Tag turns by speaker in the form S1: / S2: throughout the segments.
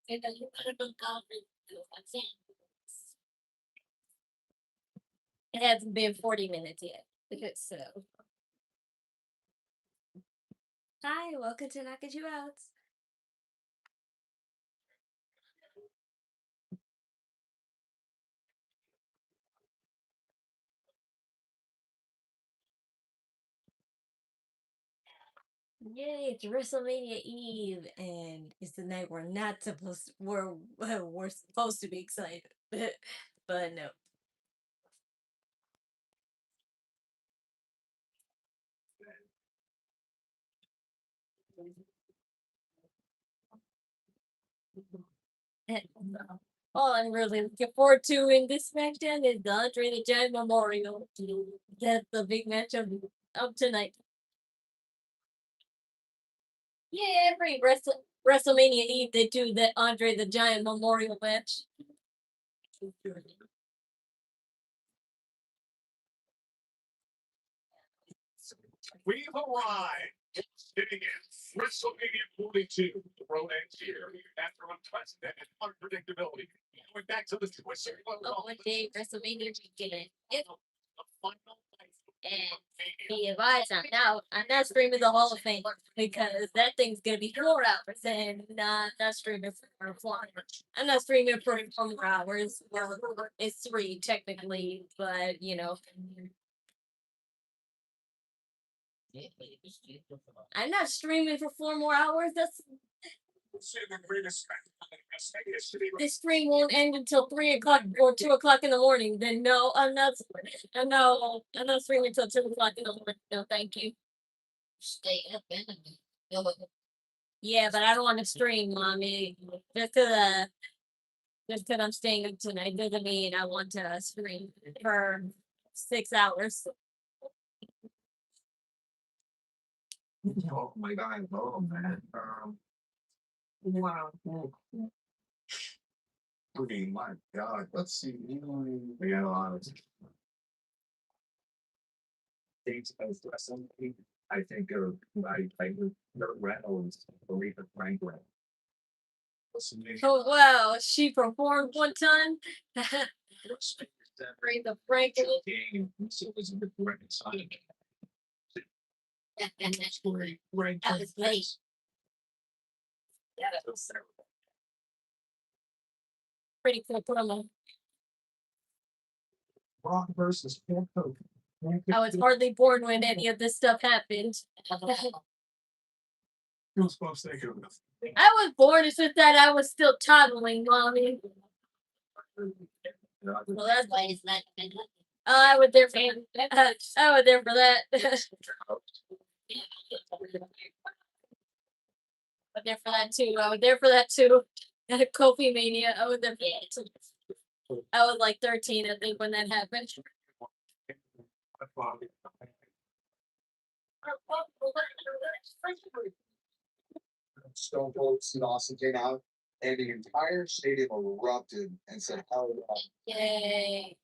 S1: It hasn't been 40 minutes yet. So, hi, welcome to Knockin Chu Out. Yay, it's WrestleMania Eve, and it's the night we're supposed to be excited, but no. All I'm really looking forward to in this Smackdown is the Andre the Giant Memorial. That's the big match of tonight. Yeah, every WrestleMania Eve they do the Andre the Giant Memorial match.
S2: We've arrived. Sitting in WrestleMania 42, the road ends here after unprecedented unpredictability. Going back to the twist.
S1: One day WrestleMania weekend.
S2: The final
S1: And be advised, I'm not streaming the Hall of Fame because that thing's gonna be 4 hours and not streaming for 4 hours. I'm not streaming for 4 hours. Well, it's 3 technically, but I'm not streaming for 4 more hours. This stream won't end until 3 o'clock or 2 o'clock in the morning. Then no, I'm not. I'm not streaming until 2 o'clock in the morning. No, thank you. Stay up in Yeah, but I don't want to stream, mommy. Just because I'm staying up tonight doesn't mean I want to stream for 6 hours.
S2: Oh my God, oh man. Wow. I mean, my God, let's see. We got a lot of things about wrestling. I think I Reynolds, Aretha Franklin.
S1: Oh wow, she performed one time. Aretha Franklin. And that's great. That was great. Yeah, that was pretty cool promo.
S2: Rock versus Hulk Hogan.
S1: I was hardly born when any of this stuff happened.
S2: You're supposed to think of it.
S1: I was born, it's just that I was still toddling, mommy. Well, that's why it's not. I was there for I was there for that. I was there for that too. I was there for that too. At Kofi Mania, I was there for that too. I was like 13, I think, when that happened.
S3: Stone Cold Steve Austin came out, and the entire stadium erupted and said, "Hell yeah!"
S1: Yay!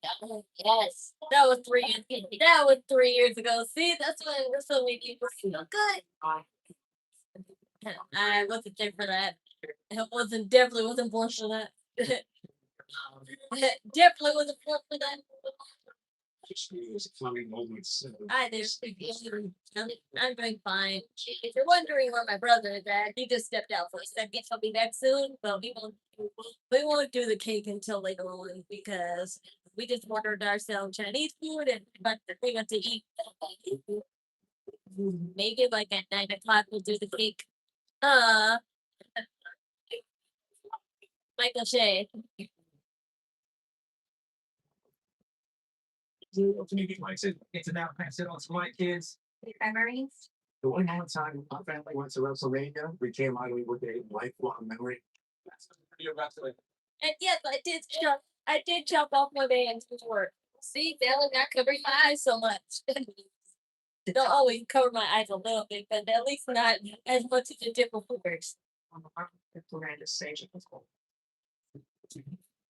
S1: Yes, that was 3 years. That was 3 years ago. See, that's when WrestleMania was so good. I wasn't there for that. Definitely wasn't born for that. Definitely wasn't born for that. Hi there. I'm doing fine. If you're wondering where my brother is at, he just stepped out for a second. He'll be back soon, but we won't do the cake until later on because we just ordered ourselves Chinese food and but we want to eat. Maybe like at 9 o'clock we'll do the cake. Michael Shay.
S2: It's an out pass it on to my kids.
S1: Memories.
S2: The one time my family went to WrestleMania, we came out with a lifelong memory.
S1: And yes, I did jump off my van before. See, they'll not covering my eyes so much. They'll always cover my eyes a little bit, but at least not as much as the different fingers.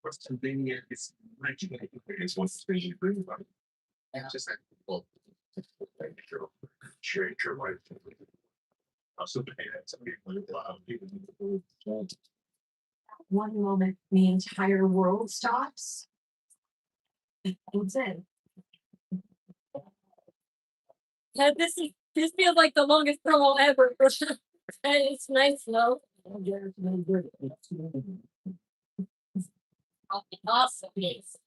S2: WrestleMania is 1983. It's 1 3 just like, well, share your life. Also, somebody people.
S4: one moment the entire world stops. That's it.
S1: Yeah, this feels like the longest promo ever. And it's nice though. Awesome. Yes.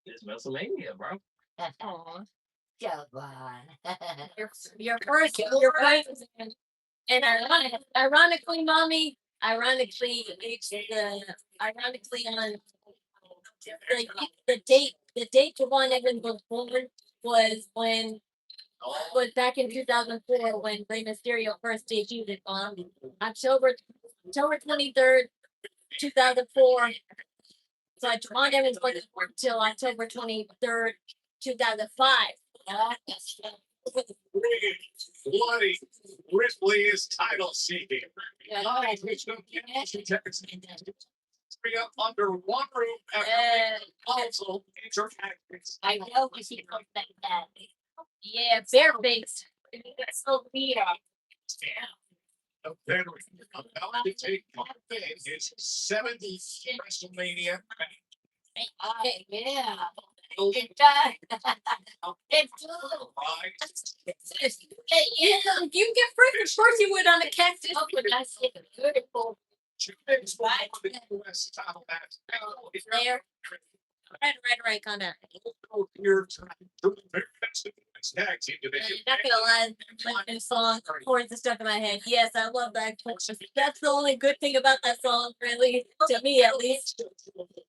S5: It's Wrestlemania, bro.
S1: Aw. Come on. Your first, and ironically, mommy, ironically, ironically on the date Javon Evans was born was back in 2004 when Rey Mysterio first debuted on October 23rd, 2004. So Javon Evans wasn't born until October 23rd, 2005.
S2: Bloody Ripley's title seeking. Bring up under one roof and also interactions.
S1: I know because he looks like that. Yeah, bare-faced. That's so weird.
S2: A veteran about to take part in his 70th WrestleMania.
S1: Yeah. It does. It's cool. Yeah, you get freaking first you would on a cactus. Oh, but that's beautiful.
S2: Today's fight for the US title match.
S1: It's there. Right, calm down.
S2: Here tonight, the very best of this tag team division.
S1: Not gonna lie, like this song, chords are stuck in my head. Yes, I love that. That's the only good thing about that song, really, to me at least.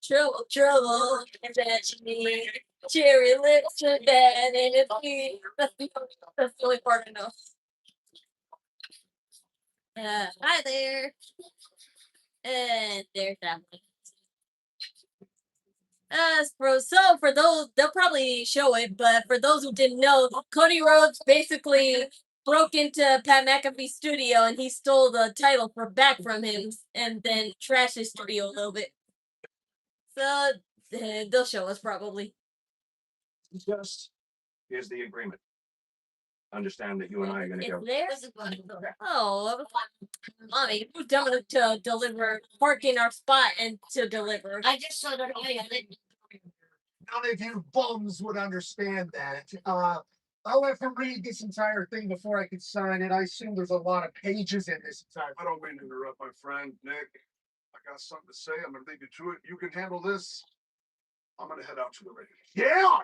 S1: Trouble, and that's me. Cherry lips are bad, and it's me. That's the only part I know. Hi there. And there's that one. Bro, so for those, they'll probably show it, but for those who didn't know, Cody Rhodes basically broke into Pat McAfee's studio and he stole the title back from him and then trashed his studio a little bit. So they'll show us probably.
S5: Just here's the agreement. Understand that you and I are gonna go.
S1: It's there? Oh, mommy, who's dumb enough to deliver, park in our spot and to deliver? I just saw that.
S6: None of you bums would understand that. I'll have to read this entire thing before I can sign it. I assume there's a lot of pages in this entire.
S2: I don't mean to interrupt my friend, Nick. I got something to say. I'm going to leave you to it. You can handle this. I'm going to head out to the ring.
S6: Yeah!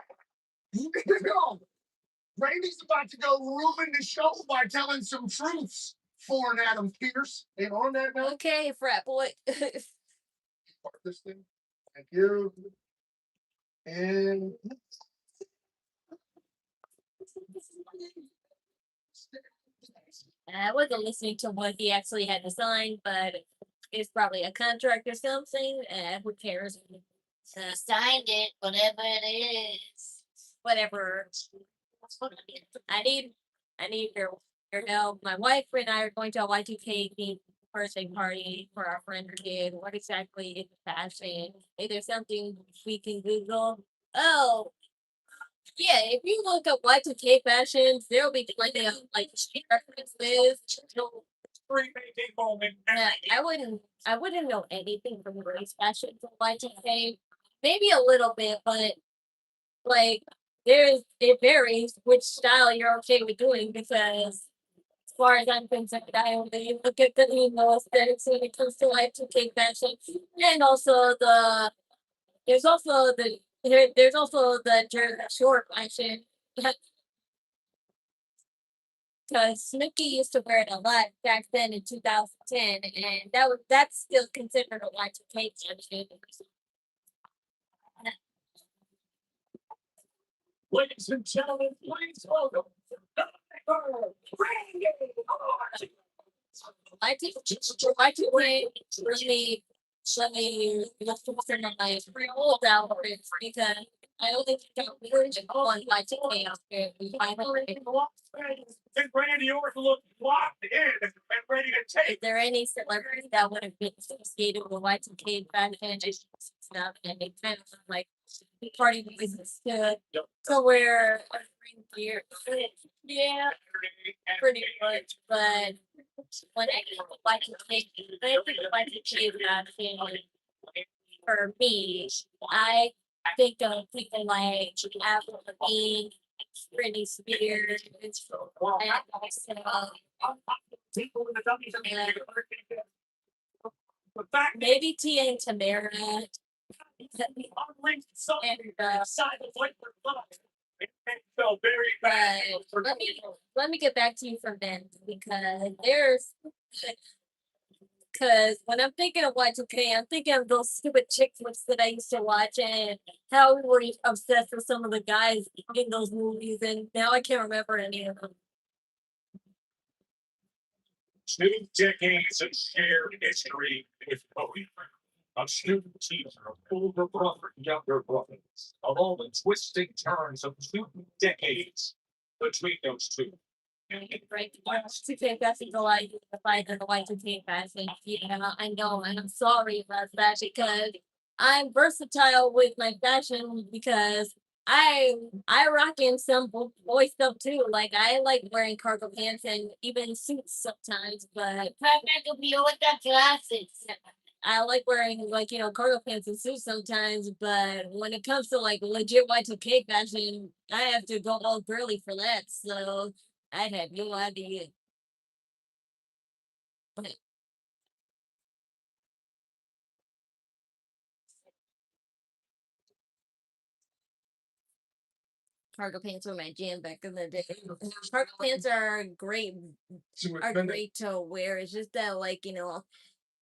S6: Randy's about to go ruin the show by telling some truths for an Adam Pierce. And on that note,
S1: Okay, frat boy.
S6: part this thing. Thank you. And
S1: I wasn't listening to what he actually had to sign, but it's probably a contract or something. Who cares? Signed it, whatever it is. Whatever. I need your help. My wife and I are going to a Y2K theme birthday party for our friend kid. What exactly is fashion? Is there something we can Google? Oh, yeah, if you look up Y2K fashions, there'll be plenty of like street references. Yeah, I wouldn't know anything from race fashion from Y2K. Maybe a little bit, but like it varies which style you're okay with doing because as far as I'm concerned, I only look at the aesthetics when it comes to Y2K fashion. And also there's also the jersey short fashion. Because Snooki used to wear it a lot back then in 2010, and that's still considered a Y2K fashion.
S2: Ladies and gentlemen, please welcome.
S1: Y2K really look for my old outfits because I only think on Y2K outfit.
S2: And Randy Orton looked locked in and ready to
S1: Is
S2: take.
S1: there any celebrity that would have been associated with Y2K fashion and stuff? And it kind of looked like party noises to wear a ring gear. Yeah, pretty much. But when I think of Y2K fashion, for me, I think of people like Avril Lavigne, Britney Spears, and also maybe Tia and Tamara. And
S2: Felt very bad.
S1: but let me get back to you from then because when I'm thinking of Y2K, I'm thinking of those stupid chick flicks that I used to watch and how we were obsessed with some of the guys in those movies, and now I can't remember any of them.
S2: 2 decades of shared history with Cody. A student teacher of older brother, younger brothers, of all the twisting turns of 2 decades between those two.
S1: Right, Y2K fashion is a lot unified than the Y2K fashion. Yeah, I know, and I'm sorry about that because I'm versatile with my fashion because I rock in some boy stuff too. Like I like wearing cargo pants and even suits sometimes, but I like wearing cargo pants and suits sometimes, but when it comes to like legit Y2K fashion, I have to go all girly for that. So I had no idea. Cargo pants were my jam back in the day. Cargo pants are great to wear. It's just that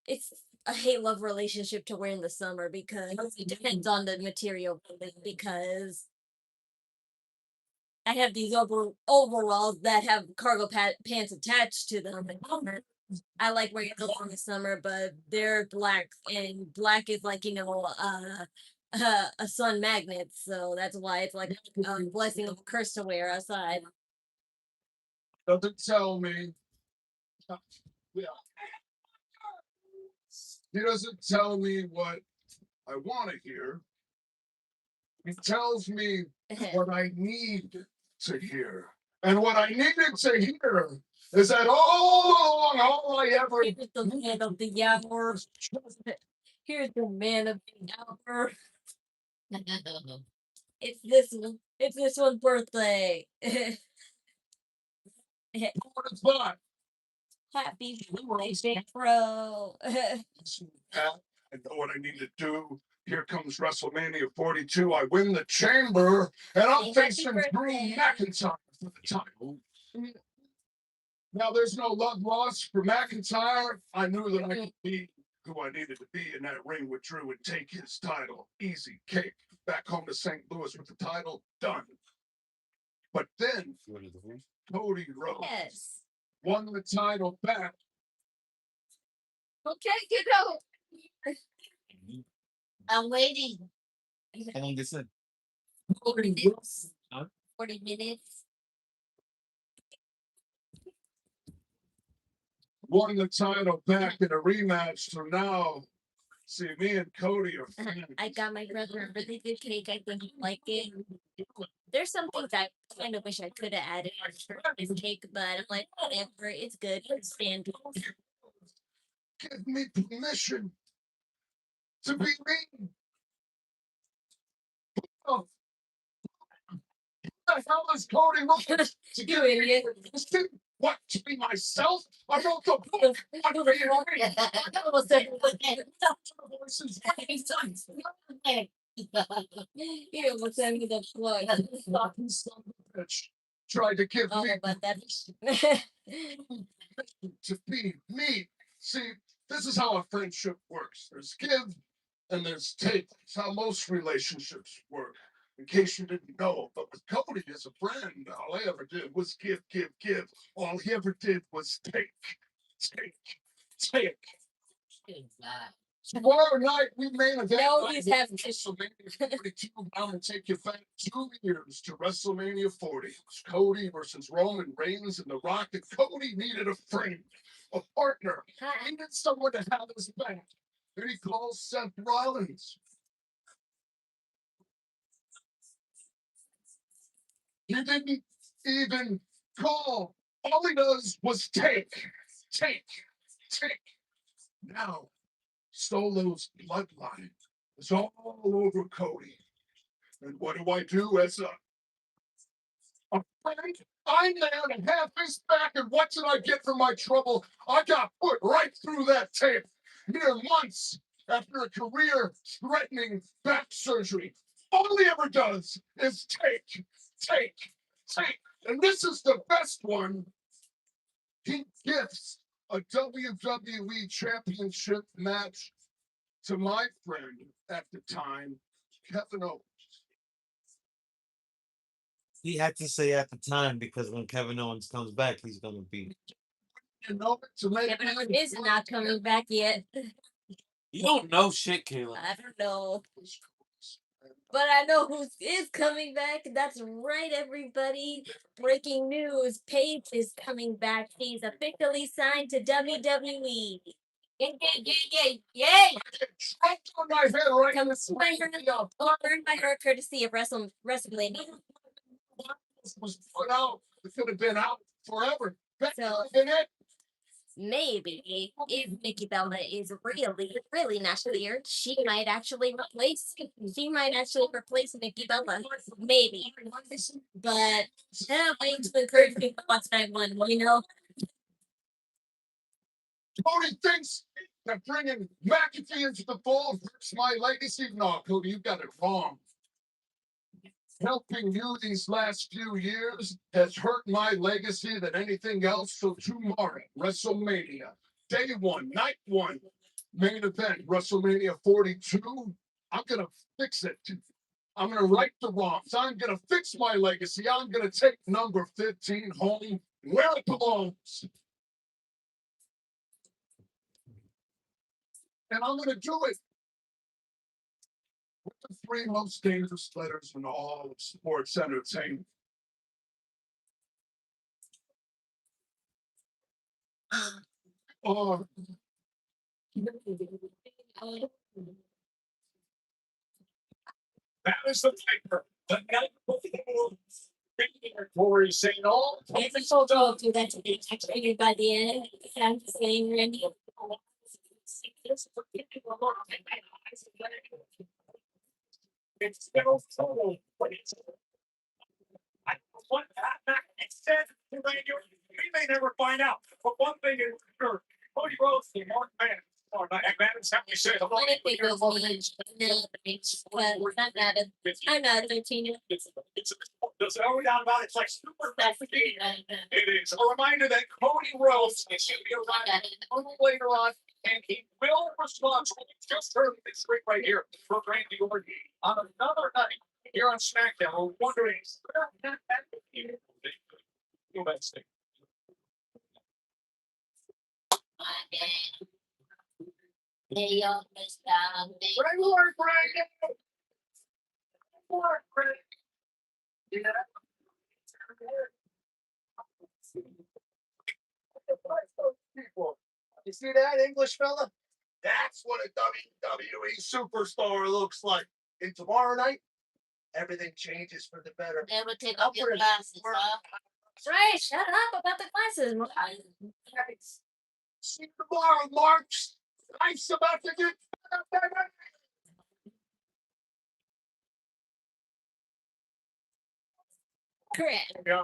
S1: it's a hate love relationship to wear in the summer because it depends on the material. Because I have these overalls that have cargo pants attached to them. I like wearing them in the summer, but they're black, and black is a sun magnet, so that's why it's like a blessing of a curse to wear outside.
S6: Doesn't tell me. Yeah. He doesn't tell me what I want to hear. He tells me what I need to hear. And what I needed to hear is that all along, all I ever
S1: Here's the man of the hour. Here's the man of the hour. It's this one. It's this one's birthday.
S6: is what
S1: Happy birthday, big bro.
S6: I know what I need to do. Here comes WrestleMania 42. I win the chamber, and I'm
S1: Happy
S6: facing Drew
S1: birthday.
S6: McIntyre for the title.
S1: Mhm.
S6: Now, there's no love lost for McIntyre. I knew that I could be who I needed to be in that ring with Drew and take his title. Easy cake. Back home to St. Louis with the title. Done. But then Cody Rhodes
S1: Yes.
S6: won the title back.
S1: Okay, get out. I'm waiting.
S7: How long is it?
S1: 40 minutes.
S7: Huh?
S1: 40 minutes.
S6: Won the title back in a rematch. So now, see, me and Cody are friends.
S1: I got my brother a really good cake. I think he like it. There's some things I kind of wish I could have added for his cake, but I'm like, whatever, it's good. It's standard.
S6: Give me permission to be me. Oh, what the hell is Cody Rhodes? To
S1: You
S6: give me
S1: idiot.
S6: permission? What, to be myself? I wrote the book. I don't voices.
S1: You almost sent me the plug.
S6: Fucking son of a bitch. Tried to give
S1: Oh,
S6: me
S1: but that's
S6: to be me. See, this is how a friendship works. There's give and there's take. It's how most relationships work. In case you didn't know, but with Cody as a friend, all I ever did was give, give, give. All he ever did was take, take, take. Tomorrow night we main event.
S1: No, he's having
S6: WrestleMania 42. I'm gonna take you back 2 years to WrestleMania 40. It was Cody versus Roman Reigns and The Rock, and Cody needed a friend, a partner. He needed someone to have his back. Then he calls Seth Rollins. He didn't even call. All he does was take. Now, Solo's bloodline is all over Cody. And what do as a friend? I'm there to have his back, and what did I get for my trouble? I got put right through that tape mere months after a career-threatening back surgery. All he ever does is take. And this is the best one. He gifts a WWE Championship match to my friend at the time, Kevin Owens.
S7: He had to say at the time because when Kevin Owens comes back, he's gonna be.
S6: You know, to make
S1: Kevin Owens is not coming back yet.
S7: You don't know shit, Kayla.
S1: I don't know. But I know who is coming back. That's right, everybody. Breaking news. Paige is coming back. He's officially signed to WWE. Yay!
S6: Dropped on my head right
S1: Come
S6: in
S1: earned by her courtesy of Wrestlemania.
S6: was put out. It could have been out forever. That
S1: So-
S6: could have been it.
S1: Maybe if Nikki Bella is really not cleared, she might actually replace Nikki Bella. Maybe. But I'm waiting to encourage people to watch night one, you know?
S6: Cody thinks that bringing McAfee into the fold hurts my legacy. No, Cody, you got it wrong. Helping you these last few years has hurt my legacy than anything else. So tomorrow, WrestleMania, day one, night one, main event, WrestleMania 42. I'm gonna fix it. I'm gonna right the wrongs. I'm gonna fix my legacy. I'm gonna take number 15 home where it belongs. And I'm gonna do it with the three most dangerous letters in all of sports entertainment. Oh,
S2: That is the paper. The night before. Corey saying all.
S1: It's so dull to that to be activated by the end. I'm saying, Randy.
S2: It's still so, but it's. I what it said. We may never find out, but one thing is sure. Cody Rhodes, the Mark Man. Or not, man, it's how we say it.
S1: One of the girls well, I'm not 13.
S2: There's no doubt about it. It's like super fascinating. It is a reminder that Cody Rhodes is going to be around a little later on, and he will respond. So we just heard this right here for Randy Orton on another night here on Smackdown. We're wondering, you might say. Regular Greg. Regular Greg. Yeah.
S6: you see that, English fella? That's what a WWE superstar looks like. And tomorrow night, everything changes for the better.
S1: Never take off your glasses, huh? Right, shut up about the glasses.
S6: See you tomorrow, Marks. Life's about to get better.
S1: Correct.
S2: Yeah.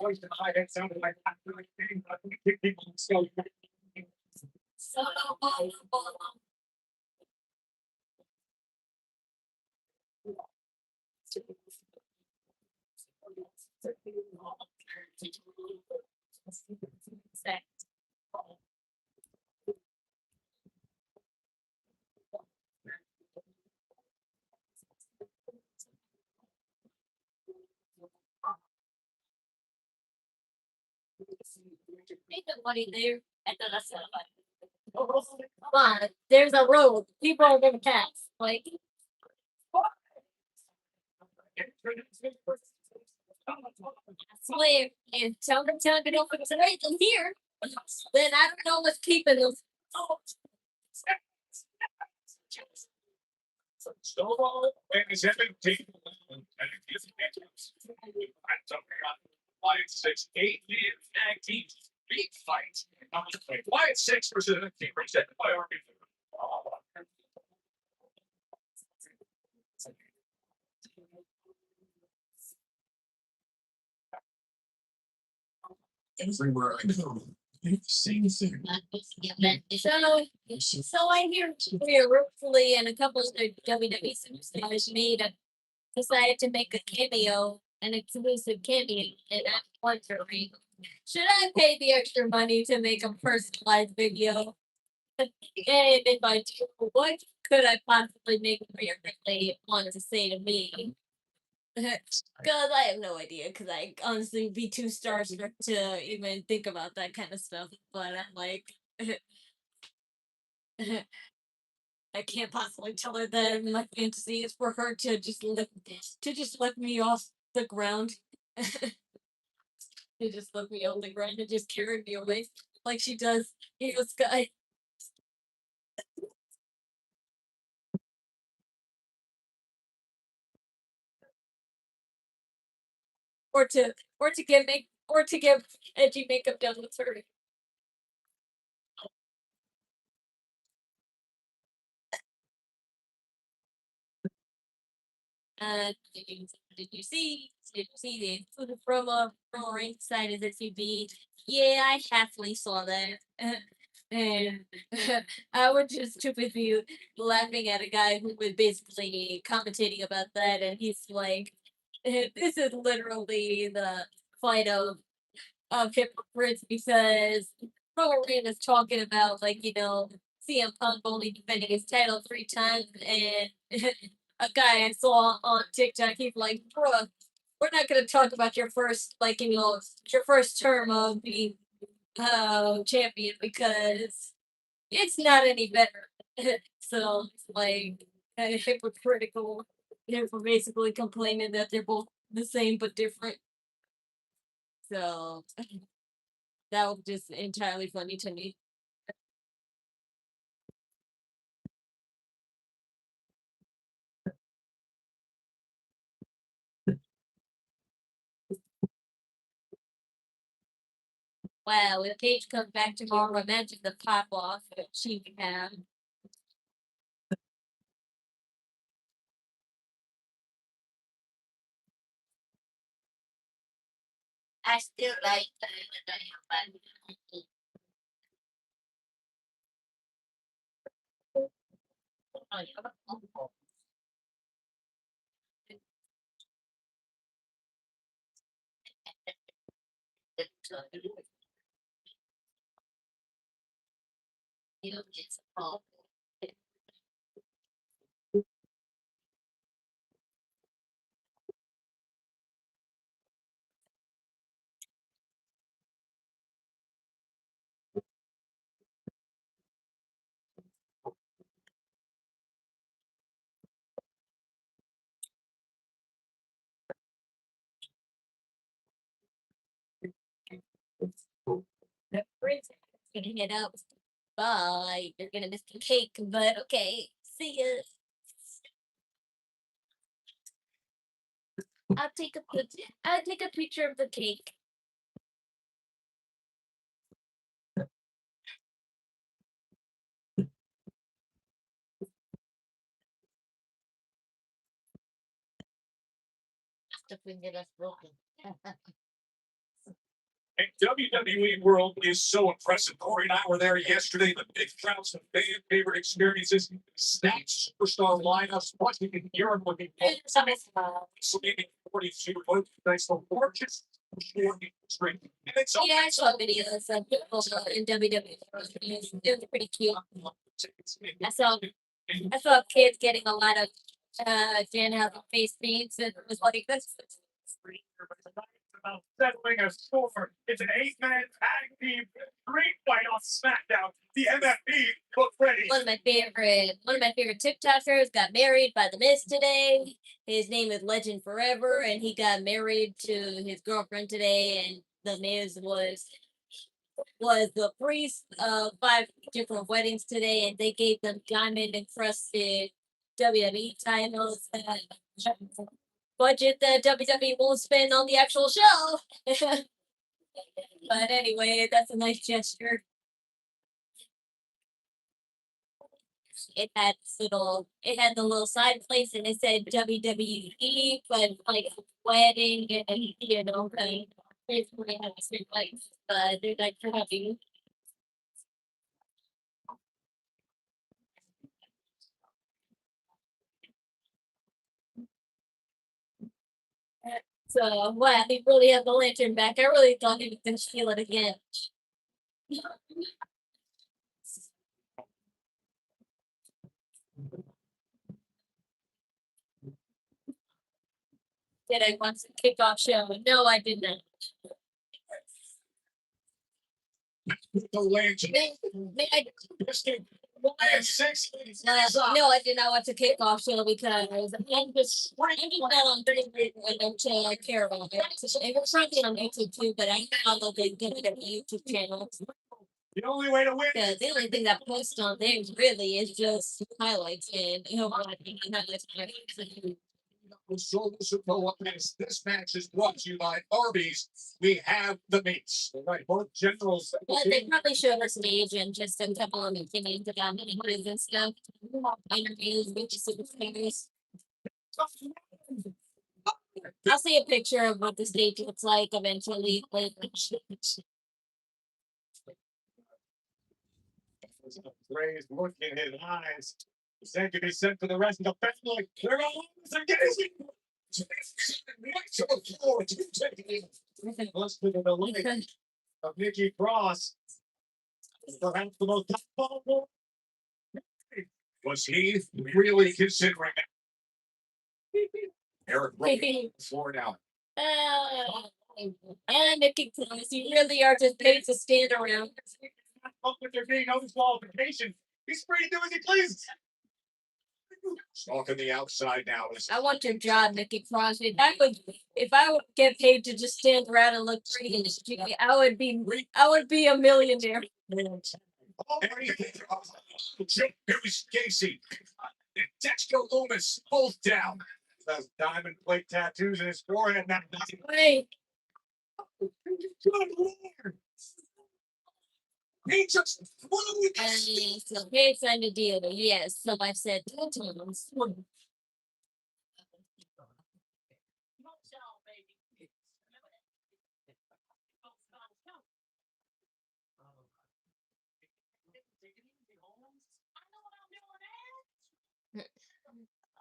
S2: Voice in high head sounded like that. I think people still.
S1: So, Ain't nobody there at the last Come on, there's a road. People are gonna pass. Like, I swear, and Tonga don't put tonight in here, then I don't know what's keeping them.
S2: So, and is everything. Sicks 8-man tag team big fight. Wyatt Sicks versus MFT presented by RB. Everywhere I go, same thing.
S1: So I hear Rhea Ripley and a couple of the WWE superstars decided to make a cameo, an exclusive cameo, and I'm wondering, should I pay the extra money to make a personalized video? And if I do, what could I possibly make Rhea Ripley want to say to me? Because I have no idea. Because I honestly be too starstruck to even think about that kind of stuff. But I'm like, I can't possibly tell her that my fantasy is for her to just lift me off the ground. To just lift me off the ground and just carry me away like she does in the sky. Or to get edgy makeup done with her. Did you see the exclusive promo from ringside as SUV? Yeah, I happily saw that. And I was just too busy laughing at a guy who was basically commentating about that, and he's like, "This is literally the fight of hypocrites because Roman is talking about CM Punk only defending his title 3 times, and a guy I saw on TikTok, he's like, "Bruh, we're not gonna talk about your first your first term of being champion because it's not any better." So it's like kind of hypocritical. They're basically complaining that they're both the same but different. So that was just entirely funny to me. Wow, if Paige comes back tomorrow, imagine the pop off that she can have. I still like it's all. That brings getting it up. Bye. You're gonna miss the cake, but okay. See ya. I'll take a picture of the cake. The finger that's broken.
S2: And WWE World is so impressive. Corey and I were there yesterday. The big crowds, some fan favorite experiences, stacked superstar lineups. What you can hear them looking sleeping 42 nice little porches. And it's
S1: Yeah, I saw videos of people in WWE. It was pretty cute. I saw kids getting a lot of Danhausen face paints, and it was like that's
S2: about settling a score. It's an 8-man tag team great fight on Smackdown. The MFT look ready.
S1: one of my favorite TikTokers got married by the Miz today. His name is Legend Forever, and he got married to his girlfriend today. And the Miz was the priest of 5 different weddings today, and they gave them diamond encrusted WWE titles. Budget that WWE will spend on the actual show. But anyway, that's a nice gesture. It had the little side place and it said WWE, but like wedding and kind of basically had the same place. But they're like for happy. So wow, they really have the lantern back. I really thought he was gonna steal it again. Did I want to kick off show? No, I did not.
S2: The lantern.
S1: May I
S2: Wyatt Sicks.
S1: no, I did not want to kick off show because I'm just not on Facebook and don't care about it. It was something on YouTube too, but I follow the YouTube channel.
S2: The only way to win.
S1: Because the only thing that posts on there really is just highlights and highlights.
S2: This match is brought to you by Arby's. We have the meats. Right, both generals.
S1: But they probably showed us stage and just a couple of opinions about interviews and stuff. Interviews with the superstars. I'll see a picture of what the stage looks like eventually. Like,
S2: Ray's look in his eyes. That could be sent for the rest of the family. They're all getting Let's look at the leg of Nikki Cross. Perhaps the most powerful. Was he really considering it? Eric Rowan, floor down.
S1: and Nikki Cross, you really are just paid to stand around.
S2: With there being no disqualification, he's free to do as he pleases. Stalking the outside now.
S1: I want your job, Nikki Cross. If I would get paid to just stand around and look pretty in the street, I would be a millionaire.
S2: Here's Casey and Dexter Loomis both down. Those diamond plate tattoos in his forehead. Now,
S1: Wait,
S2: good Lord. He just
S1: so here's signed a deal. Yes, so I've said 2 times.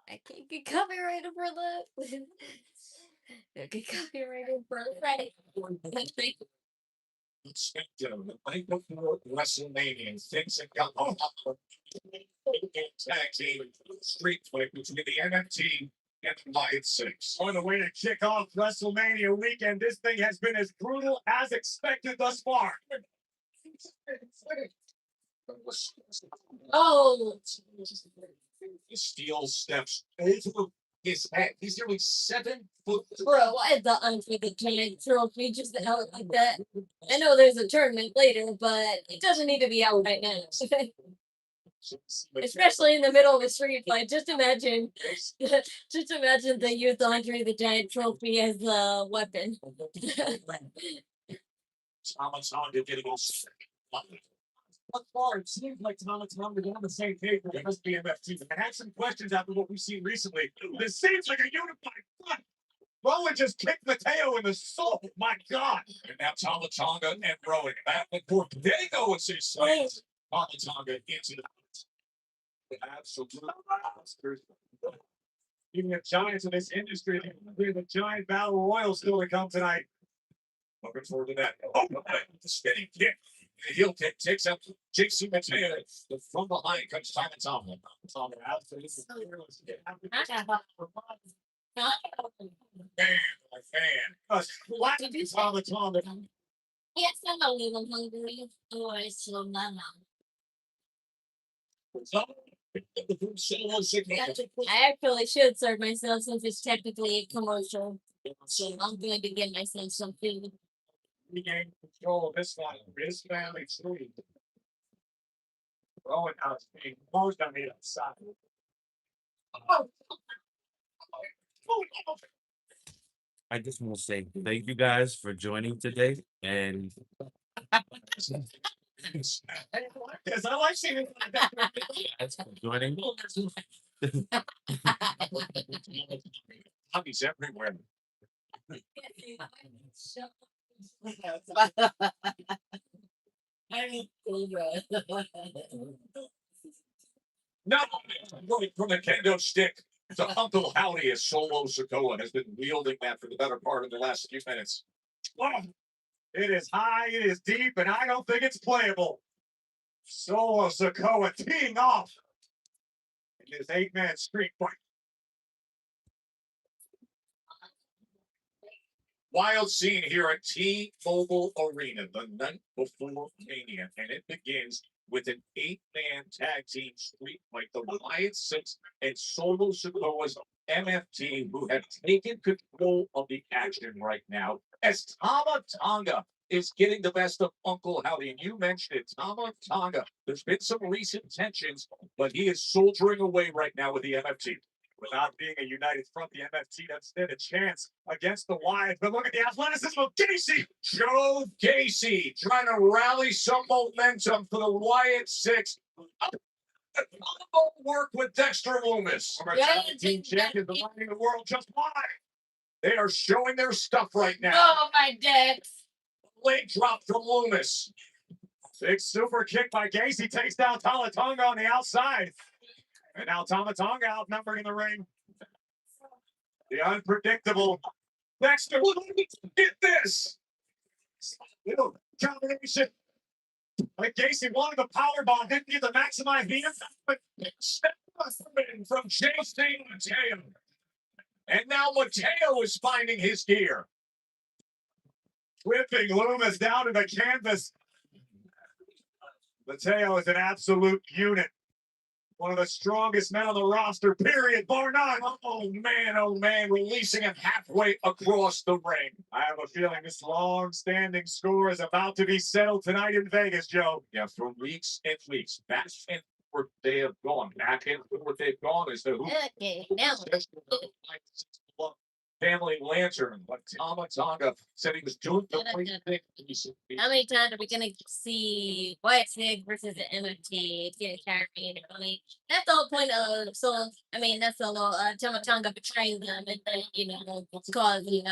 S1: I can't get copyrighted for that. I get copyrighted for right.
S2: Smackdown, the night before Wrestlemania, things that got tag team street fight between the MFT and the Wyatt Sicks. On the way to kick off WrestleMania weekend, this thing has been as brutal as expected thus far.
S1: Oh,
S2: Steel steps over his head. He's nearly 7 foot.
S1: bro, why is the undefeated giant trophy just out like that? I know there's a tournament later, but it doesn't need to be out right now. Especially in the middle of a street fight. Just imagine the youth Andre the Giant trophy as a weapon.
S2: Tama Tonga getting what far it seems like Tama Tonga are on the same page with the MFT. I had some questions after what we've seen recently. This seems like a unified front. Rowan just kicked Mateo in the soul. My God. And now Tama Tonga and Rowan back and forth. There you go with his slams. Tama Tonga into the absolute monsters. Even the giants in this industry, the giant battle royal still to come tonight. Looking forward to that. Oh, the spinning kick. The heel kick takes out JC Mateo. From behind comes Tama Tonga. Tonga absolutely. Fan. Did you Tama Tonga?
S1: Yes, I'm a little hungry. Oh, I still not. I actually should serve myself since it's technically a commercial. So I'm going to get myself some food.
S2: Regain control of this one. This family tree. Rowan house being closed on the outside.
S7: I just want to say thank you guys for joining today, and
S2: Yes, I like seeing it.
S7: guys for joining.
S2: Hobbies everywhere. No, going from a kendo stick to Uncle Howdy as Solo Sokoa has been wielding that for the better part of the last few minutes. Oh, it is high, it is deep, and I don't think it's playable. Solo Sokoa teeing off in his 8-man street fight. Wild scene here at T-Mobile Arena the night before Mania, and it begins with an 8-man tag team street fight. The Wyatt Sicks and Solo Sokoa's MFT, who have taken control of the action right now, as Tama Tonga is getting the best of Uncle Howdy. And you mentioned it, Tama Tonga. There's been some recent tensions, but he is soldiering away right now with the MFT. Without being a united front, the MFT doesn't stand a chance against the Wyatts. But look at the athleticism of Gacy. Joe Gacy trying to rally some momentum for the Wyatt Sicks. Work with Dexter Loomis. Former tag team champion, reminding the world just why. They are showing their stuff right now.
S1: Oh, my Dex.
S2: Late drop from Loomis. Big super kick by Gacy takes down Tama Tonga on the outside. And now Tama Tonga outnumbered in the ring. The unpredictable Dexter Loomis. Get this. Little combination. Like Gacy wanted the power bomb, didn't get the maximize the impact, but from JC Mateo. And now Mateo is finding his gear. Whipping Loomis down to the canvas. Mateo is an absolute unit. One of the strongest men on the roster, period, bar none. Oh man, releasing him halfway across the ring. I have a feeling this long-standing score is about to be settled tonight in Vegas, Joe. Yeah, for weeks and weeks, back and forth they have gone. Back and forth they've gone as to who.
S1: Okay, now.
S2: Family lantern, but Tama Tonga said he was doing the right thing.
S1: How many times are we gonna see Wyatt Sicks versus the MFT? It's gonna carry me. I mean, that's the whole point of that's the whole Tama Tonga betraying them and then causing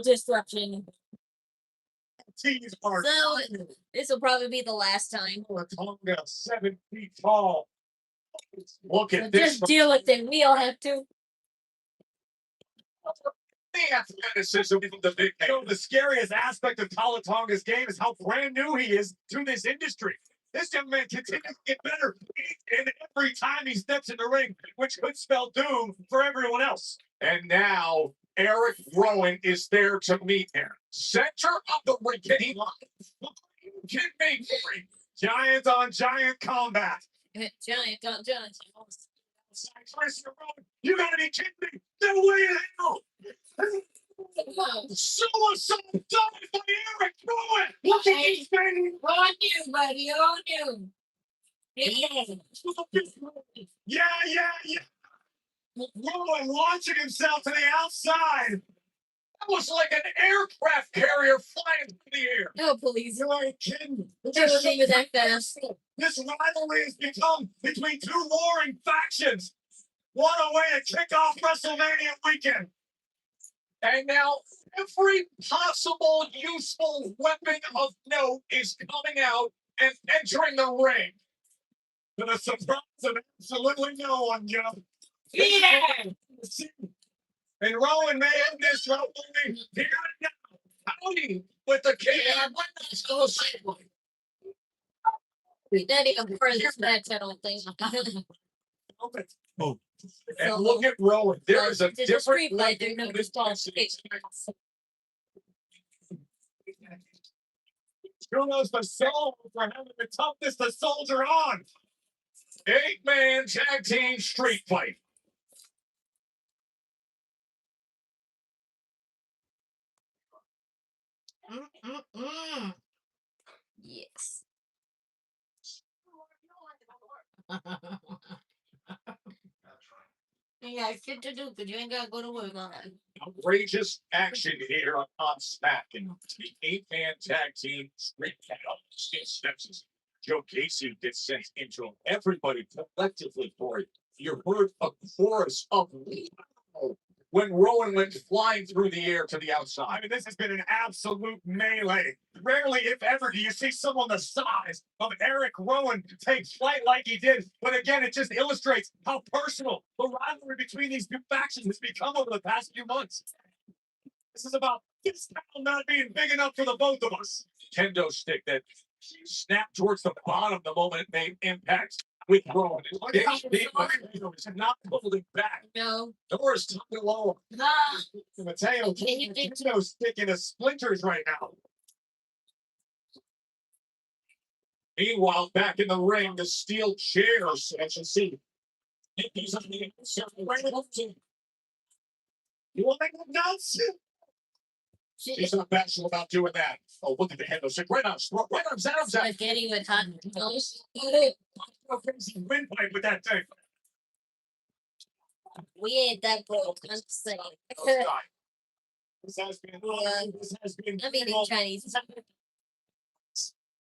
S1: disruption.
S2: Teams are
S1: So this will probably be the last time.
S2: Tonga 7 feet tall. Look
S1: So
S2: at this.
S1: just deal with it. We all have to.
S2: The athleticism of the big man. The scariest aspect of Tama Tonga's game is how brand new he is to this industry. This young man continues to get better and every time he steps in the ring, which could spell doom for everyone else. And now Eric Rowan is there to meet him. Center of the ring. Can he can make free? Giant on giant combat.
S1: Giant on giant.
S2: You gotta be kidding me! No way in hell! Suicide done by Eric Rowan! Look at these things!
S1: On you, buddy. On you.
S2: Yeah. Rowan launching himself to the outside. That was like an aircraft carrier flying through the air.
S1: No, please.
S2: You ain't kidding.
S1: Never think of that fast.
S2: This rivalry has become between two warring factions. What a way to kick off WrestleMania weekend. And now every possible useful weapon of note is coming out and entering the ring. To the surprise of absolutely no one, Joe.
S1: Yeah.
S2: And Rowan may end this rivalry here and now. Howdy with the king.
S1: Yeah, but let's go sidewalk. Not even for this match, I don't think.
S7: Oh,
S2: And look at Rowan. There is a
S1: It's a
S2: different
S1: street fight,
S2: level
S1: there's no
S2: of responsibility. Kudos to Soul for having the toughness to soldier on. 8-man tag team street fight.
S1: Yes. You got shit to do because you ain't got to go to work on it.
S2: Outrageous action here on Smackdown. The 8-man tag team straight out steps. Joe Casey gets sent into him. Everybody collectively for it. You heard a chorus of wow when Rowan went flying through the air to the outside.
S8: I mean, this has been an absolute melee. Rarely, if ever, do you see someone the size of Eric Rowan take flight like he did. But again, it just illustrates how personal the rivalry between these two factions has become over the past few months. This is about this town not being big enough for the both of us.
S2: Kendo stick that snapped towards the bottom the moment it made impact with Rowan. It's not holding back.
S1: No.
S2: Doors tucked low.
S1: Ah,
S8: Mateo,
S1: He did-
S8: Kendo's sticking to splinters right now.
S2: Meanwhile, back in the ring, the steel chairs, as you see. You want to make them nuts? He's not bashful about doing that. Oh, look at the Kendo stick. Right arms, out.
S1: spaghetti with hot toast.
S8: Go crazy windpipe with that thing.
S1: We ain't that broke. I'm just saying.
S8: Oh, God. This has been. This has been.
S1: I'm eating Chinese.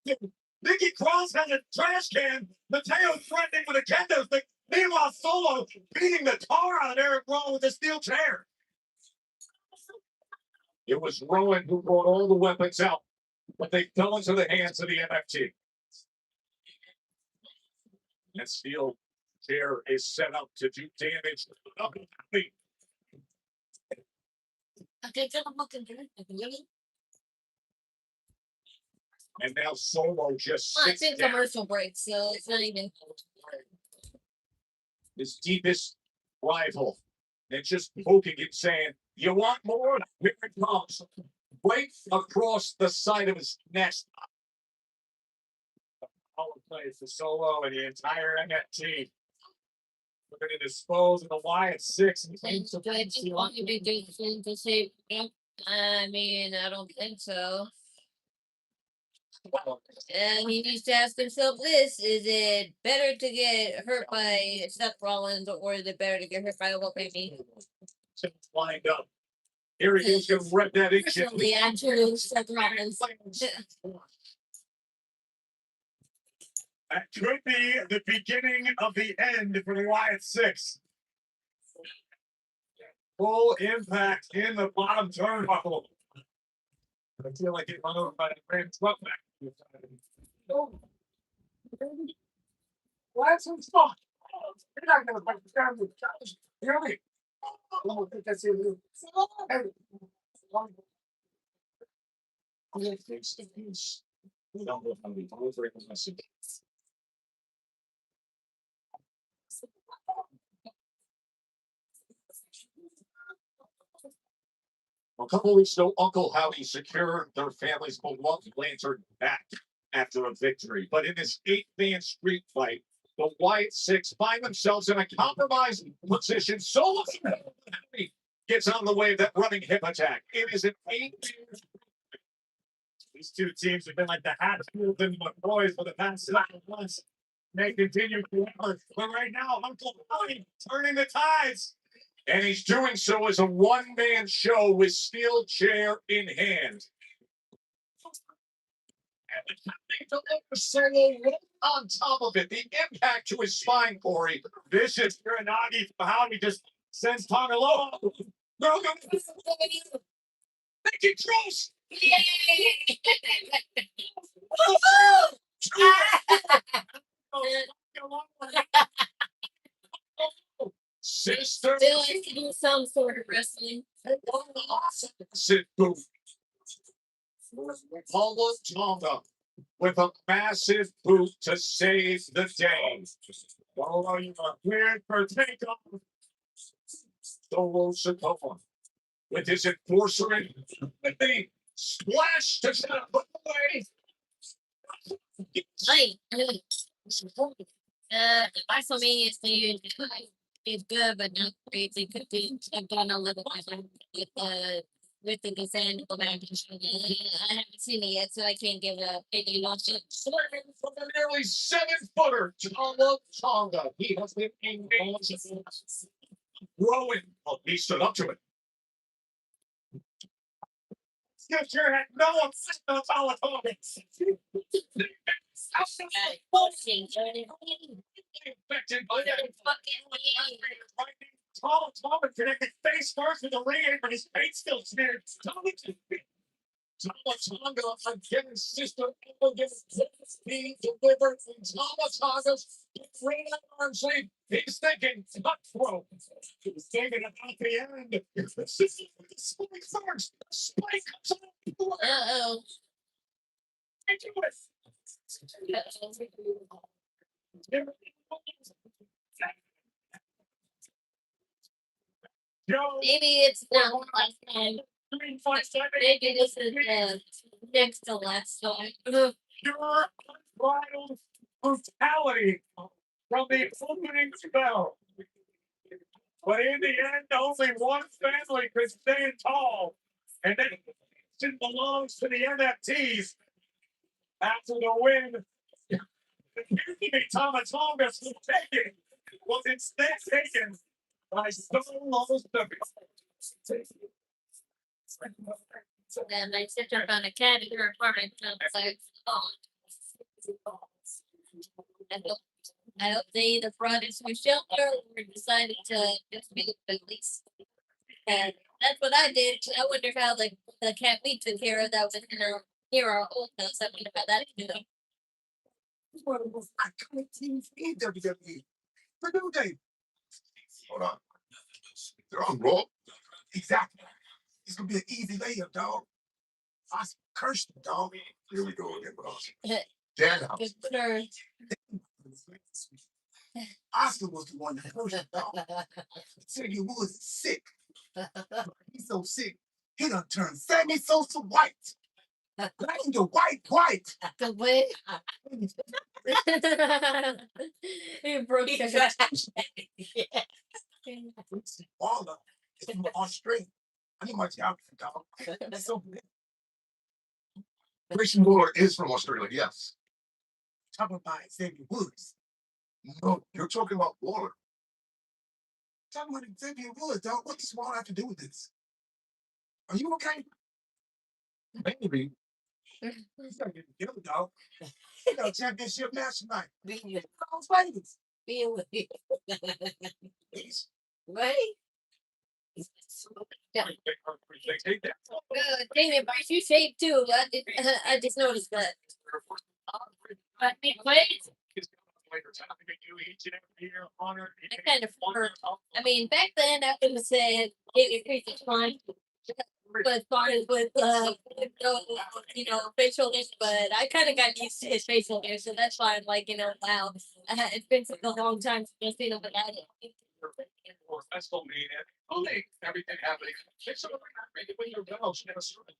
S8: Nikki Cross has a trash can. Mateo threatening with a kendo stick. Meanwhile, Solo beating the tar out of Eric Rowan with a steel chair.
S2: It was Rowan who brought all the weapons out, but they fell into the hands of the MFT. That steel chair is set up to do damage.
S1: Okay, so I'm looking good.
S2: And now Solo just
S1: Well, it's
S2: sits
S1: in
S2: down.
S1: commercial break, so it's not even.
S2: His deepest rival, and just poking it, saying, "You want more? Here it comes!" Right across the side of his neck. All play for Solo and the entire MFT. We're going to dispose of the Wyatt Sicks.
S1: Do I think all you be doing to say? I mean, I don't think so. And he needs to ask himself this: is it better to get hurt by Seth Rollins, or is it better to get hurt by what maybe?
S2: Lined up. Here he is going to rep that engine.
S1: Personally, I choose Seth Rollins.
S8: That could be the beginning of the end for the Wyatt Sicks. Full impact in the bottom turnbuckle. I feel like it run over by the grand truck back. Oh. Why some spot? You're not gonna break the ground with Josh. You hear me? Oh, that's it. Hey.
S2: A couple of weeks ago, Uncle Haii secured their family's beloved lantern back after a victory. But in this 8-man street fight, the Wyatt Sicks find themselves in a compromised position. So Haii gets on the way of that running hip attack. It is an 8-man.
S8: These two teams have been like the Hatfield and McCoys for the past 7 months. They continue forever. But right now, Uncle Haii turning the tides.
S2: And he's doing so as a one-man show with steel chair in hand. And the Solo right on top of it. The impact to his spine, Corey.
S8: Vicious Uranagi for Haii just sends Tonga low.
S2: No, make it close. Sister.
S1: Still has to do some sort of wrestling.
S2: Sit boot. Tama Tonga with a massive boot to save the day.
S8: Oh, you are cleared for takeoff.
S2: Solo Sikoa with his enforcer and with the splash to put away.
S1: Hey, WrestleMania is good, but not crazy. Could be done a little bit with the descent. Go back. I haven't seen it yet, so I can't give a opinion on it.
S2: Swerving from a nearly 7-footer, Tama Tonga. He has been engaged. Growing. Well, he stood up to it.
S8: Scripture had no effect on Tama Tonga. Infected by that Tama connected face first with the ring apron, his face still smeared. Tama Tonga again, sister, being delivered from Tama Tonga's ring arm shape. He's thinking cutthroat. He was thinking about the end. This is the spike first. The spike comes on.
S1: Uh-oh.
S8: I do it. Yo,
S1: Maybe it's not the last time.
S8: 357.
S1: Maybe this is the next to last time.
S8: Pure unbridled brutality from the opening spell. But in the end, only one family could stand tall. And then it belongs to the MFTs. After the win, Tama Tonga was instead taken by lolz.
S1: And my sister found a cat in her apartment complex. I hope they either brought it to a shelter or decided to just be the police. And that's what I did. I wonder how the cat we took care of that was near our old house. I wonder how that ended up.
S6: One of the most iconic teams in WWE. For New Day. Hold on. They're on Raw. Exactly. It's gonna be an easy layup, dog. I cursed him, dog. Here we go again, boss. Dan house.
S1: Good for her.
S6: Oscar was the one that cursed him, dog. Xavier Woods is sick. He's so sick. He done turned Sammy Sosa white. Like the white.
S1: The way he broke his
S6: Baller. It's from Australia. I need my job, dog. That's so good. Grayson Waller is from Australia, yes. Talking about Xavier Woods. No, you're talking about Waller. Talking about Xavier Woods, dog. What does Waller have to do with this? Are you okay? Maybe. He's gotta get together, dog. You know, championship match tonight. Las Vegas.
S1: being with you.
S6: Please.
S1: Right? Yeah. Damien, Bryce, you shaved too. I just noticed that. But wait, I kind of prefer. I mean, back then I would have said Damien Priest is fine. But far as with facial hair, but I kind of got used to his facial hair, so that's why I'm like, wow, it's been such a long time since I've seen him without it.
S2: Everything happening. It's so when you're done, she never saw it.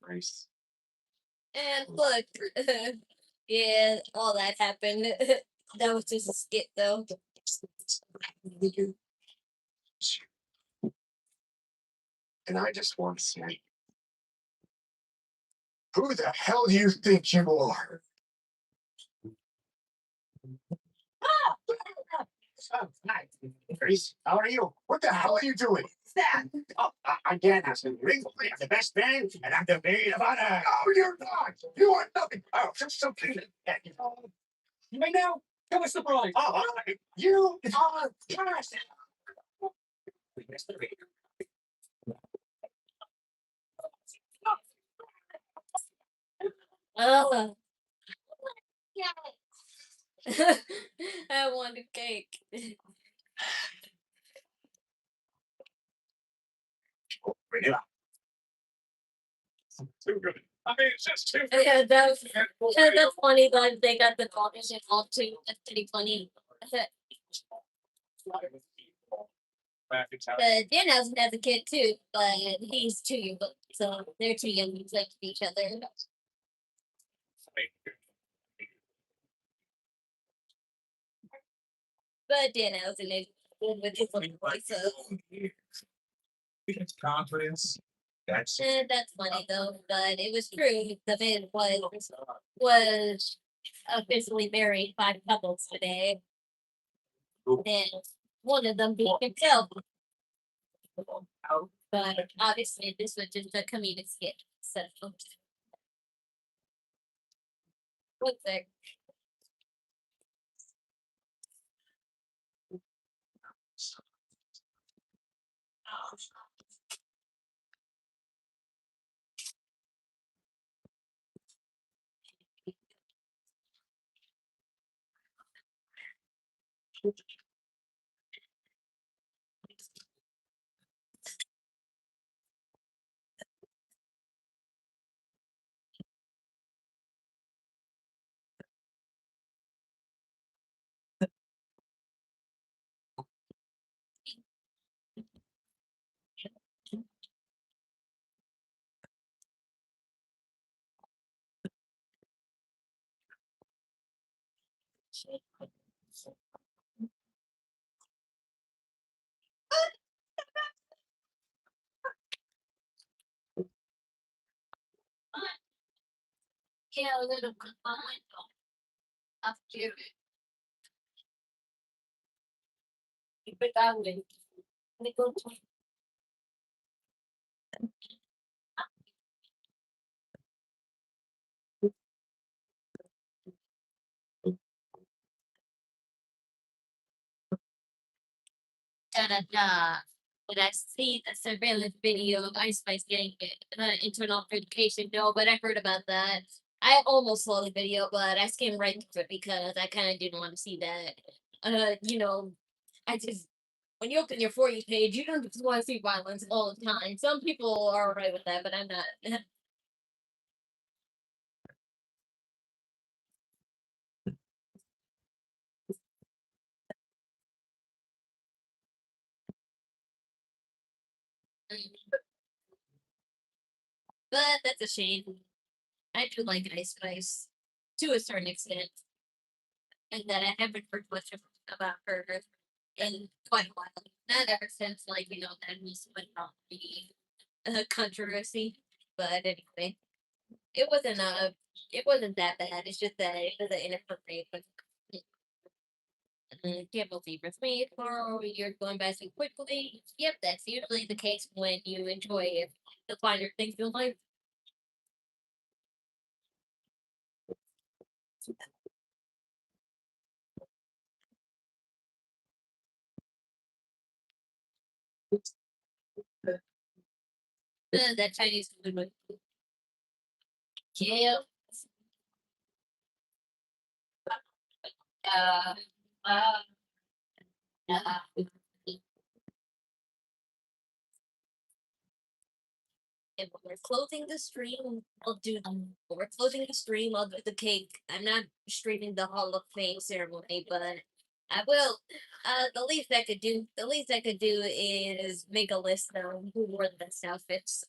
S2: Nice.
S1: And look, yeah, all that happened. That was just a skit, though.
S6: And I just want to say, who the hell do you think you are?
S8: Oh, hi. Grace, how are you? What the hell are you doing? What's that? Oh, again, I'm the best man, and I'm the maid of honor.
S6: No, you're not. You are nothing. Oh, just something.
S8: You may know. Give us the prize. Oh, all right. You are trash. We missed the reader.
S1: Oh. I wanted cake.
S8: Vanilla. Too good. I mean, it's just too good.
S1: Yeah, that's funny that they got the daughters involved too. That's pretty funny.
S2: Back in town.
S1: But Danhausen has a kid too, but he's 2 years old, so they're too young to like each other. But Danhausen is good with his little voice, so
S2: It's confidence. That's
S1: that's funny though. But it was true. The man was officially married 5 couples today, and one of them being himself. But obviously, this was just a comedic skit. So, one sec. Yeah, a little bit. After you keep it that way. They go to da da da. Did I see the surveillance video of Ice Spice getting internal verification? No, but I heard about that. I almost saw the video, but I skimmed right through it because I kind of didn't want to see that. I just when you open your For You page, you don't just want to see violence all the time. Some people are alright with that, but I'm not. But that's a shame. I do like Ice Spice to a certain extent, and that I haven't heard much about her in quite a while. Not ever since, like, that was went on the controversy. But anyway, it wasn't it wasn't that bad. It's just that it was an inappropriate. But can't believe it's me for you're going by so quickly. Yep, that's usually the case when you enjoy the finer things in life. That Chinese food. Yeah. Uh, uh, uh, and when we're closing the stream, I'll do when we're closing the stream, I'll do the cake. I'm not streaming the Hall of Fame ceremony, but I will. The least I could do is make a list of who wore the best outfits.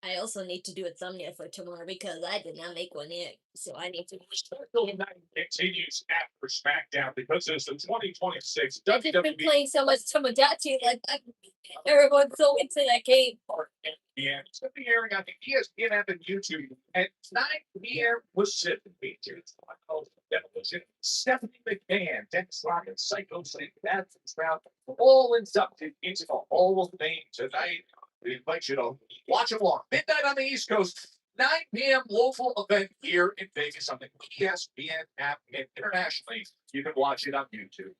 S1: I also need to do a thumbnail for tomorrow because I did not make one yet. So I need to.
S2: Circle of Night continues after SmackDown because it's the 2026
S1: I've just been
S2: WWE
S1: playing so much Tomodachi, like everyone's so into that game.
S2: ESPN. It's going to be airing on the ESPN app and YouTube at 9 p.m. Pacific. Features Michael Demolition, Stephanie McMahon, Dennis Rocket, Psycho St. Patrick's Trout, all inducted into the Hall of Fame tonight. We invite you to watch along. Midnight on the East Coast, 9 p.m. local event here in Vegas on the ESPN app, and internationally, you can watch it on YouTube.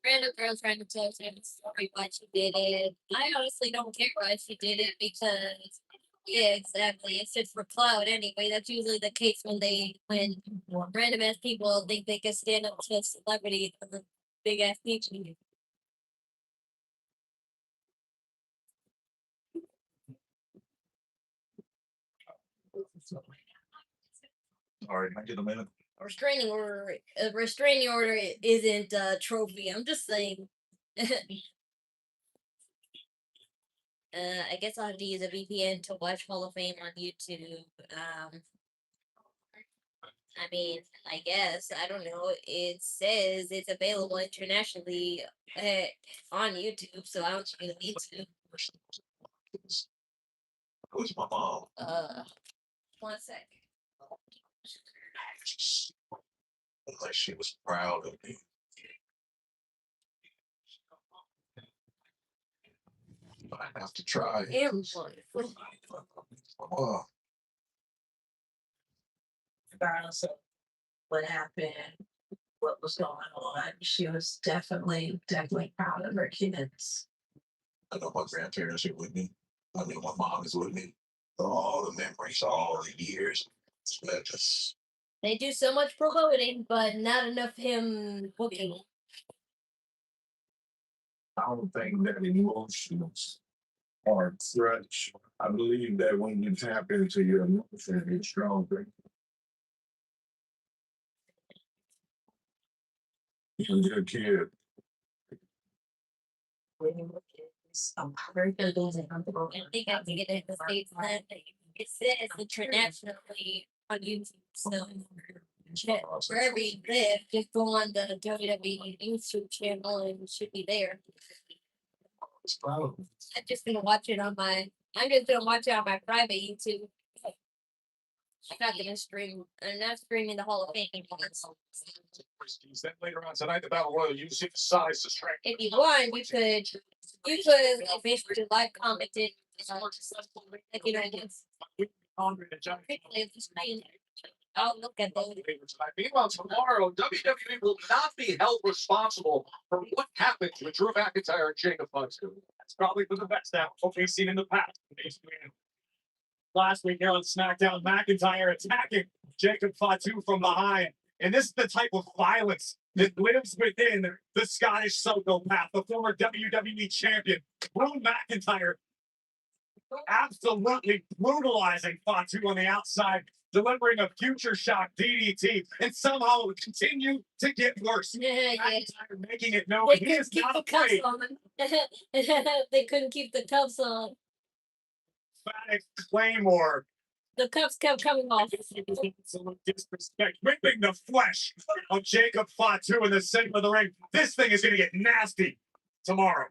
S1: Random girl trying to tell me a story why she did it. I honestly don't care why she did it because yeah, exactly. It's just for clout anyway. That's usually the case when random ass people think they can stand up to a celebrity or big ass people.
S5: All right, I get a minute.
S1: A restraining order isn't a trophy. I'm just saying. I guess I'll have to use a VPN to watch Hall of Fame on YouTube. I mean, I guess I don't know. It says it's available internationally on YouTube, so I don't really need to.
S2: Who's my mom?
S1: 1 sec.
S2: Like she was proud of me. I have to try. Oh,
S4: Regardless of what happened, what was going on, she was definitely proud of her kids.
S2: I know my grandparents are with me. I know my mom is with me. All the memories, all the years. That just
S1: They do so much promoting, but not enough him booking.
S2: I don't think that emotions are threats. I believe that when you tap into your emotions, you're stronger. You're a kid.
S4: I'm very good losing.
S1: I think I can get it in the States. It says internationally on YouTube. So wherever you live, just go on the WWE YouTube channel and it should be there. I'm just gonna watch it on my. I'm just gonna watch it on my private YouTube. I'm not gonna stream. I'm not streaming the Hall of Fame ones.
S8: Then later on tonight, the battle royal using size to strength.
S1: If you want, you could like, basically live comment it. Like, you know, it's replay the screen. I'll look at those.
S2: Meanwhile, tomorrow, WWE will not be held responsible for what happened with Drew McIntyre and Jacob Fatu.
S8: That's probably for the best now. What we've seen in the past. Last week here on SmackDown, McIntyre attacking Jacob Fatu from behind. And this is the type of violence that lives within the Scottish psychopath, the former WWE champion, Drew McIntyre, absolutely brutalizing Fatu on the outside, delivering a future shock DDT, and somehow it would continue to get worse.
S1: Yeah.
S8: McIntyre making it known
S1: They
S8: he
S1: couldn't
S8: is
S1: keep
S8: not
S1: the cuffs
S8: afraid.
S1: on. They couldn't keep the cuffs on.
S8: Emphatic Claymore.
S1: The cuffs kept coming off.
S8: Absolute disrespect, ripping the flesh of Jacob Fatu in the center of the ring. This thing is going to get nasty tomorrow.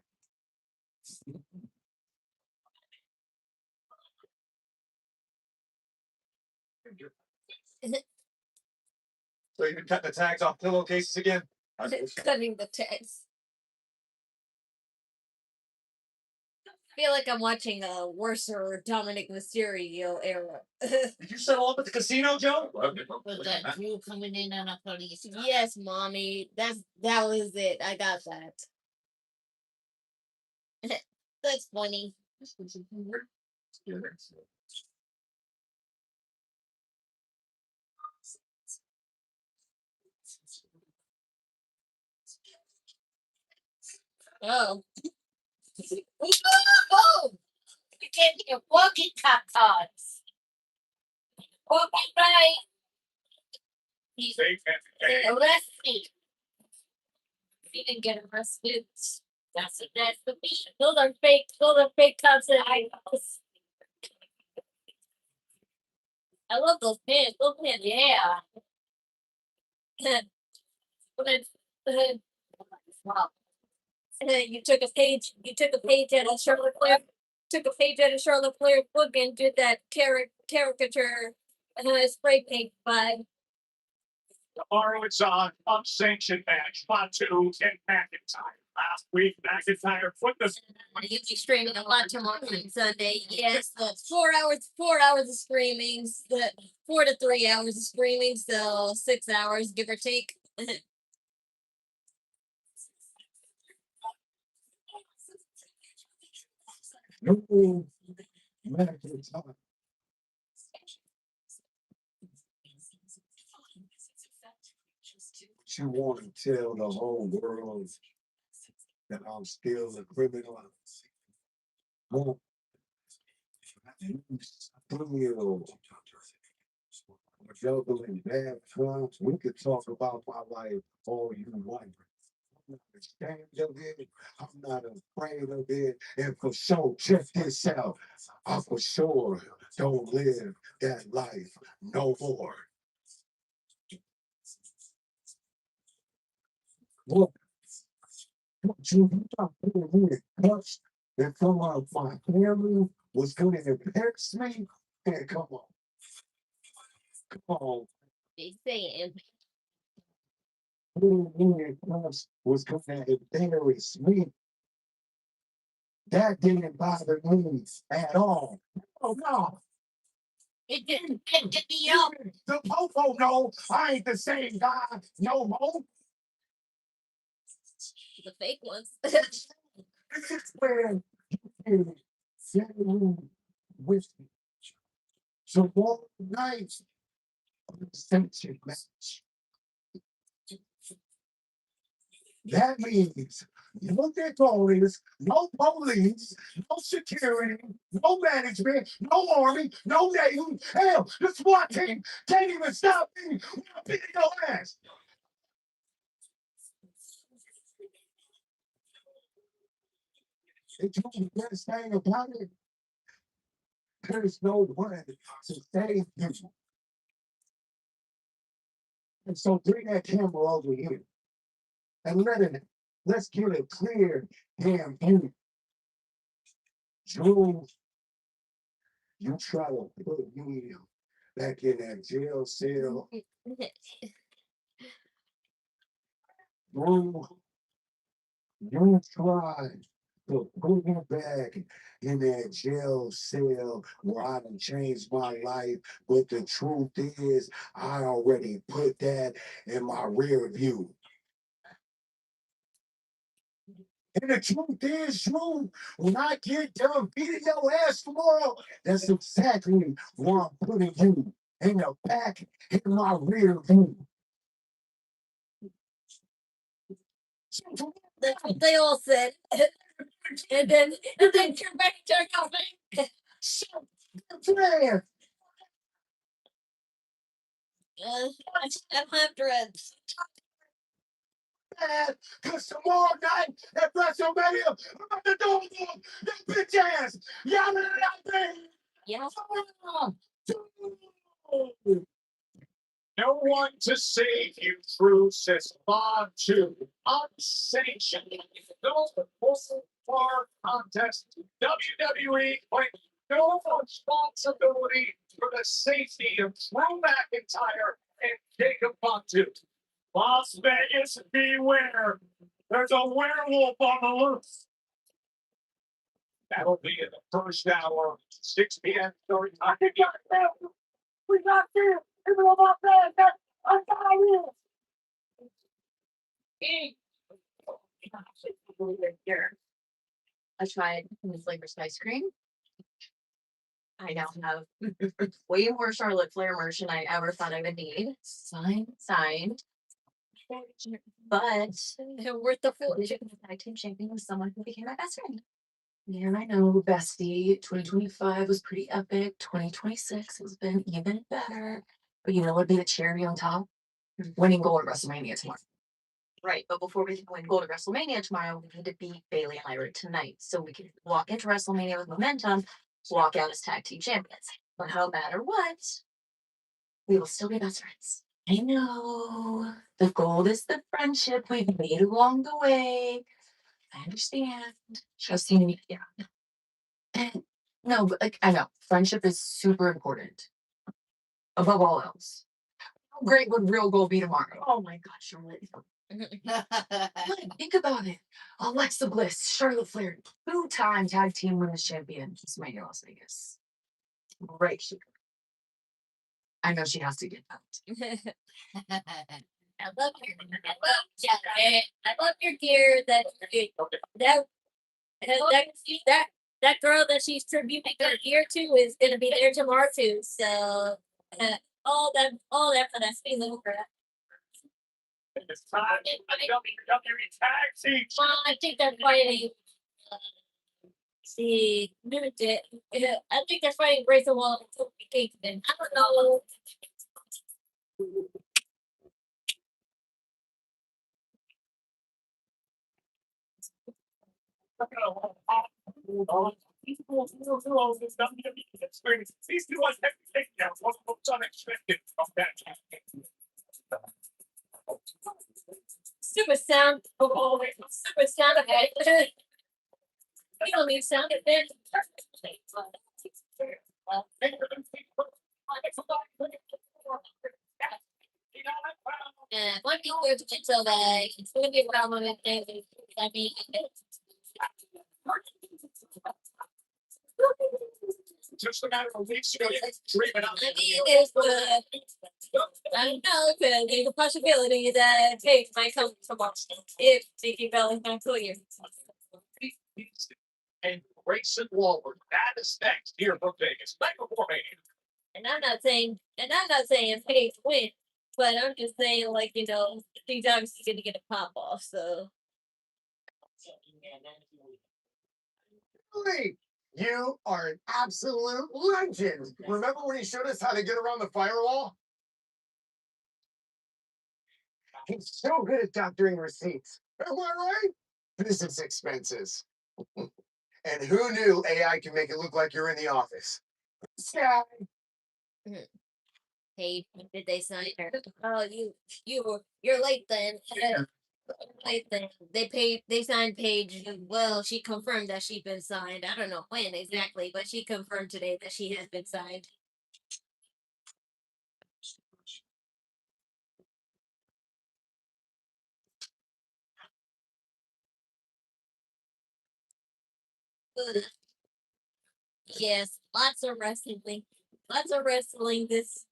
S8: So you can cut the tags off pillowcases again?
S1: Cutting the tags. I feel like I'm watching a worser Dominic Mysterio era.
S8: Did you settle up at the casino, Joe?
S1: With that Drew coming in on a police. Yes, mommy. That was it. I got that. That's funny. Oh. Oh! You can't get walking cop cards. Walking right. He's arrested. He didn't get arrested. That's the mission. Those are fake cops that I love those pants. Those pants, yeah. Wow. You took a page out of Charlotte Flair. Took a page out of Charlotte Flair's book and did that caricature spray paint vibe.
S8: Tomorrow it's on unsanctioned match. Fatu and McIntyre. Last week, McIntyre put the.
S1: You'll be streaming a lot tomorrow on Sunday. Yes, that's 4 hours. 4 hours of streaming. 4 to 3 hours of streaming. So 6 hours, give or take.
S2: no McIntyre. You want to tell the whole world that I'm still a criminal? No. You 3-year-old. Juggling bad drugs. We could talk about my life all you want.
S3: not ashamed of it. I'm not afraid of it. And for sure, check this out. I for sure don't live that life no more. What you thought really touched that some of my family was gonna embarrass me? Man, come on. Come on.
S1: Big saying.
S3: Really was gonna embarrass me. That didn't bother me at all. Oh no.
S1: It didn't get me up.
S3: The popo, no, I ain't the same guy no more.
S1: The fake ones.
S3: This is where you can with me. So all night, sensation match. That means no victorious, no police, no security, no management, no army, no navy. Hell, the SWAT team can't even stop me when I'm beating your ass. And you know the best thing about it? There's no one to save you. And so bring that camera over here and let's get a clear damn view. Drew, you try to put me back in that jail cell. Drew, you try to put me back in that jail cell where I done changed my life. But the truth is, I already put that in my rear view. And the truth is, Drew, when I get done beating your ass tomorrow, that's exactly where I'm putting you in the back in my rear view.
S1: That's what they all said. and then turn back to our company.
S3: Shut the man.
S1: I don't have dreads.
S3: Because tomorrow night at WrestleMania, I'm about to do it, you bitch ass. Y'all know that thing.
S1: Yeah.
S2: No one to save you through says Bob to unsanctioned. No bar contest. WWE claims no responsibility for the safety of Drew McIntyre and Jacob Fatu. Las Vegas, beware. There's a werewolf on the loose. That'll be in the first hour, 6 p.m. Story time. We got you. Everyone up there. I'm dying.
S9: I tried new flavors of ice cream. I now have way more Charlotte Flair merch than I ever thought I would need. Signed. But
S1: They're worth the fortune.
S9: tag team champion was someone who became my best friend. Yeah, I know, bestie. 2025 was pretty epic. 2026 has been even better. But you know what would be the cherry on top? Winning gold at WrestleMania tomorrow. Right, but before we can win gold at WrestleMania tomorrow, we need to beat Bailey and Lyra tonight, so we can walk into WrestleMania with momentum, walk out as tag team champions. But no matter what, we will still be best friends. I know. The gold is the friendship we've made along the way. I understand. Trust me, yeah. And no, but like I know, friendship is super important. Above all else. How great would real gold be tomorrow? Oh my god, Charlotte. Think about it. Alexa Bliss, Charlotte Flair, 2-time tag team women's champion. WrestleMania Las Vegas. Great. I know she has to get that.
S1: I love your gear. That girl that she's tributing her gear to is gonna be there tomorrow too. So all that for that sweet little crap.
S2: It's time for the WWE tag team.
S1: I think they're fighting. See, I think they're fighting Grayson Waller and Kofi Kingston. I don't know.
S2: These two takedowns was unexpected from that.
S1: Super sound. Oh, super sound effect. We don't need sound effects. Yeah, one thing we're doing so bad. It's gonna be a problem with things. I mean,
S2: Just a matter of weeks ago, dreaming up.
S1: I mean, it's I know that there's a possibility that Kate might come tomorrow if Nikki Bell is not clear.
S2: And Grayson Waller, that is next here from Vegas. Back before me.
S1: And I'm not saying Paige win, but I'm just saying, like, you know, she's obviously gonna get a pop off, so
S10: Lee, you are an absolute legend. Remember when he showed us how to get around the firewall? He's so good at doctoring receipts. Am I right? Business expenses. And who knew AI can make it look like you're in the office? Sky.
S1: hey, did they sign her? Oh, you're late then. Late then. They signed Paige. Well, she confirmed that she'd been signed. I don't know when exactly, but she confirmed today that she has been signed. Ugh. Yes, lots of wrestling. Lots of wrestling this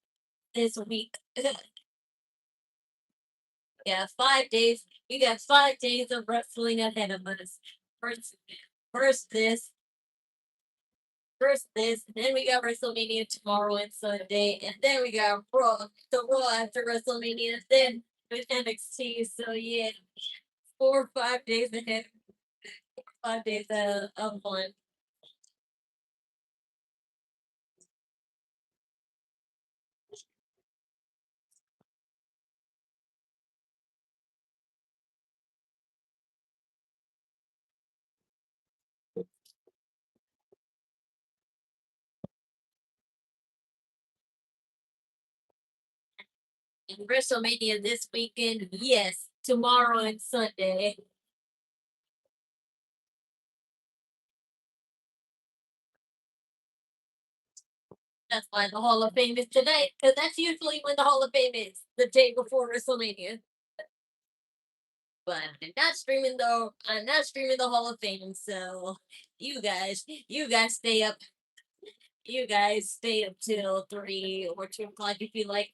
S1: week. Yeah, 5 days. We got 5 days of wrestling ahead of us. First, first this, first this, then we got WrestleMania tomorrow and Sunday, and then we got Raw, the Raw after WrestleMania, then with NXT. So yeah, 4 or 5 days ahead. 5 days of fun. And WrestleMania this weekend, yes, tomorrow and Sunday. That's why the Hall of Fame is today, because that's usually when the Hall of Fame is, the day before WrestleMania. But I'm not streaming the Hall of Fame, so you guys stay up till 3 or 2 o'clock if you like.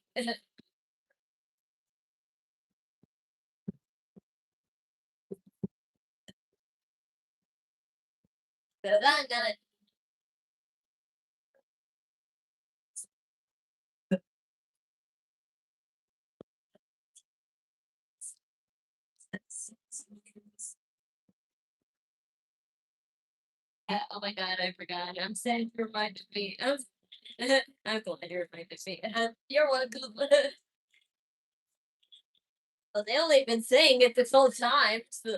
S1: So I'm gonna oh my god, I forgot. I'm sad you reminded me. I'm glad you reminded me. You're welcome. Well, they only been saying it this whole time, so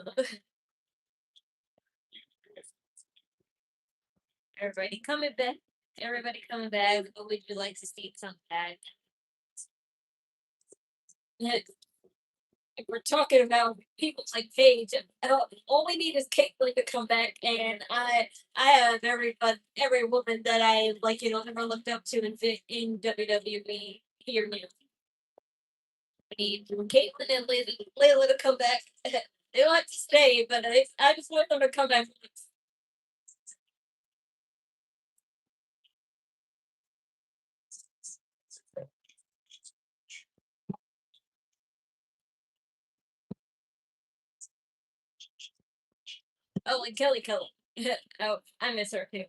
S1: everybody coming back. Everybody coming back. What would you like to see come back? If we're talking about people like Paige, all we need is Caitlyn to come back, and I have every woman that I like, you know, ever looked up to in WWE here now. We need Caitlyn and Layla to come back. They don't have to stay, but I just want them to come back. Oh, and Kelly. Oh, I miss her too.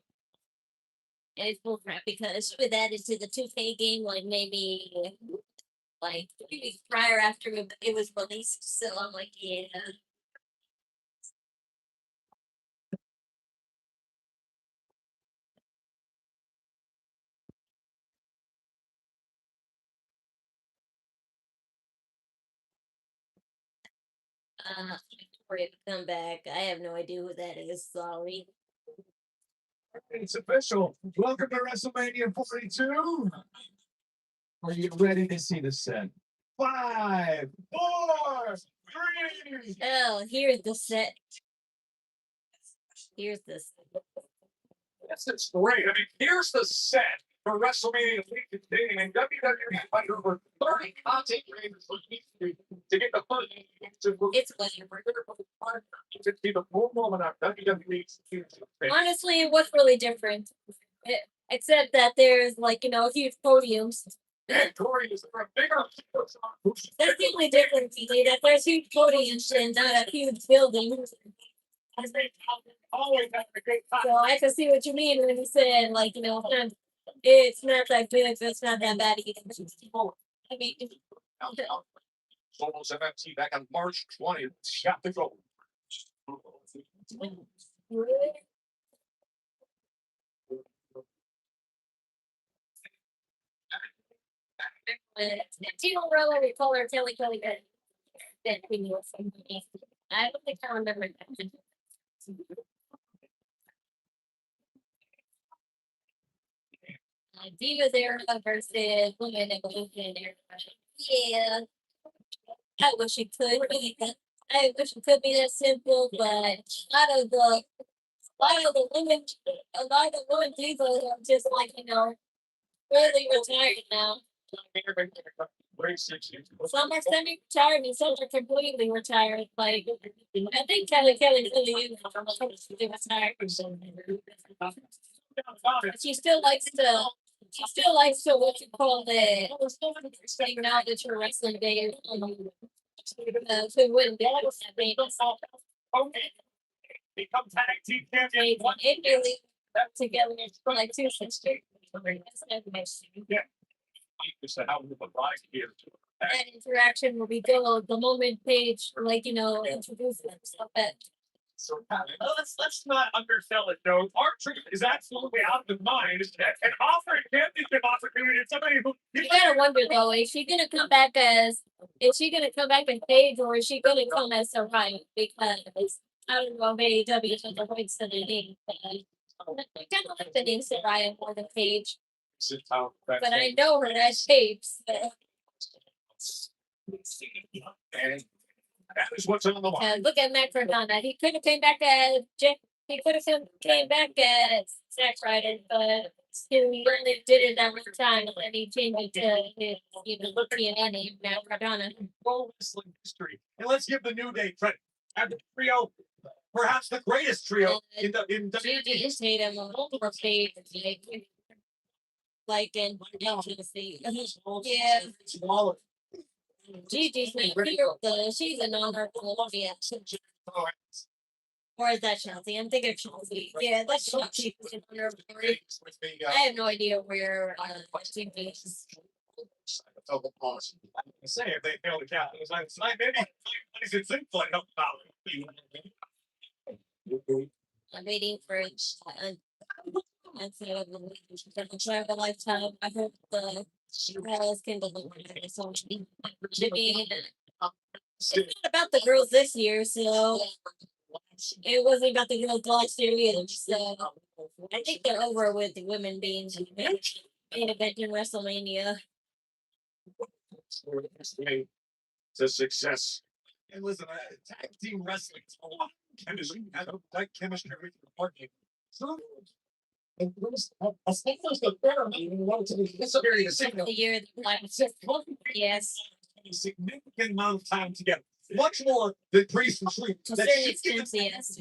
S1: And it's bullcrap because she was added to the 2K game like maybe like 3 weeks prior after it was released. So I'm like, yeah. Uh, for it to come back. I have no idea who that is. Sorry.
S8: It's official. Welcome to WrestleMania 42. Are you ready to see the set? 5, 4, 3.
S1: Oh, here's the set. Here's this.
S2: Yes, it's great. I mean, here's the set for WrestleMania week today, and WWE had over 30 content creators to get the first
S1: It's
S2: to see the full moment of WWE's
S1: honestly, what's really different? Except that there's like huge podiums.
S2: and Corey is a bigger
S1: That's the only difference. That there's huge podiums and not a huge building.
S2: always having a great time.
S1: So I can see what you mean when you said it's not that good, so it's not that bad either. I mean,
S2: Solo's MFT back on March 20th. Got to go.
S1: Tino Roller, we call her Kelly Kelly. That we knew from me. I don't think I remember that. Divas era versus Women Evolution era. Yeah, I wish it could be. I wish it could be that simple, but a lot of the women divas are just really retired now. Some are semi-retired and some are completely retired. Like I think Kelly really is retired. She still likes to. She still likes to what you call it. Acknowledge her wrestling days. So it wouldn't be
S2: Become tag team champion.
S1: it really together for like 2 sisters.
S2: Yeah. How the body here.
S1: That interaction will be good the moment Paige introduces herself.
S2: So let's not undersell it though. Our truth is absolutely out of mind, and offering championship opportunity to somebody who
S1: You gotta wonder though, is she gonna come back as Paige or is she gonna come as Soraya? Because I don't know if AEW is the rights to the name, but I kind of like the name Soraya more than Paige. But I know her as Paige.
S2: And that is what's on the line.
S1: Look at Matt Cardona. He could have came back as he could have came back as Zack Ryder, but he only did it that one time and he changed it to his TNA name, Matt Cardona.
S8: Pro wrestling history. And let's give the New Day credit. Have the trio, perhaps the greatest trio in
S1: Gigi is made him a more favorite. Like in Tennessee. Yeah. Gigi's not here though. She's a non-article. Yeah. Or is that Chelsea? I'm thinking of Chelsea. Yeah, that's Chelsea. I have no idea where Gigi is.
S8: I say if they fail to count, it was like maybe he's in sync flight help out.
S1: I'm waiting for and so the lifetime. I hope the girls can deliver it. So it's not about the girls this year, so it wasn't about the girls last year either. So I think they're over with the women being main event in WrestleMania.
S2: It's a success.
S8: And listen, tag team wrestling is a lot of chemistry. I don't like chemistry with your partner. So,
S1: The year yes.
S8: a significant amount of time together. Much more than Priest and Sweet.
S1: To a certain extent, yes.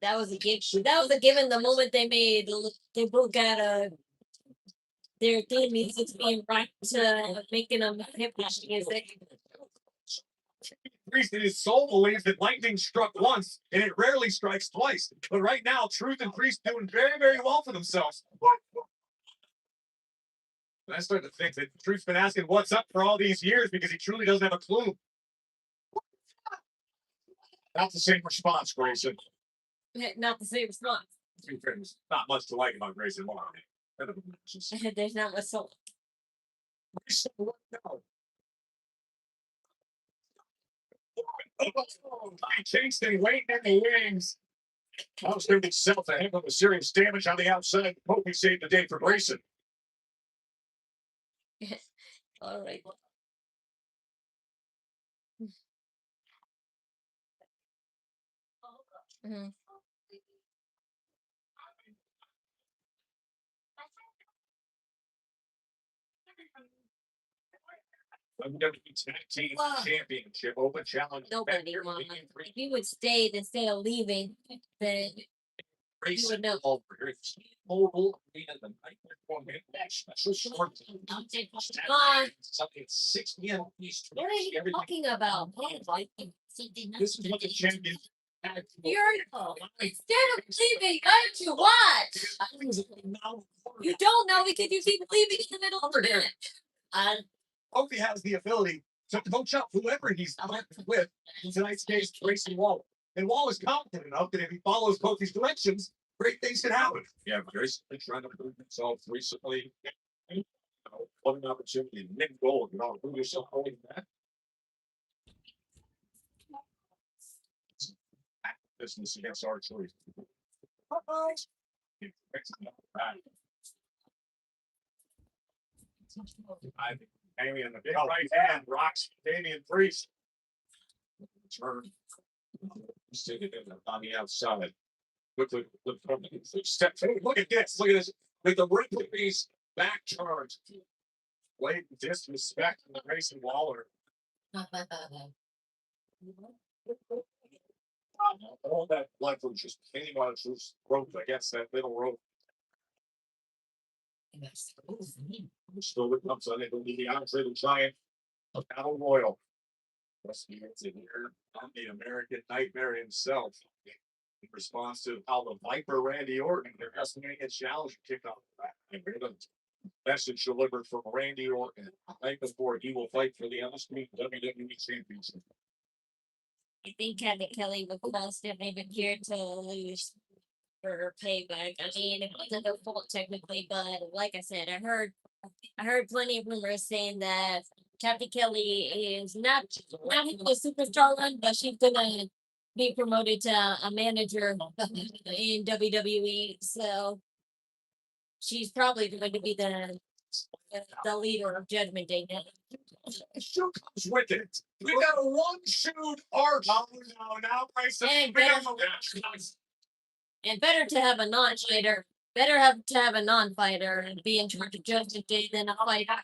S1: That was a given. That was a given the moment they both got their theme music being right to making them hip hop music.
S8: Priest in his soul believes that lightning struck once and it rarely strikes twice. But right now, Truth and Priest doing very, very well for themselves. And I start to think that Truth's been asking what's up for all these years because he truly doesn't have a clue.
S2: Not the same response, Grayson.
S1: Not the same response.
S8: Not much to like about Grayson Waller.
S1: There's not much soul.
S2: Kingston waiting in the wings. I was going to be self a handle with serious damage on the outside. Hope he saved the day for Grayson.
S1: All right. Mhm.
S2: WWE Tag Team Championship Open Challenge.
S1: Nobody won. If you would stay instead of leaving, then you would know.
S2: Mobile Arena, the night before midnight special short.
S1: God,
S2: Something at 6 p.m. Eastern.
S1: what are you talking about?
S2: This is what the champion had.
S1: Furious. Instead of leaving, learn to watch. You don't know because you keep leaving in the middle of the match. And
S2: Kofi has the ability to coach up whoever he's with. In tonight's case, Grayson Waller. And Waller is confident enough that if he follows Kofi's directions, great things can happen. Yeah, Grayson been trying to prove himself recently. What an opportunity. Nick Gold, you know, prove yourself holding that. Business against archery. Damien, the big right hand rocks Damian Priest. Turn. Sticking it on the outside. Look at this. Look at this. Like the ring piece back turns. Blatant disrespect from Grayson Waller. All that blood from just came out of his throat against that middle rope. Still it comes on. It will be the Andre the Giant of Battle Royal. Wrestling in here on the American Nightmare himself. In response to how the Viper Randy Orton, their Wrestlemania challenge kicked off. Message delivered from Randy Orton right before he will fight for the undisputed WWE Championship.
S1: I think Kathy Kelly would most have even cared to lose for her payback. I mean, it wasn't her fault technically, but like I said, I heard plenty of rumors saying that Kathy Kelly is not having a superstar run, but she's gonna be promoted to a manager in WWE. So she's probably going to be the leader of Judgment Day now.
S2: Shoe comes with it. We got a one-shoot arch. Oh no, now Grayson.
S1: And better to have a non-fighter. Better have to have a non-fighter and be in charge of Judgment Day than a fighter.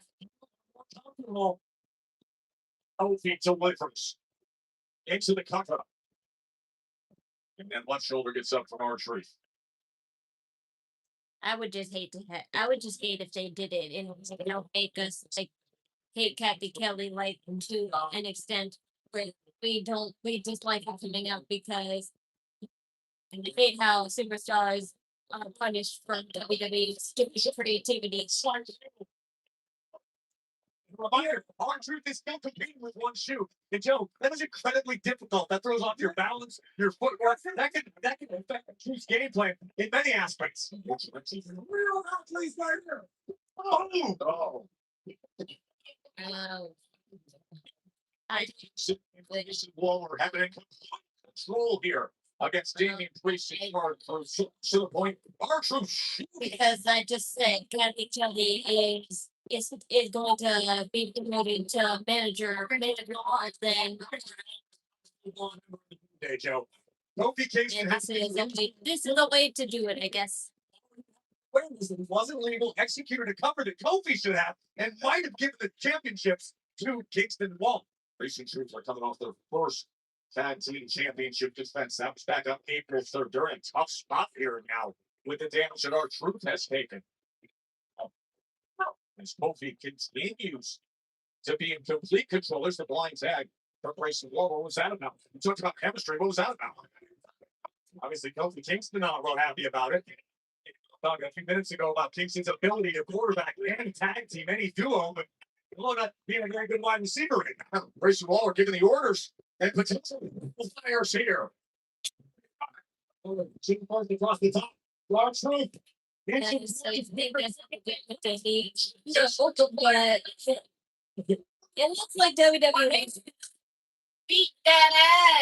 S2: Kofi delivers into the cover. And then left shoulder gets up from archery.
S1: I would just hate if they did it and make us like hate Kathy Kelly like to an extent where we just like her coming out because we hate how superstars are punished for WWE's stupid creativity.
S2: Reminder, R-Truth is still competing with one shoe. And Joe, that is incredibly difficult. That throws off your balance, your footwork. That can affect the Truth's game plan in many aspects. Real athletes right here. Oh.
S1: I
S2: Waller having control here against Damian Priest to the point. R-Truth.
S1: because I just said Kathy Kelly is going to be promoted to manager then
S2: Hey, Joe. Kofi Kingston
S1: and this is the way to do it, I guess.
S2: Wasn't legal, executed a cover that Kofi should have, and might have given the championships to Kingston Waller. Racing Troops are coming off their first tag team championship defense. That was back up April 3rd. They're in a tough spot here now with the damage that R-Truth has taken. As Kofi continues to be in complete control, there's the blind tag from Grayson Waller. What was that about? We talked about chemistry. What was that about? Obviously, Kofi Kingston not real happy about it. Talking a few minutes ago about Kingston's ability to quarterback any tag team, any duo, but not being a very good wide receiver right now. Grayson Waller giving the orders and potentially fires here. Across the top. R-Truth.
S1: And so you think that's what they need. But it looks like WWE beat that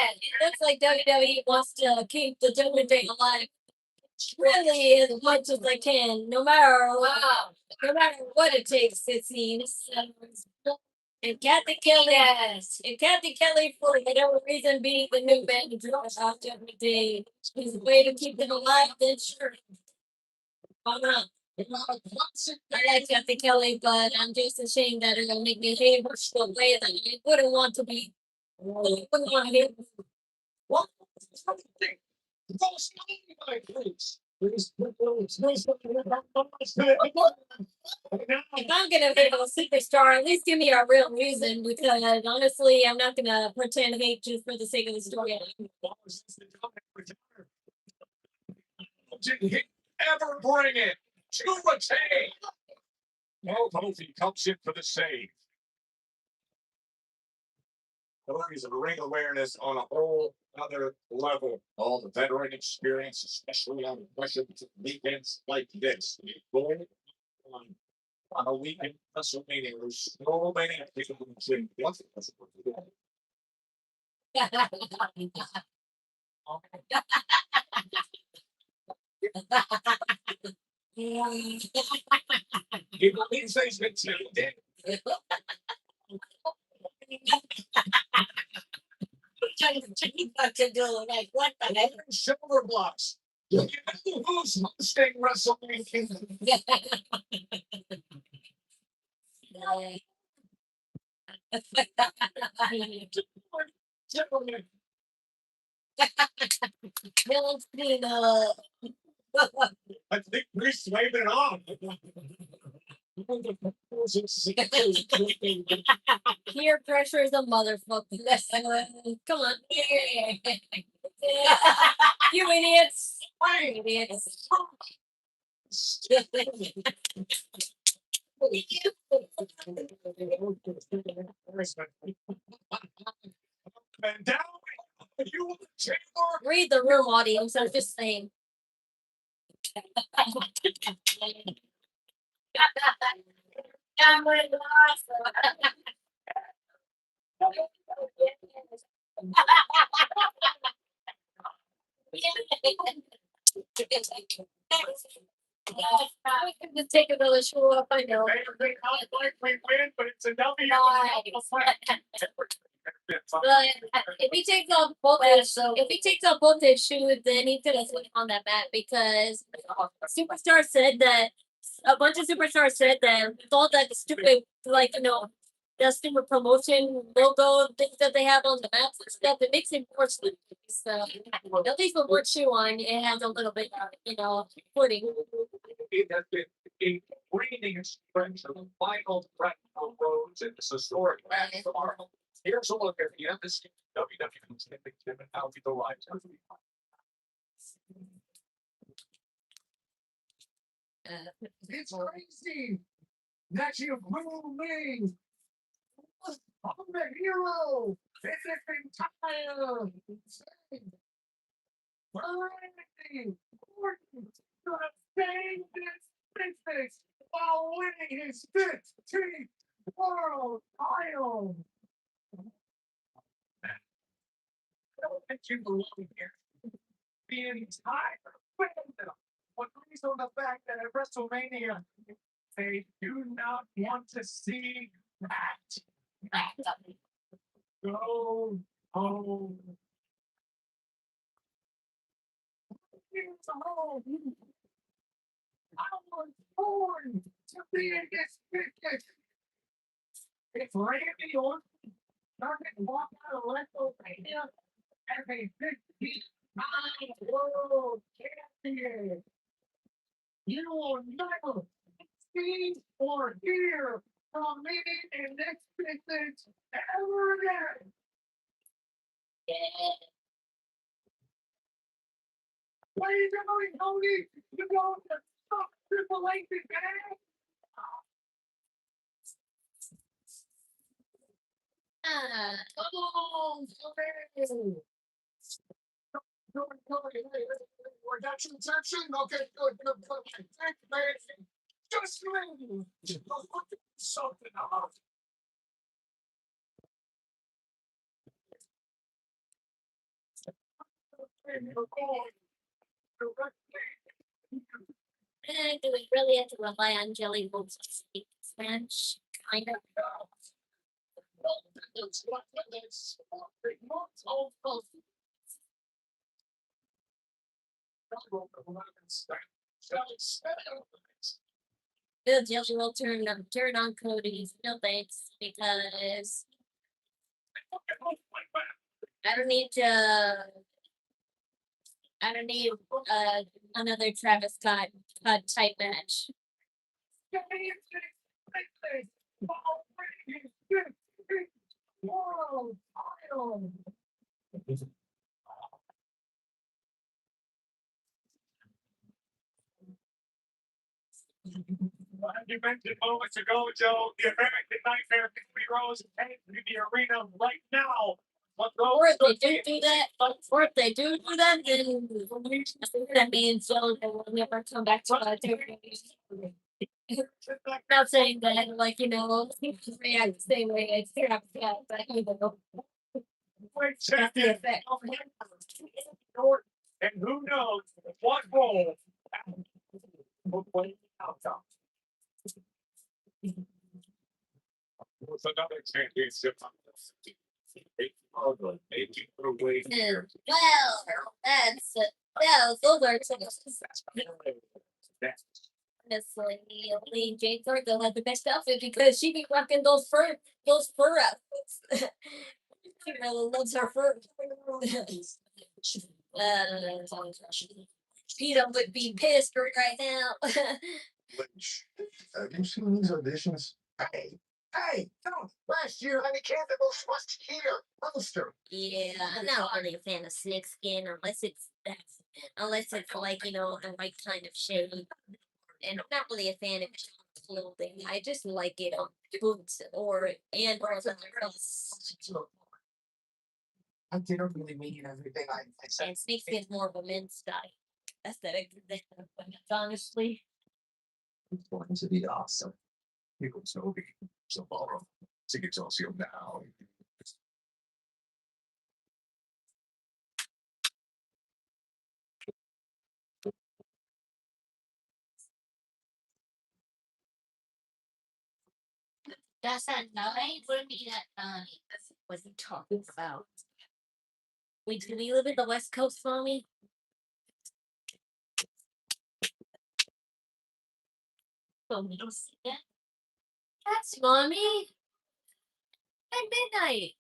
S1: ass. It looks like WWE wants to keep the WWE alive. Really, as much as they can, no matter what it takes, it seems. And Kathy Kelly, and Kathy Kelly, for whatever reason, being the new manager of WWE, is a way to keep them alive. Then sure, why not? I like Kathy Kelly, but I'm just ashamed that it'll make me hate her the way that I wouldn't want to be. I wouldn't want to hate.
S2: What? Those my please.
S1: If I'm gonna hate a superstar, at least give me a real reason, because honestly, I'm not gonna pretend hate just for the sake of the story.
S2: Did he ever bring it to a team? No, Kofi comes in for the save. Kofi's a ring awareness on a whole other level. All the veteran experience, especially on weekends like this. Going on a weekend WrestleMania, there's so many people who say, "What's it?" People these days been dead.
S1: To do like what the heck?
S2: Silver blocks. You know who's hosting WrestleMania?
S1: Bill's been
S2: I think we're slaving it on.
S1: peer pressure is a motherfucker. Come on. You idiots. You idiots.
S2: And down you chamber.
S1: Read the room, audience. I'm just saying. I can just take another shoe off. I know.
S2: We win, but it's a W.
S1: But if he takes off both his shoes, then he's gonna swing on that mat, because Superstar said that a bunch of superstars said that with all that stupid, like, that stupid promotion logo things that they have on the mats and stuff, it makes it more slippery. So at least with one shoe on, it has a little bit, footing.
S2: It has been a breathing experience of the final threat of roads in this historic match tomorrow. Here's a look at the embassy WWE's and how the lives are. It's crazy that you blew me. I'm the hero. This is time. Finally, Gordon gonna save this business while winning his 15th world title. I don't think you belong here. The entire fandom agrees on the fact that at WrestleMania, they do not want to see that. Go home. Here's home. I was born to be in this business. If Randy Orton doesn't walk out of WrestleMania as a 15-time world champion, you will never see or hear from me in this business ever again. What are you doing, Tony? You going to stop Triple H again? Oh, reduction section? Okay, good. Thank you, man. Just me. Something out.
S1: Do we really have to rely on jelly rolls to speak French? Kind of. The jelly roll turn on Cody's. No thanks, because I don't need to. I don't need another Travis Scott type match.
S8: You mentioned moments ago, Joe, the American Nightmare can be rose and in the arena right now.
S1: Or if they do do that, then that means Joe will never come back to not saying that, like, react the same way as Travis Scott, but
S8: Great
S1: that's the
S8: champion.
S1: effect.
S8: And who knows what role will play out. What's another championship?
S1: Well, those are honestly, Jane Thornhill had the best outfit because she be rocking those fur outfits. She really loves her fur. Peter would be pissed right now.
S3: Which, have you seen these auditions? Hey, don't. Last year I became the most watched here. Poster.
S1: Yeah, I'm not really a fan of snakeskin unless it's like, the right kind of shade. And I'm not really a fan of clothing. I just like it on boots or something else.
S10: I didn't really mean everything I said.
S1: And snakeskin's more of a men's style aesthetic than honestly.
S3: It's going to be awesome. People know me tomorrow. Tickets on sale now.
S1: That's at night? What do you mean at night? What's he talking about? Wait, do we live in the West Coast, mommy? So we don't see that. That's mommy. At midnight.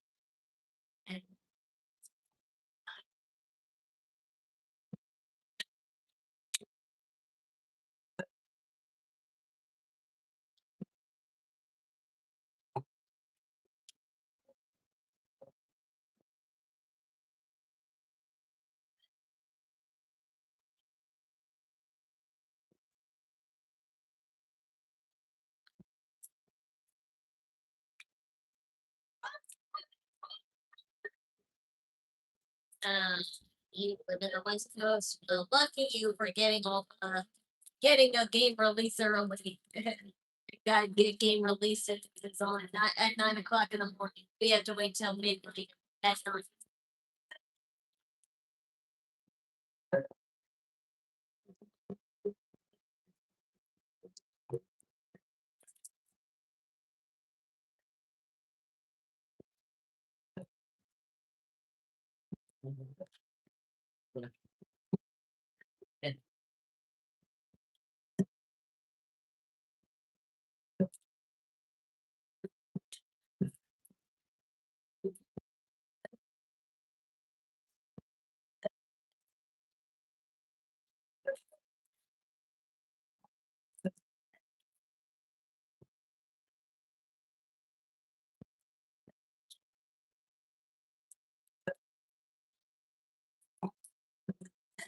S1: And you live in the West Coast. Well, lucky you for getting a game release early. Gotta get game release if it's on at 9 o'clock in the morning. We have to wait till midnight. That's not.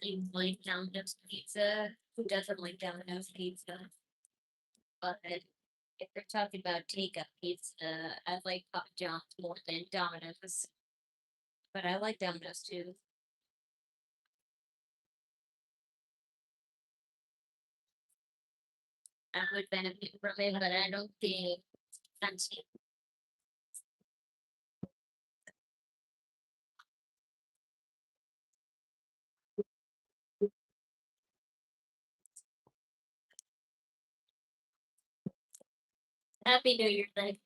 S1: You like Domino's pizza? Who doesn't like Domino's pizza? But if we're talking about takeout pizza, I like Papa John's more than Domino's. But I like Domino's too. I would benefit from it, but I don't think that's Happy New Year, thing.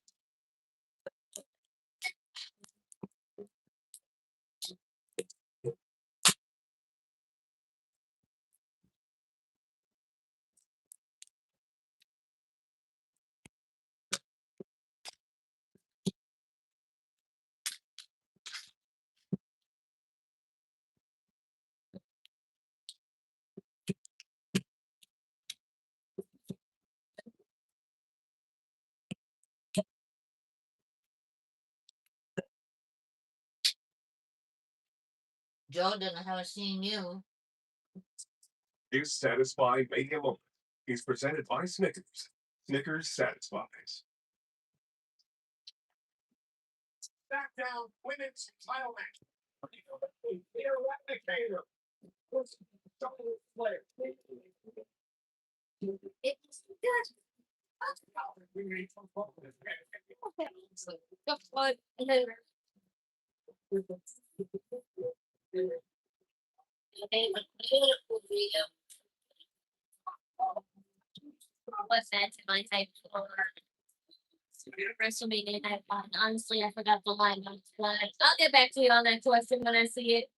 S1: Jordan, I haven't seen you.
S5: Is satisfied making a moment. Is presented by Snickers. Snickers satisfies.
S2: Smackdown women's title match. Eradicator.
S1: It's good. Okay. Go for it. And then- What's that to my type for Wrestlemania night one? Honestly, I forgot the lineup, but I'll get back to you on that question when I see it.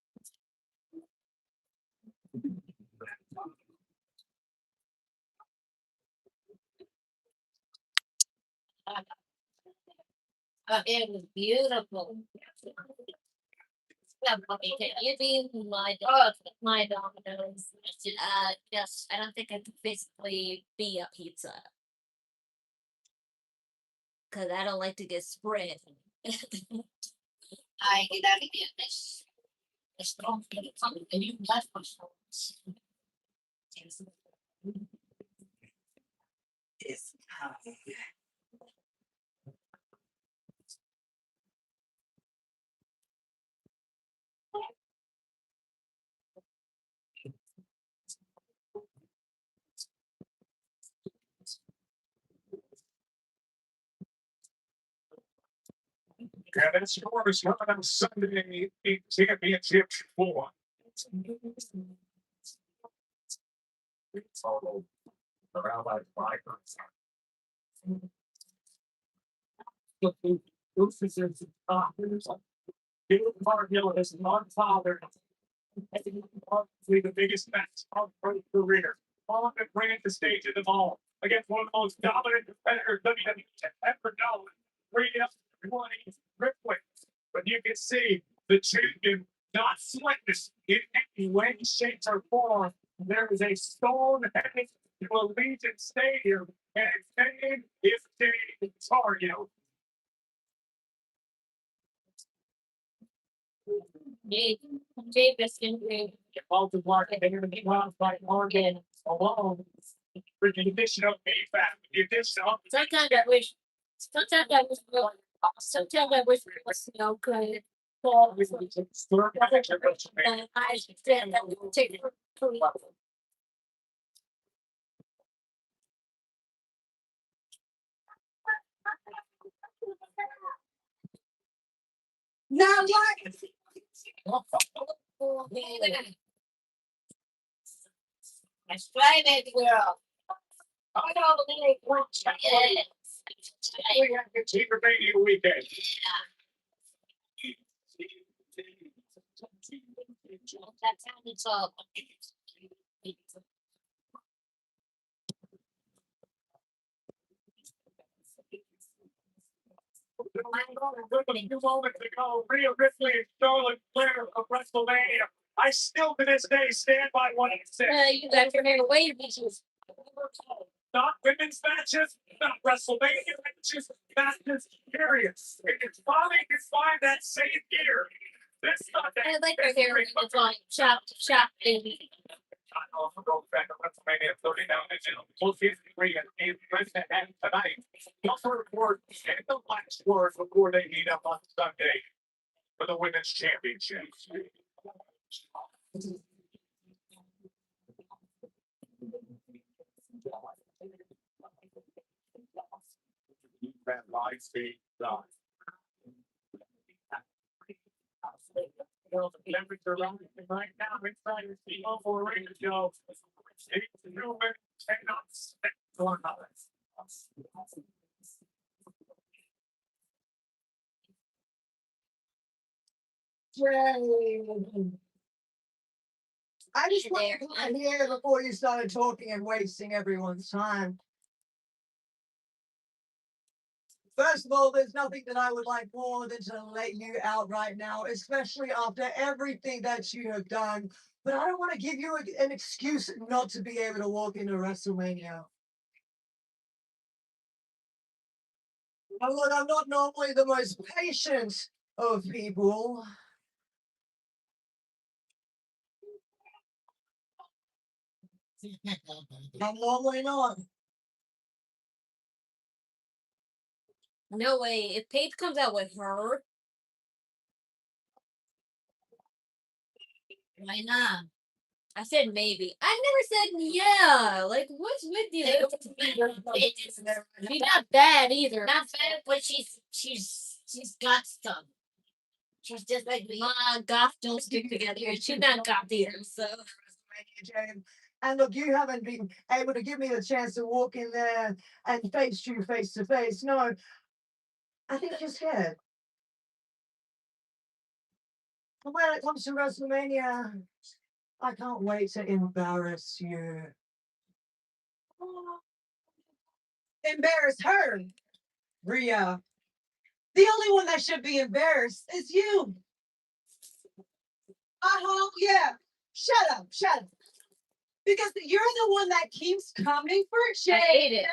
S1: It was beautiful. Yeah, mommy, can you be my dominoes? Yes, I don't think I could physically be a pizza. Cause I don't like to get spread. I get out again. It's strong. And you left my phones. It's
S2: Yeah, that score is coming on Sunday in championship 4. It's all around like 5%. Caleb Cargill is not fathered. The biggest match of her career. On the grandest stage of them all. Against one of the most dominant competitors WWE has ever known. 3 Ripley. But you can see the champion not sweating in any way, shape, or form. There is a stone heading to Allegiant Stadium, and its name is Dave Cargill.
S1: Davis can be
S2: Baltimore, and they're going to be lost by Morgan alone. For the addition of feedback, the addition of
S1: sometimes I wish sometimes I wish it was good. Paul was and I said that we would take it.
S9: Now what?
S1: That's right, baby girl. I don't believe one chance.
S2: we have your Cheaper Baby weekend.
S1: That's how it's all.
S2: A few moments ago, Rhea Ripley and Charlotte Flair of WrestleMania. I still to this day stand by what I said.
S1: You got your hair away, bitches.
S2: Not women's matches, not WrestleMania matches, matches, period. If it's finally can find that same gear, this not that.
S1: I like her hair. It's like chop, baby.
S2: I also go back to WrestleMania 39 and we'll see if we can present and tonight. Also report and the last word before they meet up on Sunday for the women's championship. That live feed done. Right now, it's trying to see over ready to go. It's human and not one of us.
S11: I just
S1: Hey
S11: want
S1: there.
S11: to come in here before you started talking and wasting everyone's time. First of all, there's nothing that I would like more than to let you out right now, especially after everything that you have done. But I don't want to give you an excuse not to be able to walk into WrestleMania. And look, I'm not normally the most patient of people. I'm normally not.
S1: No way. If Paige comes out with her, why not? I said maybe. I never said yeah. Like, what's with you? She's not bad either. Not bad, but she's got stuff. She's just like me. Goth don't stick together. She's not goth either. So
S11: And look, you haven't been able to give me the chance to walk in there and face you face to face. No, I think you're scared. And when it comes to WrestleMania, I can't wait to embarrass you. Embarrass her, Rhea. The only one that should be embarrassed is you. Yeah. Shut up, shut up. Because you're the one that keeps coming for
S1: I hate it.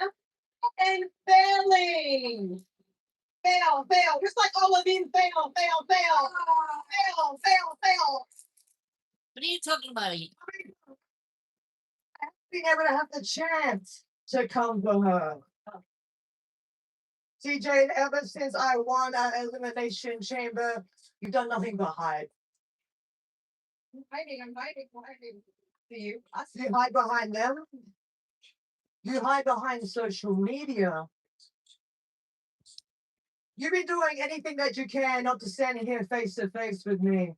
S11: and failing. Fail. Just like all of you fail. Fail.
S1: What are you talking about?
S11: Being able to have the chance to come to her. TJ, ever since I won at Elimination Chamber, you've done nothing but hide. I'm hiding. Do you? I see you hide behind them. You hide behind social media. You've been doing anything that you can not to stand here face to face with me.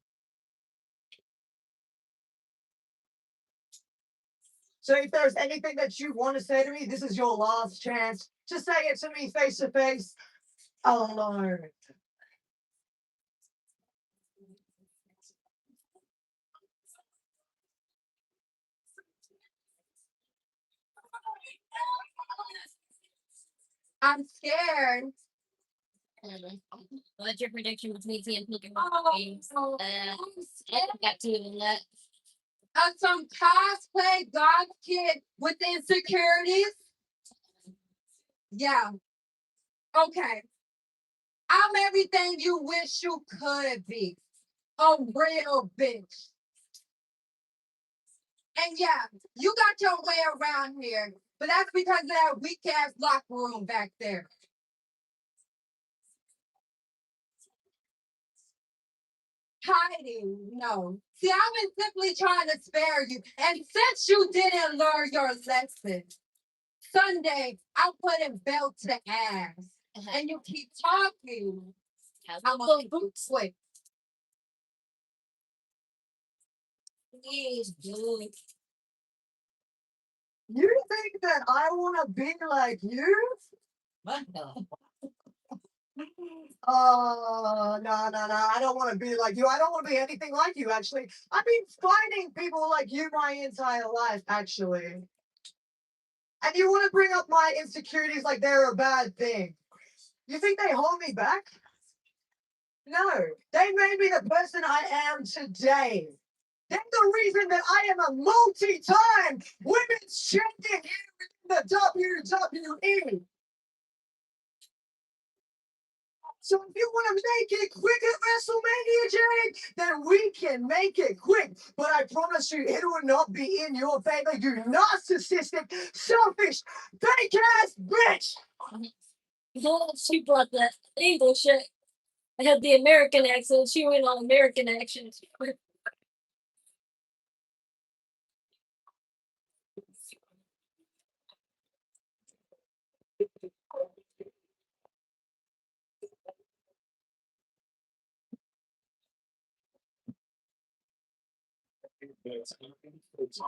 S11: So if there's anything that you want to say to me, this is your last chance. Just say it to me face to face. Alone. I'm scared.
S1: What's your prediction between T and Pikay? I got two in that.
S11: Some cosplay goth kid with insecurities. Yeah. Okay. I'm everything you wish you could be. A real bitch. And yeah, you got your way around here, but that's because of that weak ass locker room back there. Hiding, no. See, I've been simply trying to spare you, and since you didn't learn your lesson, Sunday I'm putting belt to ass, and you keep talking. I'm a boots with.
S1: Please, dude.
S11: You think that I want to be like you?
S1: What the?
S11: Oh, no. I don't want to be like you. I don't want to be anything like you, actually. I've been finding people like you my entire life, actually. And you want to bring up my insecurities like they're a bad thing. You think they hold me back? No. They made me the person I am today. They're the reason that I am a multi-time women's champion here in the WWE. So if you want to make it quick at WrestleMania, Jade, then we can make it quick. But I promise you, it will not be in your favor, you narcissistic, selfish, fake-ass bitch!
S1: She brought that English shit. I had the American accent. She went on American accents.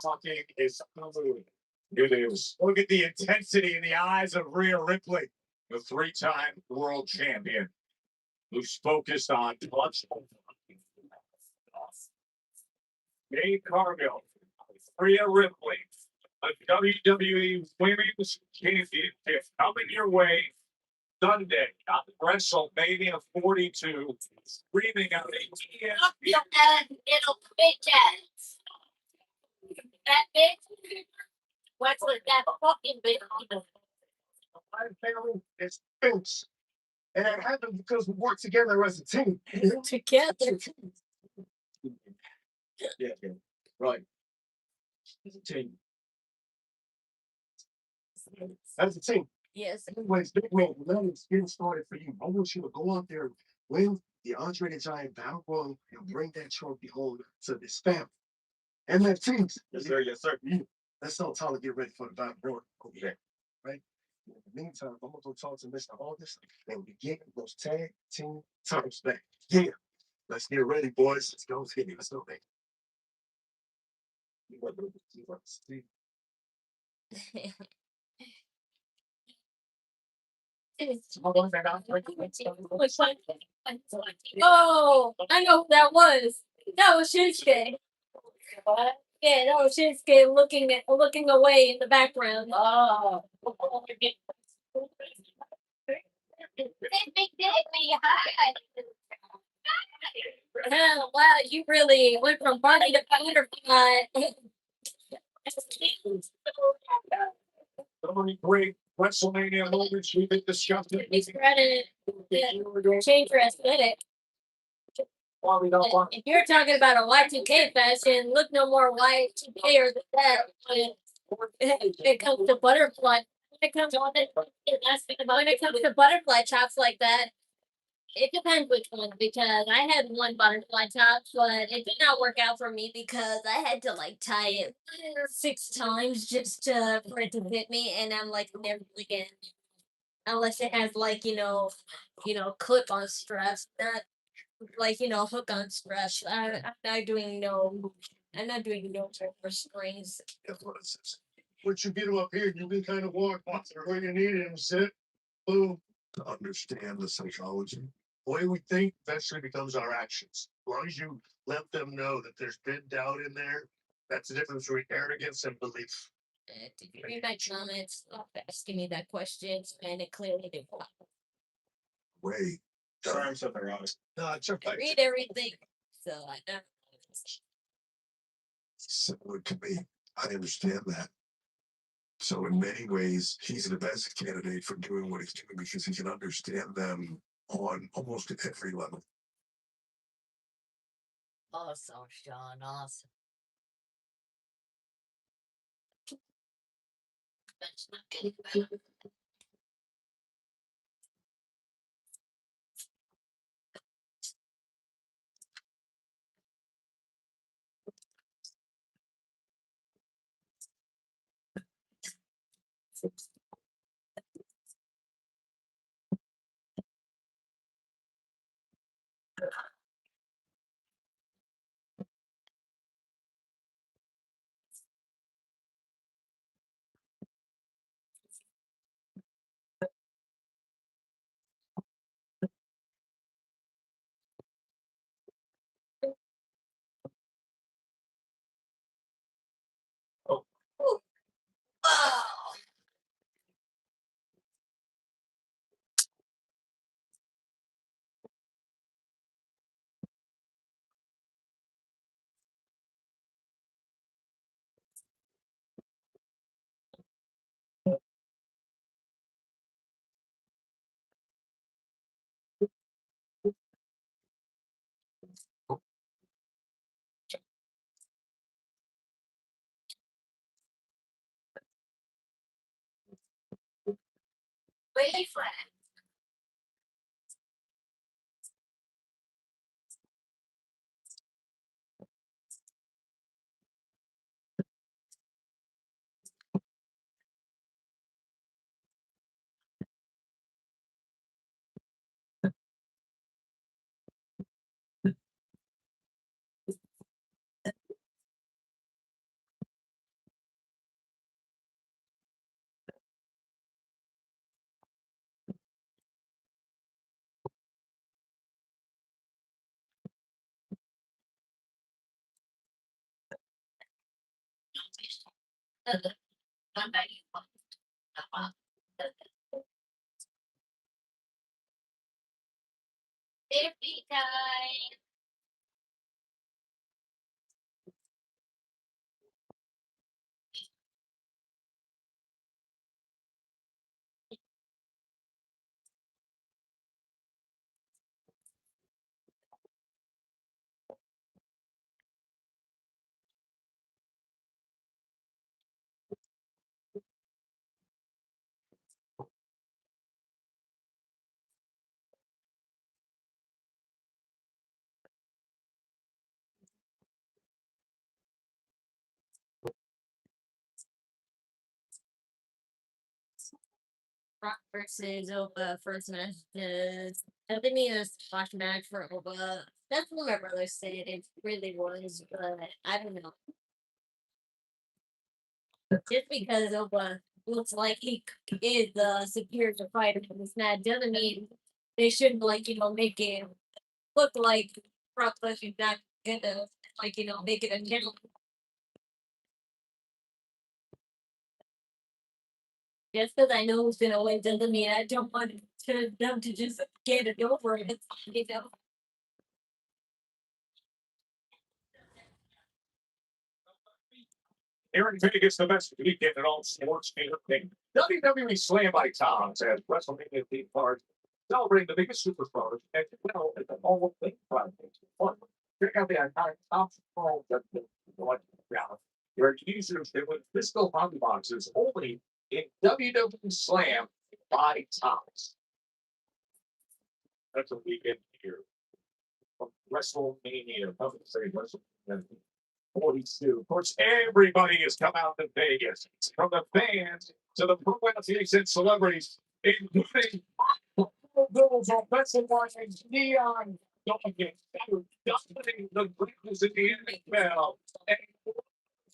S8: Talking is smooth. It is. Look at the intensity in the eyes of Rhea Ripley, the three-time world champion, who's focused on punch.
S2: Dave Cargill, Rhea Ripley, a WWE Women's Championship coming your way Sunday on WrestleMania 42, screaming out
S1: Little bitches. That bitch. What's with that fucking bitch?
S6: My family is Finch. And it happened because we work together as a team.
S1: Together.
S6: Yeah, right. As a team. As a team.
S1: Yes.
S6: Anyways, big man, now it's getting started for you. I want you to go out there, win the Andre the Giant Battle Royal, and bring that trophy home to this family. MFTs. Yes, sir. Yes, sir. Let's tell Tyler to get ready for the Battle Royal over there. Right? In the meantime, I'm gonna go talk to Mr. August and we get those tag team titles back. Yeah. Let's get ready, boys. Let's go. Let's go, man.
S1: Oh, I know who that was. That was Shinsuke. Yeah, that was Shinsuke looking away in the background. Oh. Oh, wow, you really went from bunny to butterfly.
S2: great WrestleMania moments we've been discussing.
S1: He's ready to change your aesthetic. If you're talking about a Y2K fashion, look no more Y2K or that. When it comes to butterfly, when it comes to butterfly chops like that, it depends which one, because I had one butterfly top, but it did not work out for me because I had to like tie it 6 times just for it to fit me, and I'm like never again. Unless it has like clip on straps, not like hook on straps. I'm not doing no. I'm not doing no for strings.
S6: Once you get them up here, you can kind of walk where you need him, sit, boom. To understand the psychology. The way we think eventually becomes our actions. As long as you let them know that there's been doubt in there, that's the difference between arrogance and belief.
S1: Did you read my comments? Stop asking me that question, and it clearly did not.
S3: Wait.
S6: Sorry, I'm so wrong. No, it's okay.
S1: I read everything, so I know.
S3: Similar to me. I understand that. So in many ways, he's the best candidate for doing what he's doing because he can understand them on almost every level.
S1: Awesome, Sean. Awesome. That's not getting better. Oh. Wait for it. There, Pikay. Rock versus Opa first match. I think me a squash match for Opa. That's what my brother said it really was, but I don't know. Just because Opa looks like he is the superior fighter in this match doesn't mean they shouldn't make it look like Brock Lesnar's not gonna make it a general. Just because I know who's gonna win doesn't mean I don't want them to just get it over it. You know.
S2: Aaron Vegas, the best weekend in all sports entertainment. WWE Slam by Tom's as WrestleMania theme park, celebrating the biggest superstars and well as the Hall of Fame project. Check out the iconic top world that the reality. Where users there with physical hobby boxes only in WWE Slam by Tom's. That's a weekend here. WrestleMania, I would say WrestleMania 42. Of course, everybody has come out to Vegas, from the fans to the pronunciation and celebrities, including girls on Wrestlemania, Neon, dominating the greatness in the NFL, and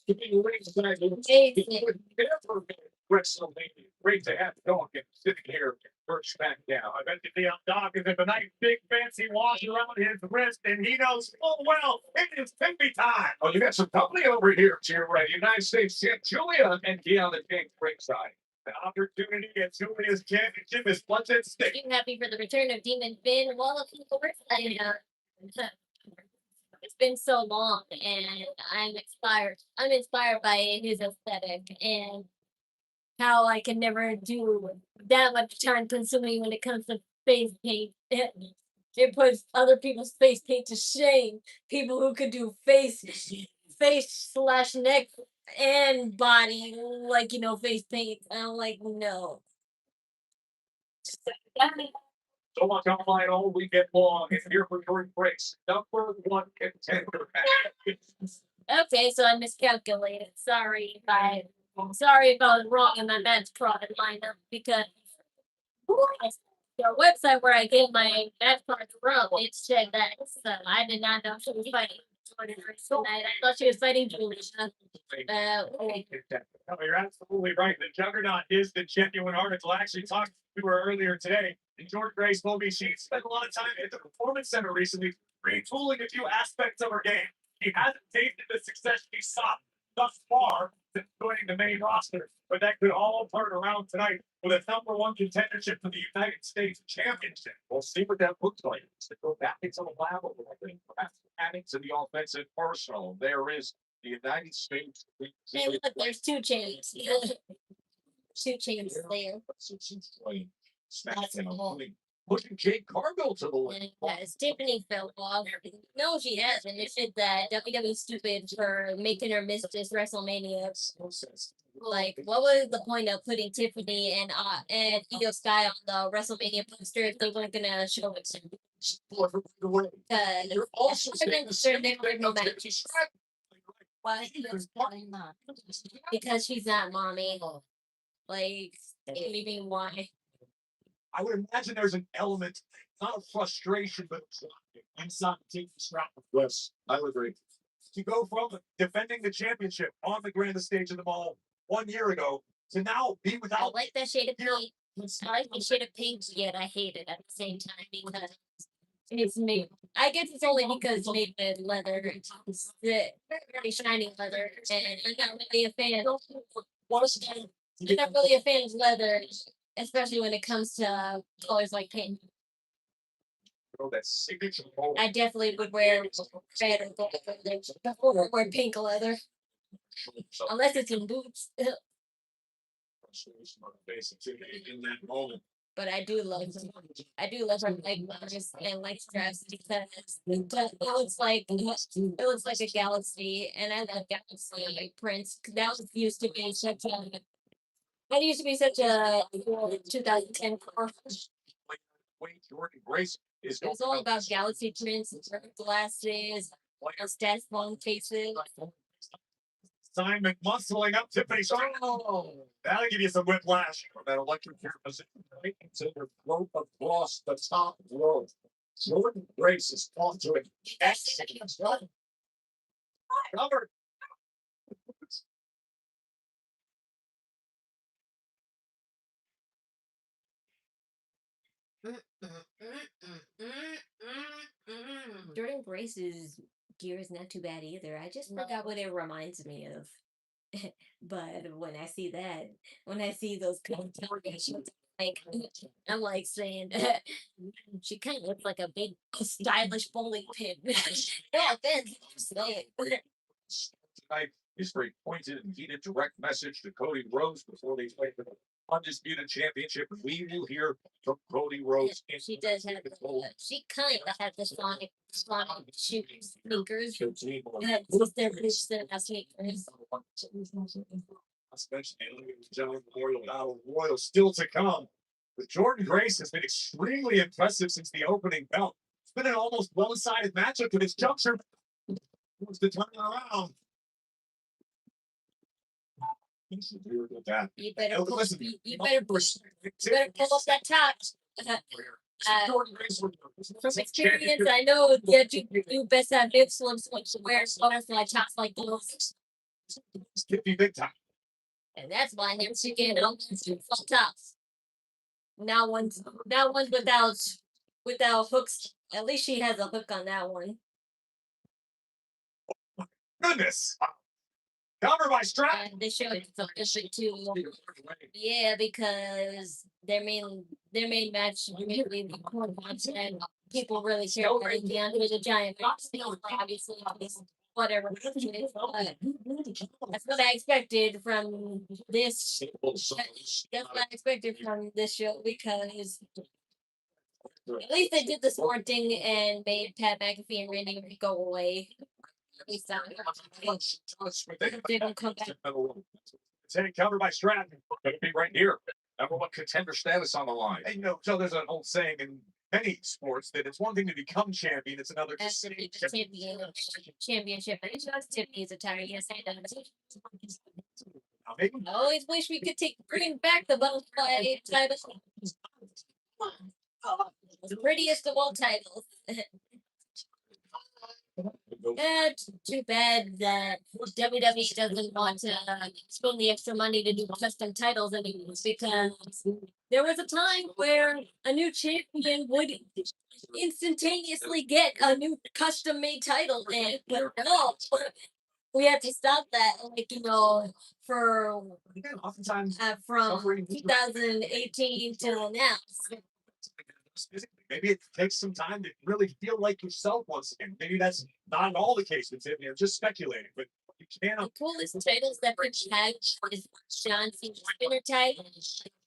S2: to be ringside would never be WrestleMania. Great to have Knockin sitting here for Smackdown.
S8: I bet you the Doc is a nice big fancy watch around his wrist, and he knows full well it is pimpy time.
S2: Oh, you got some company over here to your right. United States champ Giulia and on the King ringside.
S8: The opportunity at Julia's championship is what's at stake.
S1: I'm happy for the return of Demon Finn. While of people were it's been so long, and I'm inspired. I'm inspired by his aesthetic and how I can never do that much time consuming when it comes to face paint. It puts other people's face paint to shame. People who could do face slash neck and body, face paint. I'm like, no.
S2: So much online all weekend long. And here for your breaks. #1 contender.
S1: Okay, so I miscalculated. Sorry if I was wrong in my match card lineup because the website where I get my match card from, it said that. So I did not know she was fighting Jordan tonight. I thought she was fighting Julia.
S8: No, you're absolutely right. The Juggernaut is the genuine article. I actually talked to her earlier today, and Jordan Grace told me she spent a lot of time at the Performance Center recently, retooling a few aspects of her game. She hasn't tasted the success she sought thus far since joining the main roster, but that could all turn around tonight with a #1 contendership for the United States Championship.
S2: We'll see what that looks like. To go back into the lab a little bit, perhaps adding to the offensive arsenal. There is the United States.
S1: Hey, look, there's two chains. Two chains there.
S2: Smackdown. Pushing Jake Cargill to the limit.
S1: Yes, Tiffany fell off. No, she hasn't. It's just that WWE's stupid for making her miss this WrestleMania. Like, what was the point of putting Tiffany and Io Sky on the WrestleMania poster if they weren't gonna show it soon?
S2: You're also saying the same thing about Tiffany Stratton.
S1: Why? Because she's not mommy. Like, maybe why?
S8: I would imagine there's an element, not of frustration, but inside Tiffany Stratton.
S2: Yes, I would agree.
S8: To go from defending the championship on the grandest stage of them all 1 year ago to now be
S1: I
S8: without.
S1: like that shade of pink. I like the shade of pink, yet I hate it at the same time because It's made. I guess it's only because it's made with leather. It's the very shiny leather, and I'm not really a fan. I'm not really a fan of leather, especially when it comes to colors like pink.
S2: That signature moment.
S1: I definitely would wear red or gold leather before I wear pink leather, unless it's in boots.
S2: In that moment.
S1: But I do love her leg leathers and leg straps because it looks like a galaxy, and I love galaxy prints. 'Cause that used to be such a cool 2010 car.
S2: Wait, Jordan Grace is
S1: It was all about galaxy prints, glasses, mustache, long faces.
S8: Simon muscling up Tiffany Stratton. That'll give you some whiplash.
S2: that electric chair position right into their throat across the top row. Jordan Grace is onto it.
S8: Covered.
S1: Jordan Grace's gear is not too bad either. I just forgot what it reminds me of. But when I see those combinations, like I'm like saying, she kind of looks like a big stylish bowling pin. No offense, I'm just saying.
S2: Tonight, history pointed and heated direct message to Cody Rhodes before they play for the Undisputed Championship. We will hear from Cody Rhodes.
S1: She does have she kind of has the sonic shoe sneakers. And just their boots that have sneakers.
S2: Gentlemen, Memorial Battle Royal still to come. But Jordan Grace has been extremely impressive since the opening belt. It's been an almost one-sided matchup, but his juncture wants to turn it around.
S1: You better pull up that top. From experience, I know that you best have big slims when you wear butterfly tops like those.
S2: Skippy big time.
S1: And that's why I'm getting on flip tops. Now one's without hooks. At least she has a hook on that one.
S8: Goodness. Cover by Stratton.
S1: And they show it too. Yeah, because their main match really the core match, and people really care about the under the giant match. Obviously, whatever. That's what I expected from this. That's what I expected from this show because at least they did the smart thing and made Pat McAfee and Randy Orton go away. At least they don't come back.
S2: It's heading covered by Stratton. Gonna be right here. Number one contender status on the line.
S8: And so there's an old saying in many sports that it's one thing to become champion, it's another to stay
S1: Championship. I just Tiffany is a tired. Yes, I know.
S8: champion.
S1: I always wish we could bring back the butterfly title. The prettiest of all titles. Too bad that WWE doesn't want to spend the extra money to do custom titles anymore because there was a time where a new champion would instantaneously get a new custom made title, and but no, we have to stop that. Like for
S8: Oftentimes,
S1: from 2018 till now.
S8: maybe it takes some time to really feel like yourself once again. Maybe that's not at all the case with Tiffany. I'm just speculating, but you can't.
S1: The coolest titles that Rich had is John Cena's spinner title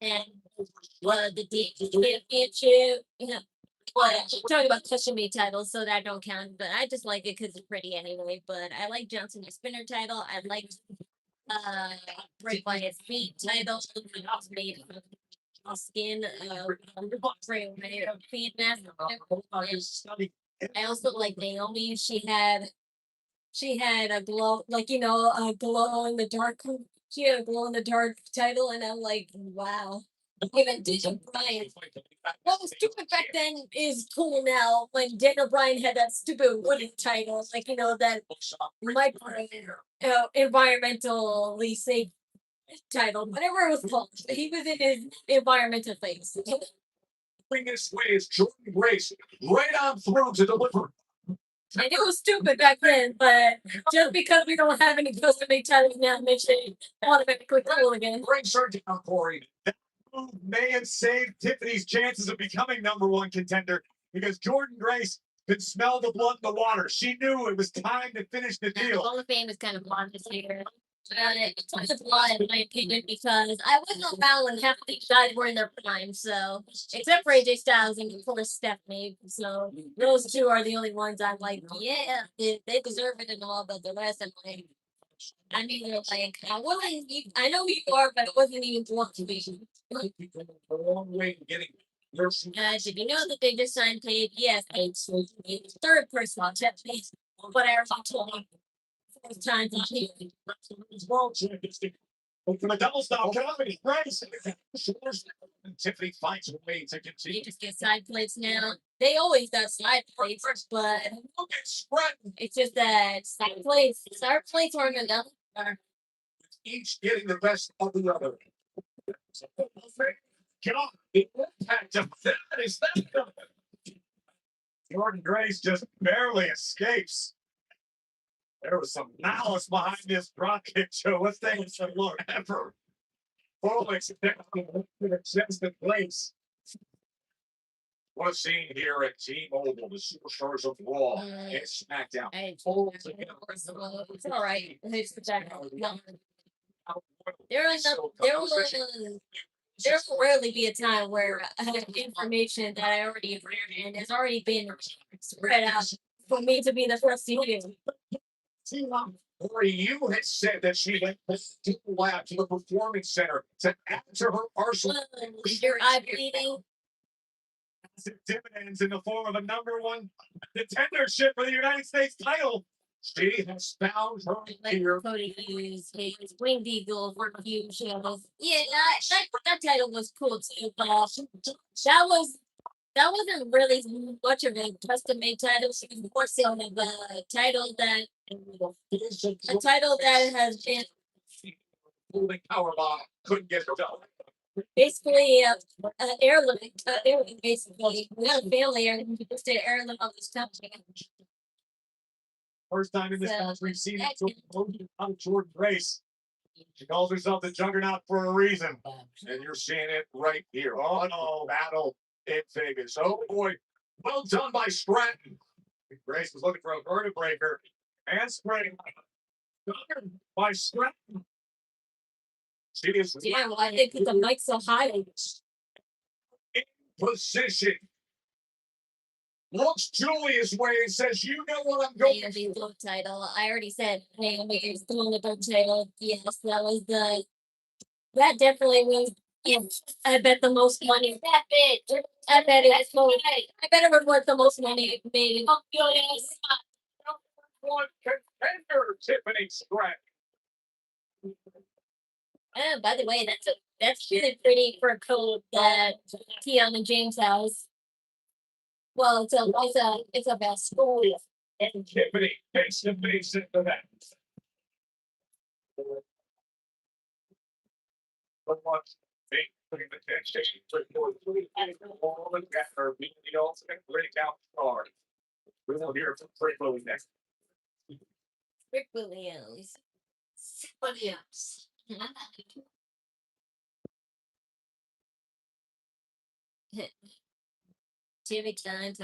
S1: and the championship. But I'm talking about custom made titles, so that don't count. But I just like it because it's pretty anyway. But I like John Cena's spinner title. I like Bray Wyatt's feet title. It's made from skin. Bray Wyatt feet mask. I also like Naomi. She had a glow, like a glow in the dark. She had a glow in the dark title, and I'm like, wow. Even Daniel Bryan. What was stupid back then is cool now. When Daniel Bryan had that stupid wooden title, like that environmentally safe title, whatever it was called. He was in his environmental phase.
S2: Bring this way is Jordan Grace, right on through to deliver.
S1: And it was stupid back then, but just because we don't have any custom made titles now, makes it automatically cool again.
S2: Bring her down, Corey. That move may have saved Tiffany's chances of becoming #1 contender because Jordan Grace could smell the blood in the water. She knew it was time to finish the deal.
S1: Hall of Fame is kind of blonde this year. It's kind of blonde in my opinion because I wasn't around when half of these guys were in their prime. So except for AJ Styles and of course Stephanie. So those two are the only ones I'm like, yeah, they deserve it and all, but the rest I'm like, I mean, they're like, I know who you are, but it wasn't even want to be.
S2: A long way to getting your
S1: Did you know that they just signed Paige? Yes, Paige. The third person on Jeff Paige. But I already told him 4 times on here.
S2: World Championship. But for the double stop comedy, Grace. Tiffany finds a way to
S1: You
S2: continue.
S1: just get side plates now. They always got side plates, but
S2: Look at Stratton,
S1: it's just that side plates weren't enough.
S2: each getting the best of the other. God, the impact of that is that. Jordan Grace just barely escapes. There was some malice behind this dropkick show. Let's take a look. Ever. Always just the place. What a scene here at T-Mobile, the superstars of Raw and SmackDown.
S1: It's all right. It's the back. There will rarely be a time where I have information that I already have read and has already been spread out for me to be the first to hear.
S2: Corey, you had said that she went to the lab to the performance center to add to her arsenal.
S1: Your eye bleeding.
S2: Dividends in the form of a #1 contendership for the United States title. She has found her here.
S1: Cody Hughes, his Winged Eagle for a few shows. Yeah, that title was cool too, but that wasn't really much of a custom made title. It was more so of a title that has been
S2: Holding powerbomb, couldn't get it done.
S1: basically heirloom, basically. Not a family heirloom, just an heirloom of this company.
S2: First time in this
S1: So,
S2: country, we've seen
S1: that's
S2: it on Jordan Grace. She calls herself the Juggernaut for a reason, and you're seeing it right here. Oh no, battle in Vegas. Oh boy, well done by Stratton. Grace was looking for a vertebrae breaker and spreading by Stratton. She is
S1: yeah, why they put the mic so high?
S2: in position. Looks Julia's way and says, "You know what I'm going
S1: The dog title. I already said Naomi is doing the dog title. Yes, that definitely was. Yes, I bet the most money. That bitch. I bet it was. I bet it was worth the most money it made.
S2: one contender, Tiffany Stratton."
S1: By the way, that's really pretty for a code that Tion and James has. Well, it's a best school.
S2: And Tiffany takes the base into that. But what's putting the tension for all the gather being the ultimate breakout star. We will hear from Rick Willie next.
S1: Rick Williams. Jimmy Jones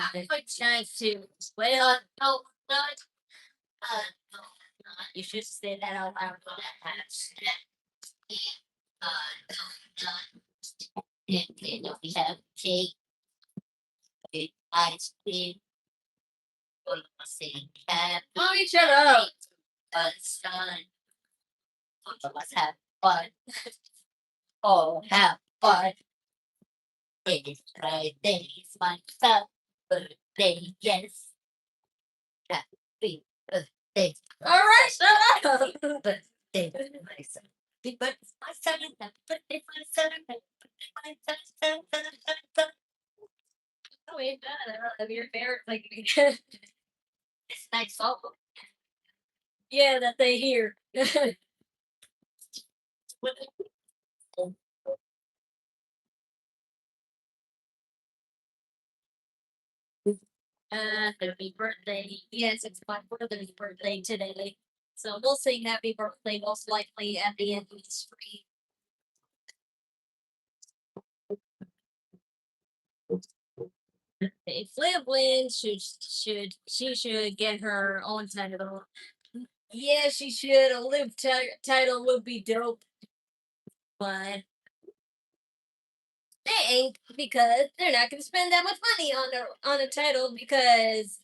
S1: tries to well no not you should say that out loud. We have cake, ice cream, mommy, shut up. Son, let's have fun. Oh, have fun. It's Friday, it's my birthday, yes. Happy birthday. All right, shut up. Birthday, my son. Happy birthday, my son. Happy birthday, my son. Happy birthday, my son. Oh, wait, of your favorite, like, it's nice song. Yeah, that they hear. Happy birthday. Yes, it's my brother's birthday today. So we'll sing happy birthday most likely at the end of the stream. If Liv wins, she should get her own title. Yeah, she should. A Liv title would be dope, but they ain't because they're not going to spend that much money on a title because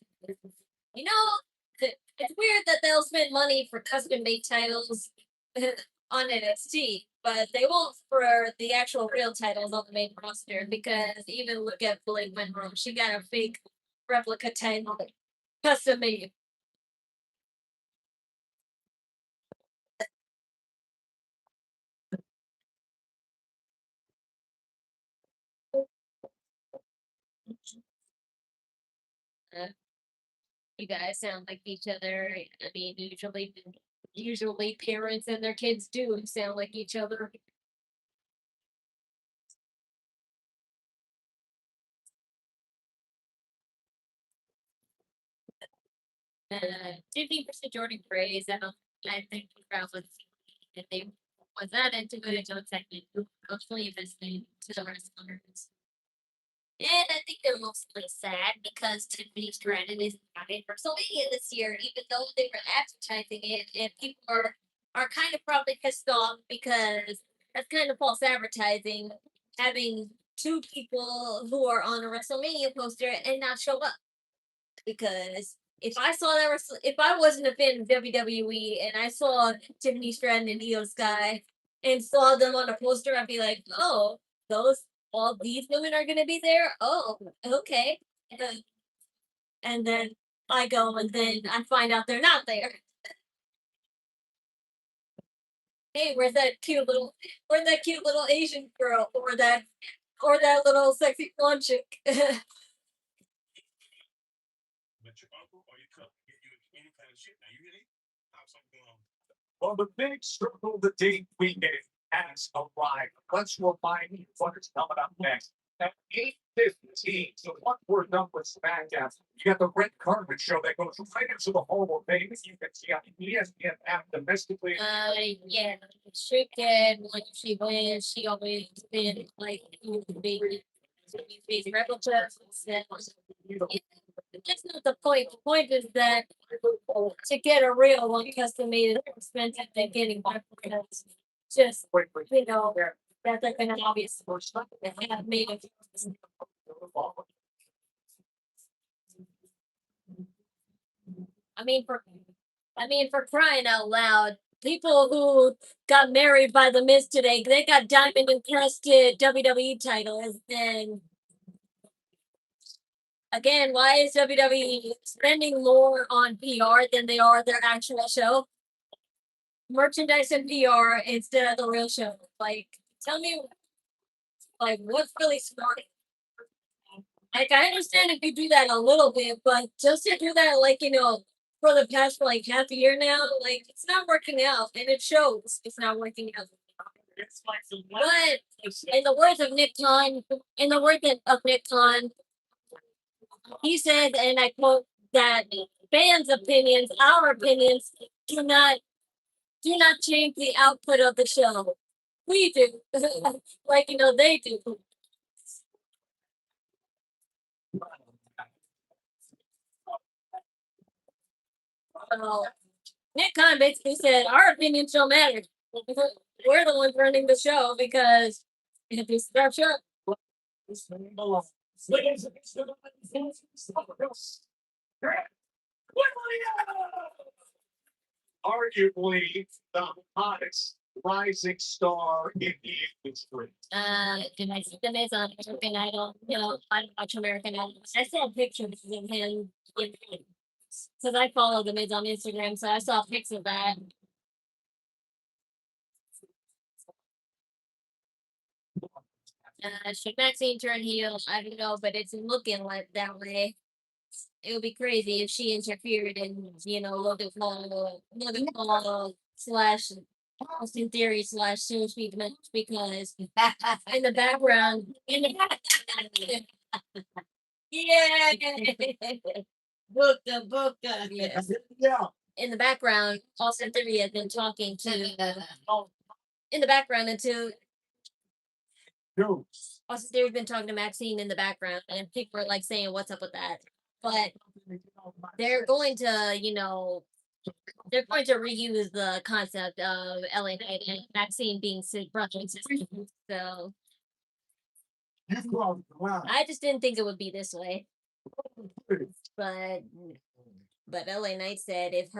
S1: you know it's weird that they'll spend money for custom made titles on NXT, but they won't for the actual real titles on the main roster because even look at Blake Monroe, she got a fake replica title custom made. Uh, you guys sound like each other. I mean, usually parents and their kids do sound like each other. Uh, 50% Jordan praise. I think the crowd was if they was that into it until the second. Mostly listening to the wrestlers. And I think they're mostly sad because Tiffany Stratton is not in WrestleMania this year, even though they were advertising it, and people are kind of probably pissed off because that's kind of false advertising, having two people who are on a WrestleMania poster and not show up. Because if I saw that, if I wasn't a fan of WWE and I saw Tiffany Stratton and Io Sky and saw them on a poster, I'd be like, oh, those all these women are gonna be there. Oh, okay. And then I go and then I find out they're not there. Hey, where's that cute little Asian girl or that little sexy blonde chick?
S2: Well, the big circle the date weekend has arrived. Let's remind you what is coming up next. At 8:15, so once we're done with Smackdown, you got the red carpet show that goes right into the Hall of Fame. You can see on ESPN app domestically.
S1: Yeah, she did when she wins. She always been like big replicas. That's not the point. The point is that to get a real one custom made is more expensive than getting replicas. Just that's like an obvious have made of. I mean, for crying out loud, people who got married by the Miz today, they got diamond encrusted WWE titles. And again, why is WWE spending more on PR than they are their actual show? Merchandise and PR instead of the real show. Like, tell me, like, what's really smart? Like, I understand if you do that a little bit, but just to do that, like, for the past like half a year now, like it's not working out, and it shows it's not working out. But in the words of Nick Khan, he said, and I quote, that fans' opinions, our opinions, do not change the output of the show. We do, like they do. So Nick Khan basically said our opinions don't matter. We're the ones running the show because it's our show.
S2: Arguably the hottest rising star in the industry.
S1: Did I see the Miz on American Idol? No, I don't watch American Idol. I saw pictures of him because I follow the Miz on Instagram, so I saw pics of that. Should Maxine turn heel? I don't know, but it's looking like that way. It would be crazy if she interfered in, Logan Paul slash Austin Theory slash Soon Speed match because in the background, Yeah. Book. Yes.
S3: Yeah.
S1: In the background, Austin Theory had been talking to in the background until
S3: Dude.
S1: Austin Theory's been talking to Maxine in the background, and people are like saying, "What's up with that?" But they're going to, they're going to reuse the concept of LA Knight and Maxine being brother and sister. So
S3: You crossed the line.
S1: I just didn't think it would be this way. But LA Knight said if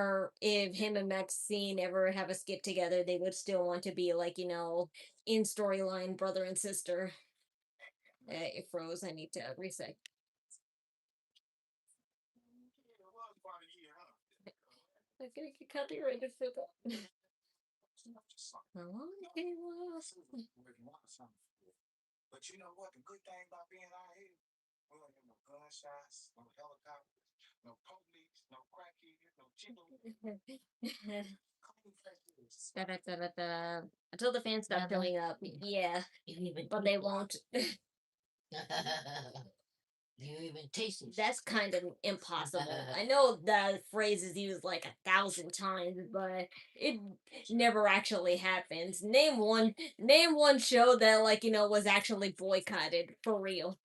S1: him and Maxine ever have a skit together, they would still want to be like, in storyline brother and sister. It froze. I need to reset. I'm gonna get copyrighted for that.
S3: But you know what? The good thing about being out here, we don't have no gunshots, no helicopters, no police, no crackheads, no chicken.
S1: Until the fans stop showing up. Yeah. But they won't.
S9: You even taste it.
S1: That's kind of impossible. I know that phrase is used like 1,000 times, but it never actually happens. Name one show that was actually boycotted for real.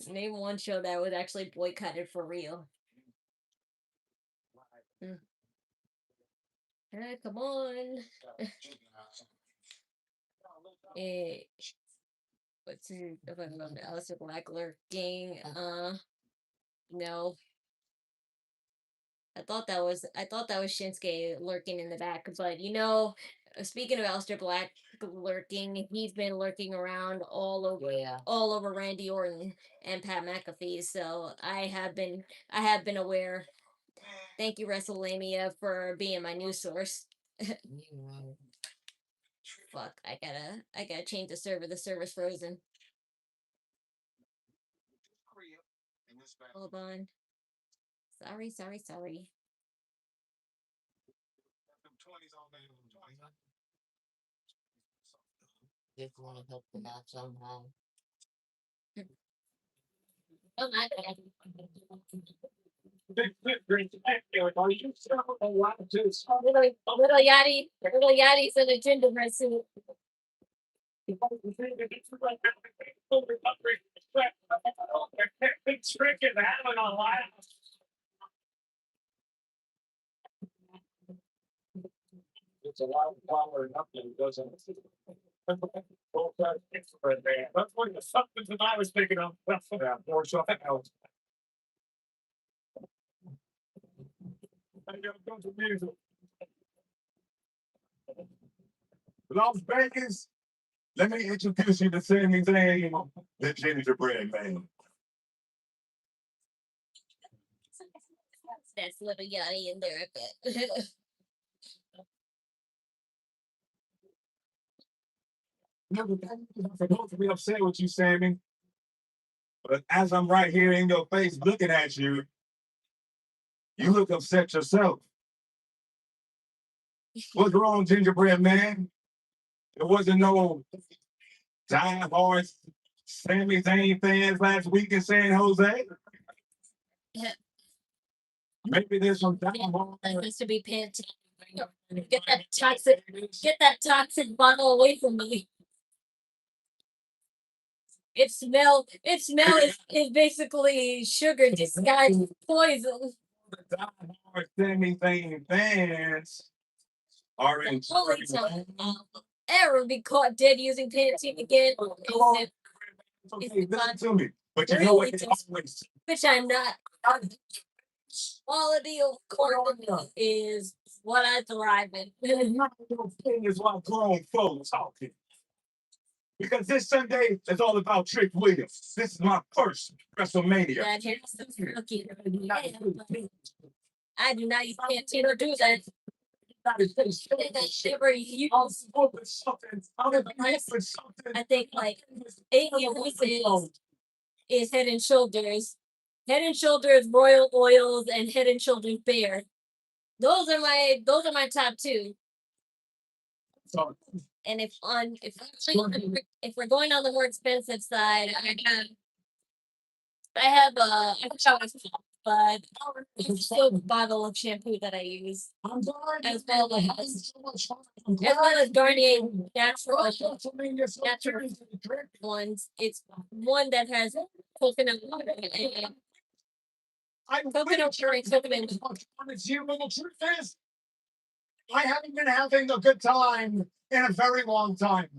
S1: Name one show that was actually boycotted for real. Come on. What's his Alistair Black lurking? No. I thought that was Shinsuke lurking in the back, but speaking of Alistair Black lurking, he's been lurking around all over Randy Orton and Pat McAfee. So I have been aware. Thank you, Wrestlemania, for being my news source. Fuck, I gotta change the server. The server's frozen. Hold on. Sorry.
S9: Just want to help them out somehow.
S1: Oh my bad.
S2: Big green are you still alive to
S1: Little Yachty's in a gingerbread suit.
S2: Big trick is having on live. It's a lot of power and nothing doesn't. That's one of the something that I was thinking of. More so out. Las Vegas, let me introduce you to Sami Zayn, the gingerbread man.
S1: That's Little Yachty in there a bit.
S2: I'm supposed to be upset with you, Sammy. But as I'm right here in your face looking at you, you look upset yourself. What's wrong, gingerbread man? There wasn't no die-hard Sami Zayn fans last week in San Jose. Maybe there's some die-hard.
S1: That has to be pinned. Get that toxic bottle away from me. Its smell is basically sugar disguised as poison.
S2: The die-hard Sami Zayn fans are in
S1: Ever be caught dead using Pantene again?
S2: Okay, listen to me. But you know what they always
S1: Which I'm not. Quality of corn is what I thrive in.
S2: is why grown folks talking. Because this Sunday is all about Trick Williams. This is my first WrestleMania.
S1: That hair's so silky. I do not use Pantene or do that. That shiver you I think like 8 years is Head and Shoulders. Head and Shoulders, Royal Oils, and Head and Shoulders Bare. Those are my top two. And if we're going on the more expensive side, I have I forgot what it's called, but it's still a bottle of shampoo that I use. As well as Garnier natural ones. It's one that has coconut water and coconut water and coconut.
S8: It's you, but the truth is, I haven't been having a good time in a very long time.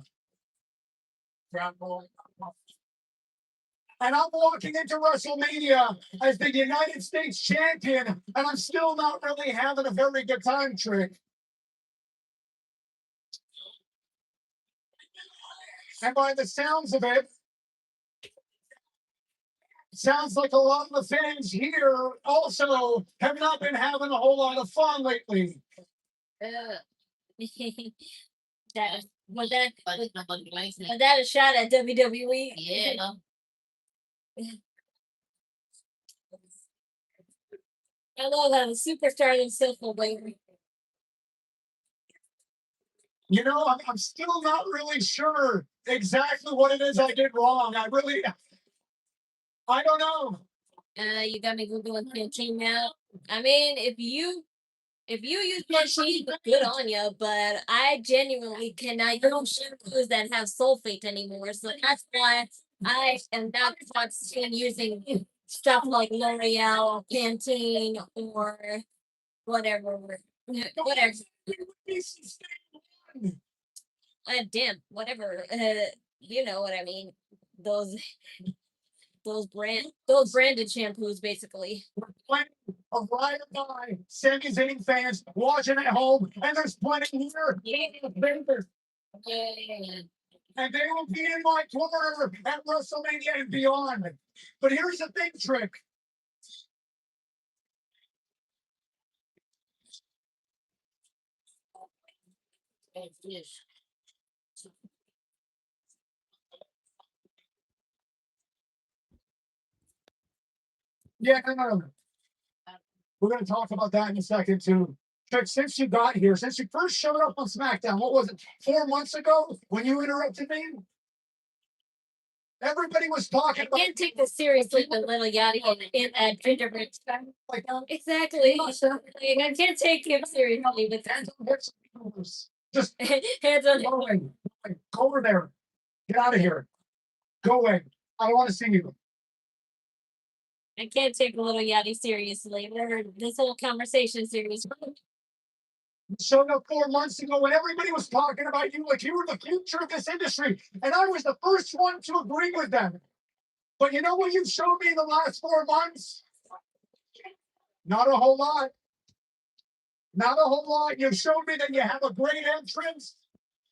S8: And I'm walking into WrestleMania as the United States champion, and I'm still not really having a very good time, Trick. And by the sounds of it, sounds like a lot of the fans here also have not been having a whole lot of fun lately.
S1: That was that a shot at WWE?
S9: Yeah.
S1: I love how the superstar himself will wait.
S8: You know, I'm still not really sure exactly what it is I did wrong. I don't know.
S1: You got me googling canteen now. I mean, if you use canteen, good on you. But I genuinely cannot use shampoos that have sulfate anymore. So that's why I am not constantly using stuff like L'Oreal, Pantene, or whatever. Whatever. Damn, whatever. You know what I mean. Those branded shampoos, basically.
S8: Of Ryan and I, Sami Zayn fans watching at home, and there's plenty here. And they will be in my corner at WrestleMania and beyond. But here's the thing, Trick. Yeah, no. We're going to talk about that in a second, too. Trick, since you got here, since you first showed up on Smackdown, what was it, 4 months ago when you interrupted me? Everybody was talking about.
S1: I can't take this seriously with little Yachty in that gingerbread stuff.
S8: Like,
S1: exactly. Like, I can't take him seriously with that.
S8: Just
S1: Hands on
S8: go away. Go over there. Get out of here. Go away. I don't want to see you.
S1: I can't take a little Yachty seriously. This whole conversation serious.
S8: Showed up 4 months ago when everybody was talking about you like you were the future of this industry, and I was the first one to agree with them. But you know what you've shown me in the last 4 months? Not a whole lot. Not a whole lot. You've shown me that you have a great entrance.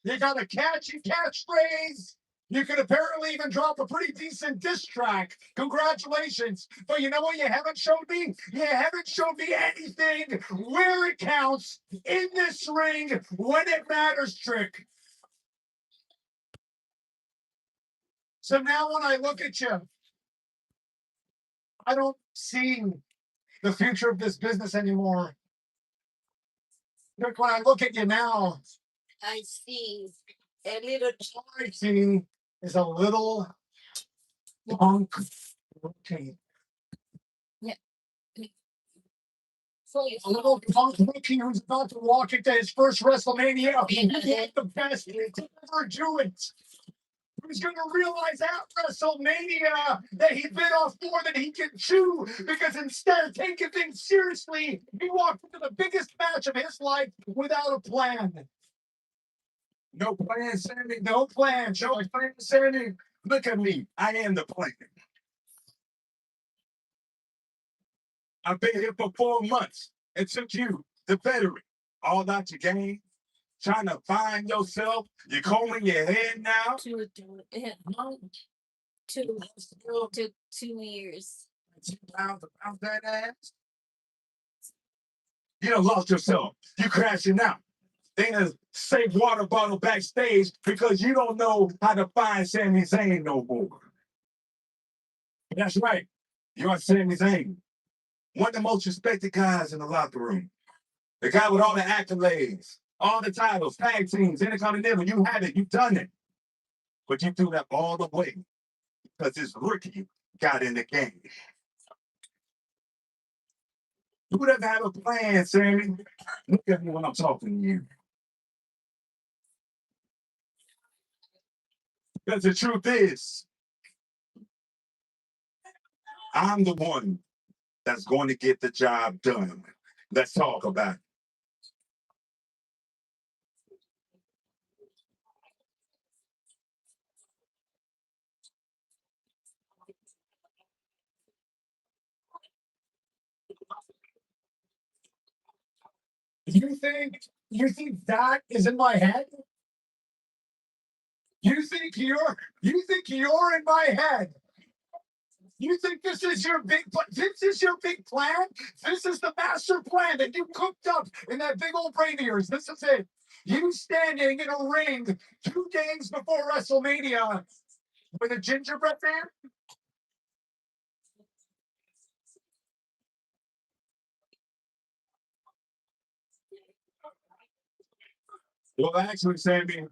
S8: You got a catchy catchphrase. You could apparently even drop a pretty decent diss track. Congratulations. But you know what you haven't showed me? You haven't shown me anything where it counts in this ring when it matters, Trick. So now when I look at you, I don't see the future of this business anymore. Trick, when I look at you now,
S9: I see a little.
S8: all I see is a little punk rookie.
S1: Yeah.
S8: A little punk rookie who's about to walk into his first WrestleMania. He's the best to ever do it. Who's going to realize at WrestleMania that he bit off more than he can chew because instead of taking things seriously, he walked into the biggest match of his life without a plan. No plan, Sammy. No plan. Show a plan, Sammy. Look at me. I am the plan. I've been here for 4 months. It took you, the veteran, all out your game, trying to find yourself. You're combing your head now.
S1: 2 years.
S8: 2 pounds of that ass. You done lost yourself. You crashing out. They done save water bottle backstage because you don't know how to find Sami Zayn no more. That's right. You're Sami Zayn. One of the most respected guys in the locker room. The guy with all the accolades, all the titles, tag teams, Intercontinental. You had it. You've done it. But you threw that all away because it's rookie
S3: got in the game. You would have had a plan, Sammy. Look at me when I'm talking to you. Because the truth is, I'm the one that's going to get the job done. Let's talk about it.
S8: You think that is in my head? You think you're in my head? You think this is your big plan? This is the master plan that you cooked up in that big old brain of yours. This is it. You standing in a ring 2 days before WrestleMania with a gingerbread man?
S3: Well, actually, Sammy,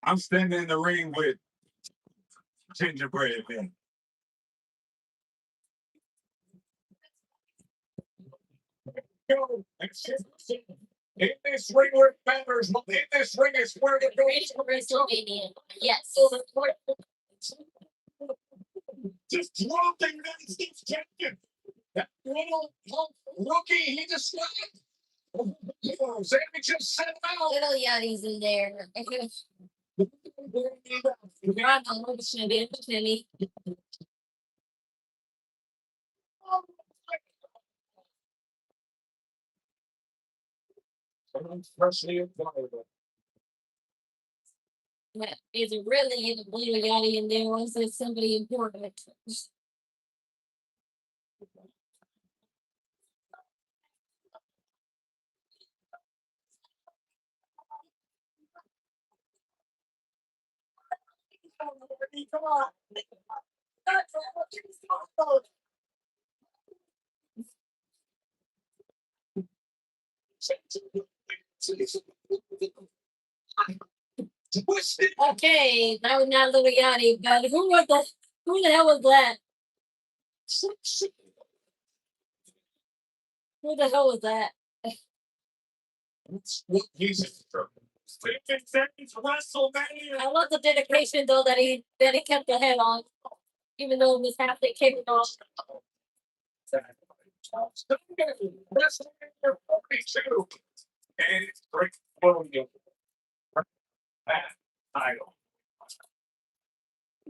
S3: I'm standing in the ring with gingerbread man.
S8: Go. In this ring where it matters, in this ring is where it goes.
S1: WrestleMania. Yes.
S8: Just dropping that Steve champion. That little rookie, he just Sammy just sent him out.
S1: Little Yachty's in there. I'm on the Timmy. Is it really in a blue Yachty in there? Was it somebody important?
S8: Come on.
S1: Okay, that was not Little Yachty, but who the hell was that? Who the hell was that?
S8: WrestleMania.
S1: I love the dedication though that he kept the head on, even though it was half the kick off.
S8: WrestleMania 42. And it's Rick Williams. That title.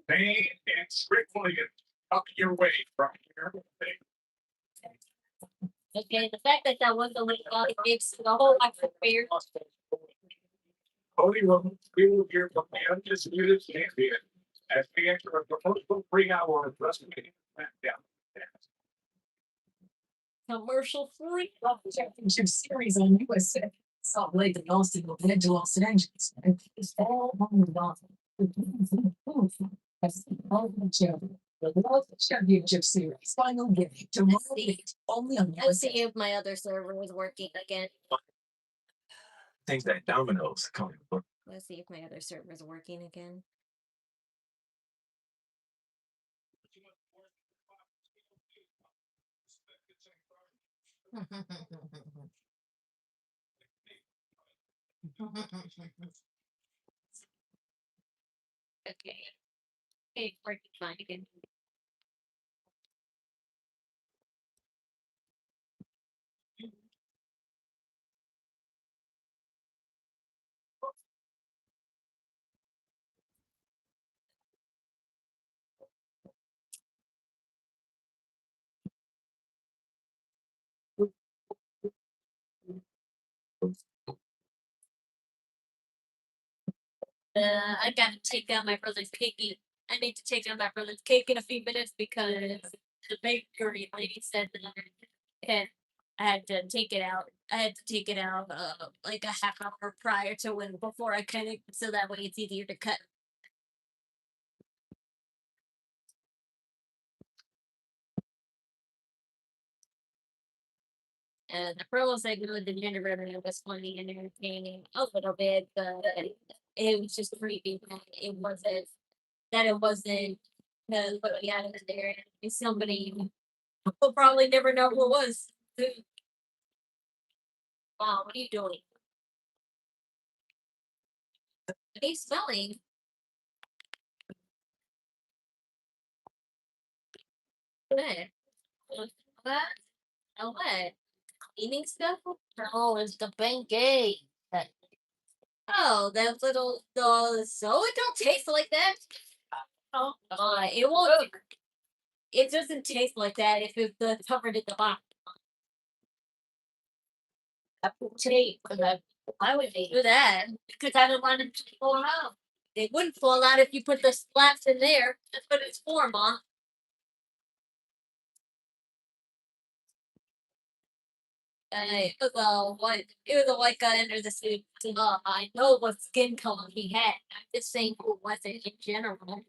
S8: They it's Rick Williams up your way from here.
S1: Okay, the fact that was the Little Yachty makes the whole life weird.
S8: Cody Rhodes will hear from the undisputed champion as we enter a proposal 3-hour of WrestleMania Smackdown.
S1: Commercial free.
S4: Championship Series on USA. Salt Lake and Austin will head to Los Angeles. And it's all on the line. As the ultimate champion. The World Championship Series final game tomorrow night only on
S1: Let's see
S4: USA.
S1: if my other server was working again.
S5: Think that Domino's coming.
S1: Let's see if my other server is working again. Okay. Okay, working fine again. I gotta take out my brother's cake. I need to take out my brother's cake in a few minutes because the bakery lady said that I had to take it out. I had to take it out like a half hour prior to before I cut it, so that way it's easier to cut. And the promo segment with the gingerbread man was funny and entertaining a little bit, but it was just creepy. It wasn't because what we had was there is somebody will probably never know who it was. Wow, what are you doing? What are you smelling? What? What? Oh, what? Cleaning stuff? No, it's the Bengay. Oh, that little so it don't taste like that. Oh, it won't. It doesn't taste like that if it's covered in the box. I would tape because I would do that because I don't want it to fall out. It wouldn't fall out if you put the slats in there. That's what it's for, Mom. It was a white guy under the suit. I know what skin color he had. I'm just saying who was it in general.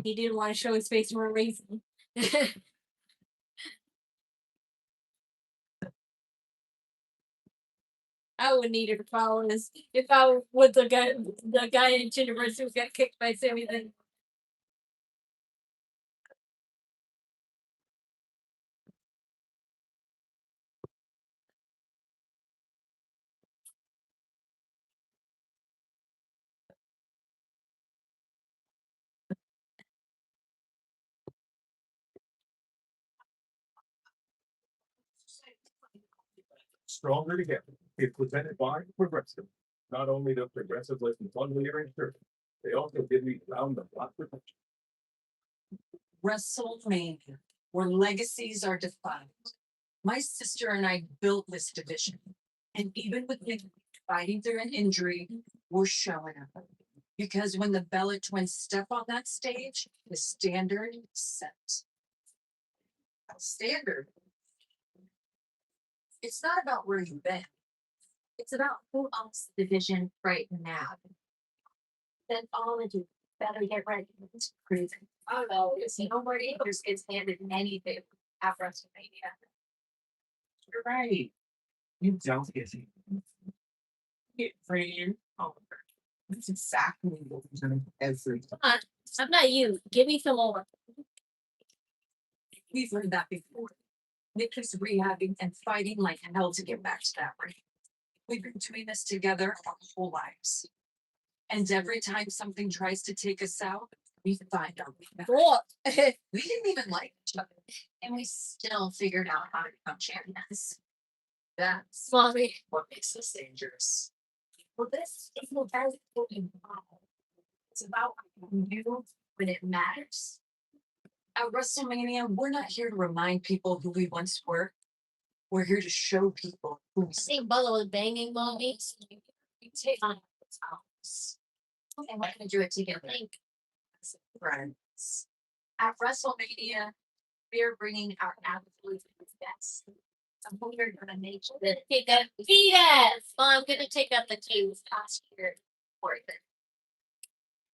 S1: He didn't want to show his face for a reason. I would need her to follow this if I was the guy in Gingerbread who got kicked by Sami Zayn.
S5: Stronger Together is presented by Progressive. Not only does Progressive listen fondly your insurance, they also give you round the clock protection.
S4: WrestleMania, where legacies are defined. My sister and I built this division, and even with Nick fighting through an injury, we're showing up. Because when the Bella twins step on that stage, the standard is set. Standard. It's not about where you've been. It's about who owns the division right now. Then all of you better get ready. It's crazy. Oh no, because nobody else gets handed anything at WrestleMania. You're right. You don't get it. Get free. Oh, that's exactly what we're doing every time.
S1: I'm not you. Give me some more.
S4: We've heard that before. Nick is rehabbing and fighting like hell to get back to that ring. We've been doing this together our whole lives. And every time something tries to take us out, we find our way back.
S1: What?
S4: We didn't even like each other. And we still figured out how to become champions. That's
S1: Mommy.
S4: what makes us dangerous.
S1: Well, this isn't about it's about you when it matters.
S4: At WrestleMania, we're not here to remind people who we once were. We're here to show people who we
S1: I think Bella was banging Mommy. You take on his house. And we're gonna do it together.
S4: as friends. At WrestleMania, we're bringing our absolute best.
S1: I'm we're gonna make sure that take that yes. I'm gonna take out the teams last year for it.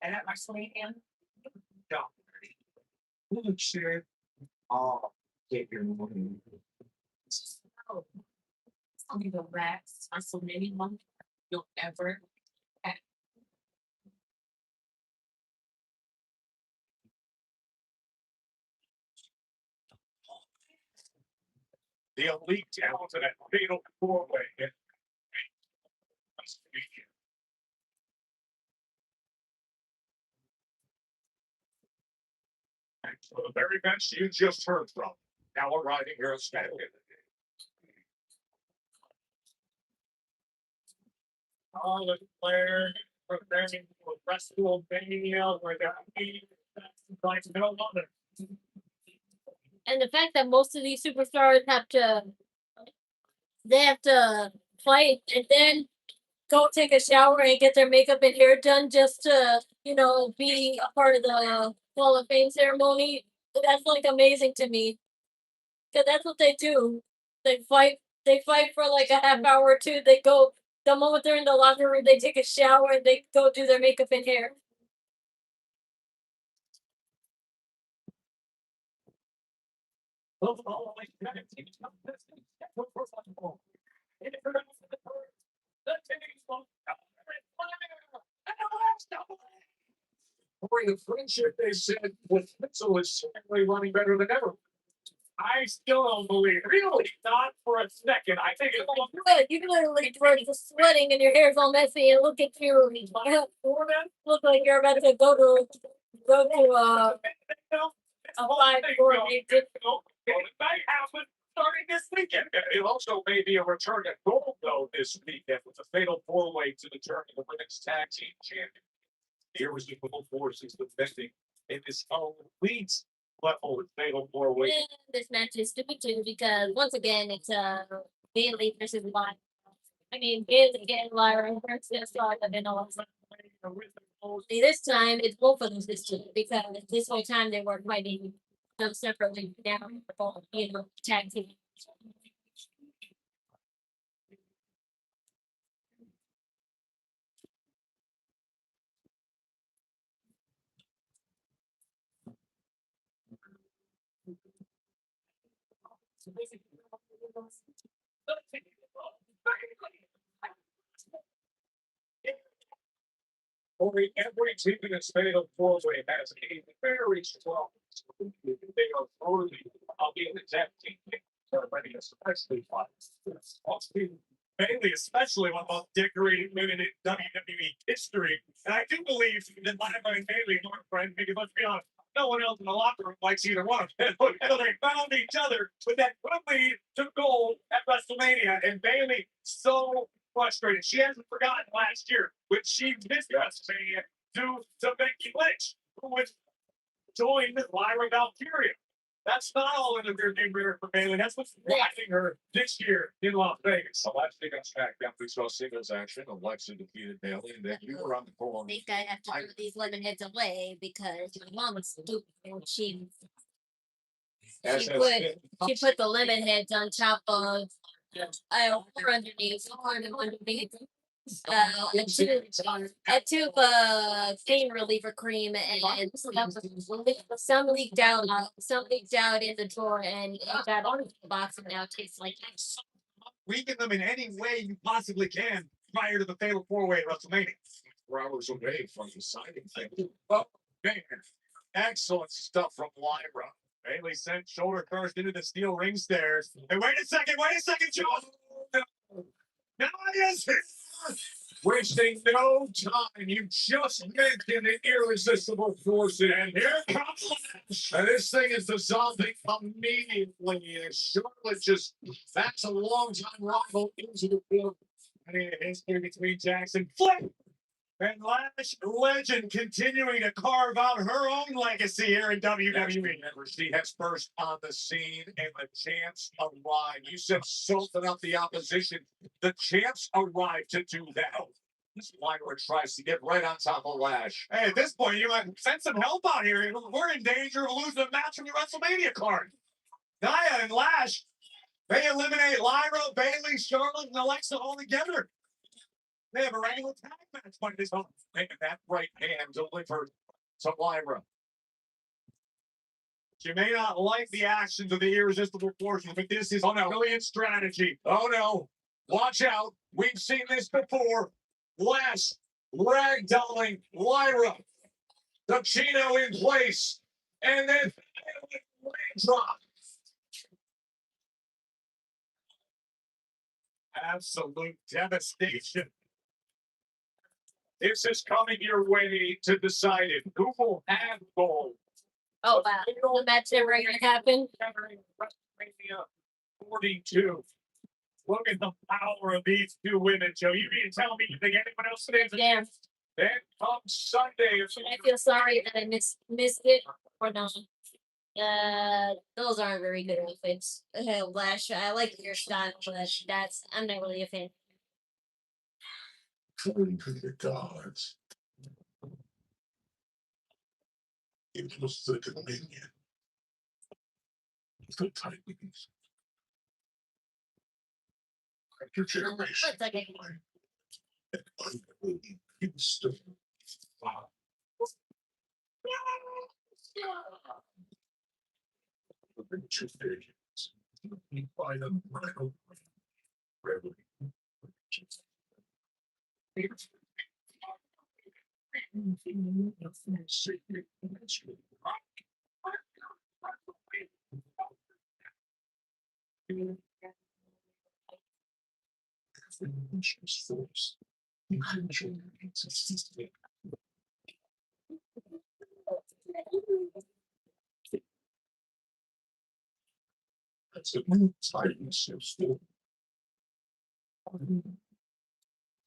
S4: And at WrestleMania,
S5: Don't. We'll share all get your money.
S4: oh, it's only the last WrestleMania one you'll ever have.
S2: The elite talent of that fatal four-way. And for the very bench you just heard from, now arriving here at Smackdown. All the players preparing for WrestleMania, where they're trying to know others.
S1: And the fact that most of these superstars have to fight and then go take a shower and get their makeup and hair done just to, be a part of the Hall of Fame ceremony. That's like amazing to me. Cause that's what they do. They fight for like a half hour or two. They go the moment they're in the locker room, they take a shower and they go do their makeup and hair.
S2: For the friendship, they said with Mitchell is certainly running better than ever. I still don't believe it. Really, not for a second. I think it's
S1: Good. You literally started sweating and your hair's all messy and look at you. Look like you're about to go to a live coordinated.
S2: Starting this weekend. It also may be a return to gold, though, this weekend with a fatal four-way to determine the women's tag team champion. The irresistible forces defending in this elite level with fatal four-way.
S1: And this match is stupid too because once again it's Bailey versus Lyra. I mean Bailey and Lyra versus Lyra and all. See, this time it's both of them this time because this whole time they were fighting them separately now, tag team.
S2: Only every team in this fatal four-way has a very strong. They are worthy of being the tag team. Already, especially Bailey, especially one of the most decorated women in WWE history. And I do believe that Lyra and Bailey are friends because let's be honest, no one else in the locker room likes either one of them. And they found each other with that good lead to gold at WrestleMania. And Bailey so frustrated. She hasn't forgotten last year when she missed WrestleMania due to Becky Lynch, who was joined with Lyra Valkyria. That's not all in the rearview mirror for Bailey. That's what's watching her this year in Las Vegas. So last week on Smackdown, we saw singles action. Alexa defeated Bailey, and then we were on the call.
S1: I think I have to put these lemon heads away because my mom was stupid and she put the lemon heads on top of or underneath a tube of pain reliever cream and some leaked out in the drawer and it got on the box and now it tastes like
S8: Weaken them in any way you possibly can prior to the fatal four-way at WrestleMania.
S2: 4 hours away from the signing thing. Oh, man. Excellent stuff from Lyra.
S8: Bailey sent shoulder first into the steel ring stairs. And wait a second, Joe. Now it is.
S2: Wasting no time. You just mentioned the irresistible force, and here it comes. And this thing is dissolving immediately. And Charlotte just backs a long-time rival into the field.
S8: History between Jackson Flip and Lash legend continuing to carve out her own legacy here in WWE.
S2: She has first on the scene, and the champs arrive. You said something of the opposition. The champs arrived to do that. This Lyra tries to get right on top of Lash.
S8: Hey, at this point, you might send some help out here. We're in danger of losing a match from your WrestleMania card. Nia and Lash, they eliminate Lyra, Bailey, Charlotte, and Alexa all together. They have a regular tag match by this home.
S2: And that right hand delivered to Lyra.
S8: You may not like the actions of the irresistible forces, but this is brilliant strategy.
S2: Oh no, watch out. We've seen this before. Lash ragdolling Lyra. The Chino in place. And then drop.
S8: Absolute devastation.
S2: This is coming your way to decide it. Who will have gold?
S1: oh wow, the match never gonna happen.
S2: WrestleMania 42.
S8: Look at the power of these two women, Joe. You mean to tell me you think anyone else stands a
S1: Damn.
S8: chance?
S2: Then comes Sunday.
S1: I feel sorry that I missed it or not. Those aren't very good outfits. Lash, I like your style, but I'm not really a fan.
S3: According to the gods, it was the dominion, the Titans. After generation,
S1: It's okay.
S3: an unbelievable history. Wow. The two figures, by the bridal That's a new time still.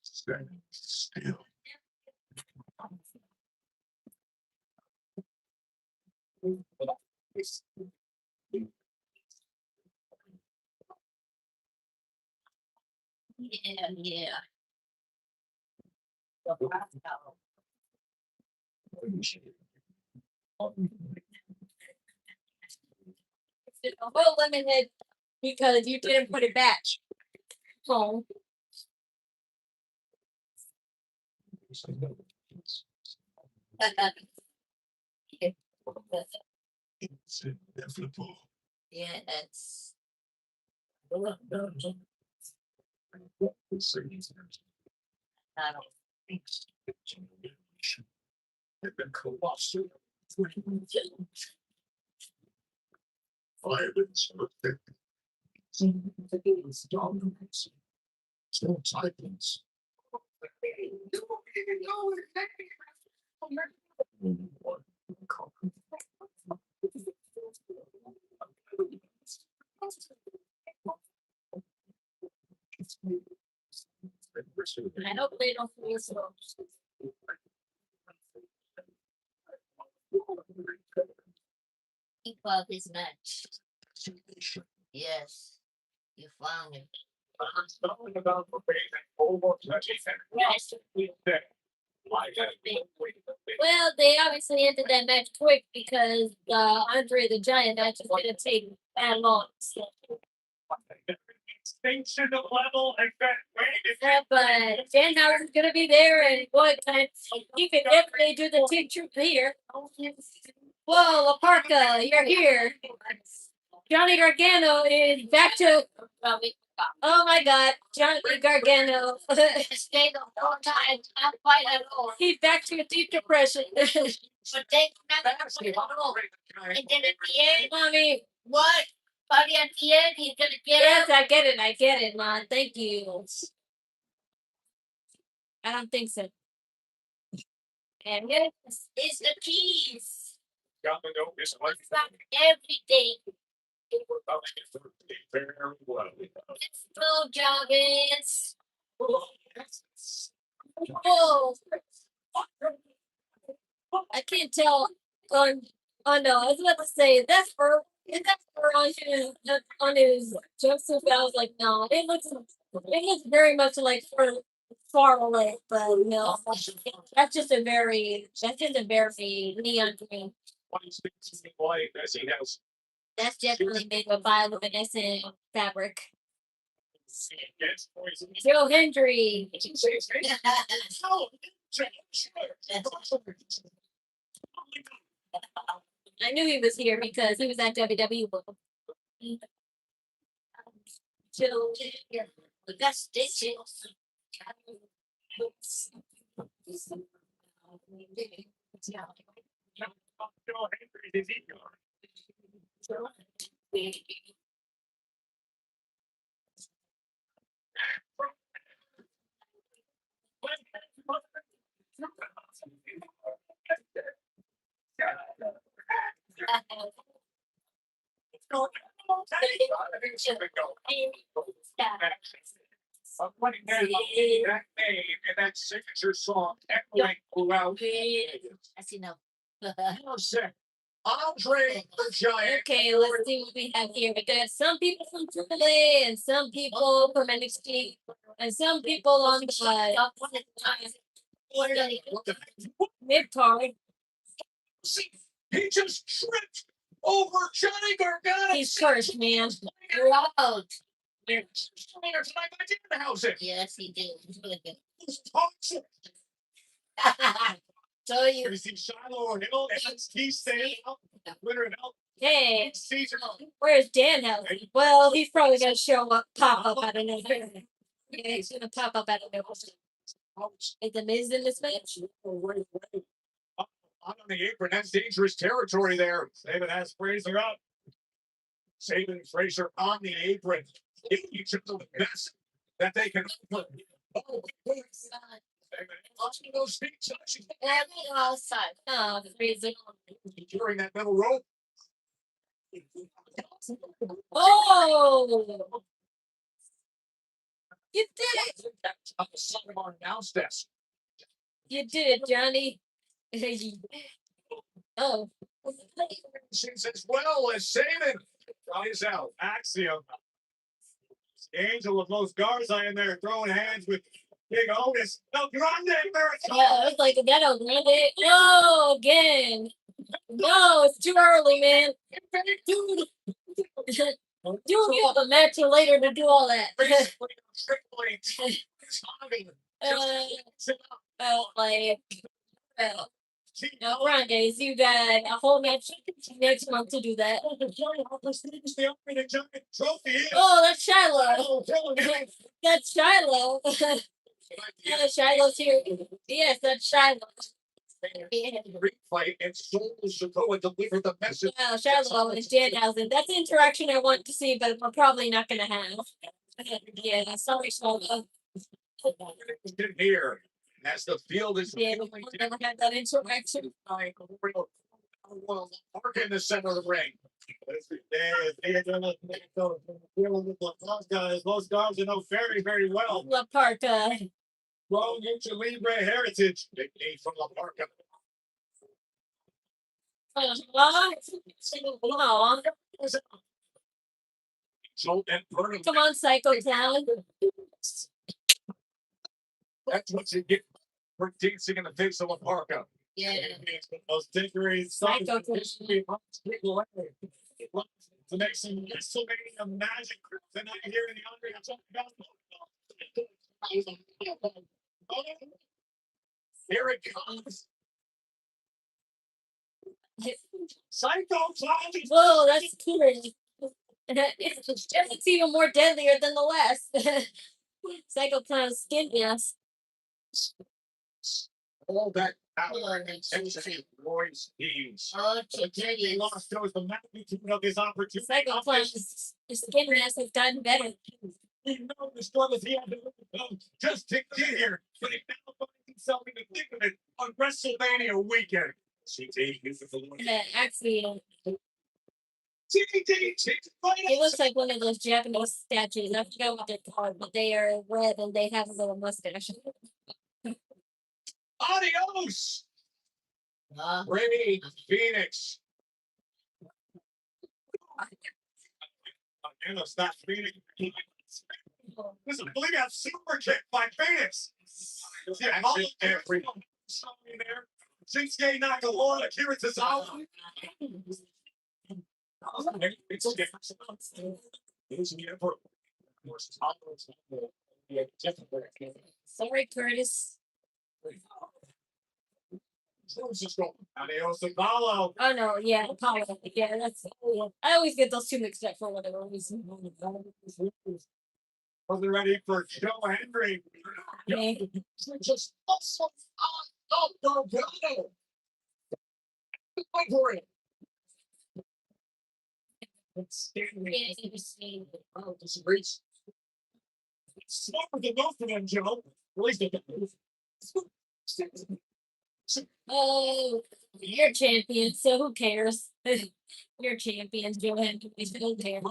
S3: Stand still.
S1: Yeah, yeah. Well, lemonhead, because you didn't put it back. Home.
S3: It's inevitable.
S1: Yeah, that's. I don't think so.
S3: They've been colossal. Violence of victims. Dominance. Still silence.
S1: I hope they don't feel so. Keep up his match. Yes, you found it. Well, they obviously ended that match quick because Andre the Giant match is going to take that long. So.
S8: Extinction level effect.
S1: Yeah, but Dan Howard's going to be there, and what kind? You can definitely do the team troop here. Whoa, La Parka, you're here. Johnny Gargano is back to. Oh my God, Johnny Gargano. Stayed a long time. I'm quite at all. He's back to a deep depression. But they never and then at the end, mommy, what? But at the end, he's gonna get. Yes, I get it, Mom. Thank you. I don't think so. And this is the keys.
S8: Domino is like
S1: Everything.
S8: very well.
S1: Let's go, Jarvis. Whoa. I can't tell. Oh no, I was about to say that's fur. Is that fur on his jumpsuit? But I was like, no, it looks very much like fur far away. But no, that's just a very neon green. That's definitely made with bioluminescent fabric. Joe Hendry. I knew he was here because he was at WWE. Joe Hendry. The best stitches.
S8: That signature song, Knockin Chu Out.
S1: I see no.
S8: Andre the Giant.
S1: Okay, let's see what we have here. We got some people from AAA and some people from NXT and some people on the mid card.
S8: He just tripped over Johnny Gargano.
S1: He's cursed, man. Wow.
S8: Tonight by Danhausen.
S1: Yes, he did.
S8: He's toxic.
S1: So you
S8: You see Shiloh Hill, NXT staying out, winner and out.
S1: hey,
S8: Caesar.
S1: where's Dan Howard? Well, he's probably gonna show up, pop up out of nowhere. Yeah, he's gonna pop up out of nowhere. Is the Miz in this match?
S8: Up on the apron, that's dangerous territory there. Saban has Fraser up. Saban and Fraser on the apron. Each of the best that they can. Oh, those feet touching
S1: Oh, Fraser.
S8: during that middle rope.
S1: Oh! You did it!
S8: On the side of our announce desk.
S1: You did it, Johnny. Oh.
S8: As well as Saban tries out Axiom. Angel of Los Garza in there throwing hands with Big Otis. El Grande
S1: Yeah, I was like, that don't grab it. No, again. No, it's too early, man. Dude. Dude, you have a match later to do all that. Like, no, Grandes, you got a whole match next month to do that. Oh, that's Shiloh. That's Shiloh. Yeah, Shiloh's here. Yes, that's Shiloh.
S8: Replay and Souls should go and deliver the message.
S1: Yeah, Shiloh and Danhausen. That's the interaction I want to see, but we're probably not going to have. Yeah, sorry, Shiloh.
S8: Here, as the field is
S1: Yeah, we'll never have that interaction.
S8: Park in the center of the ring. Those guys you know very, very well.
S1: La Parka.
S8: Strong Lucha Libre heritage. Big knee from La Parka.
S1: Come on, Psycho Clown.
S8: That's what you get for dancing in the face of La Parka.
S1: Yeah.
S8: Those dickeries.
S1: Psycho
S8: To make some Wrestlemania magic tonight here in the Andre. Here it comes. Psycho Clown.
S1: Whoa, that's scary. It's even more deadlier than the last. Psycho Clown's skin mask.
S8: All that power and Roy's teams. He lost shows the magnitude of his opportunity.
S1: Psycho Clown's skin mask has gotten better.
S8: He knows the struggles he had to overcome just to get here, but he now finds himself in the thick of it on WrestleMania weekend.
S1: Actually, it looks like one of those Japanese statues. I forgot what they're called, but they are red and they have a little mustache.
S8: Adios! Rey Phoenix. It's not Phoenix. This is believe that super kick by Phoenix. Yeah, every there. Shinsuke Nakamura, Akira Tozawa.
S1: Sorry, Curtis.
S8: Adios, Apollo.
S1: Oh no, yeah, Apollo. Yeah, that's. I always get those two mixed up for whatever reason.
S8: Wasn't ready for Joe Henry.
S1: Okay.
S8: Just go. Wait for it. It's interesting. Oh, disagrees. Smarter than most of them, Joe. At least they
S1: Oh, you're champion, so who cares? You're champion, Joe Henry. Who cares?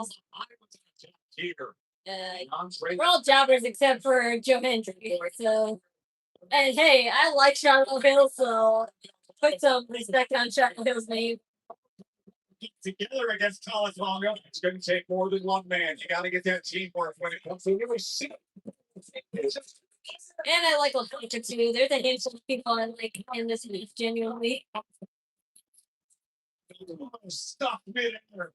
S1: We're all jobbers except for Joe Hendry. So, and hey, I like Charlotte Hill, so put some respect on Charlotte Hill's name.
S8: Together against Tama Tonga, it's going to take more than one man. You got to get that teamwork when it comes to really see.
S1: And I like Lakoncha too. They're the handful of people I like in this week, genuinely.
S8: Stuff midair.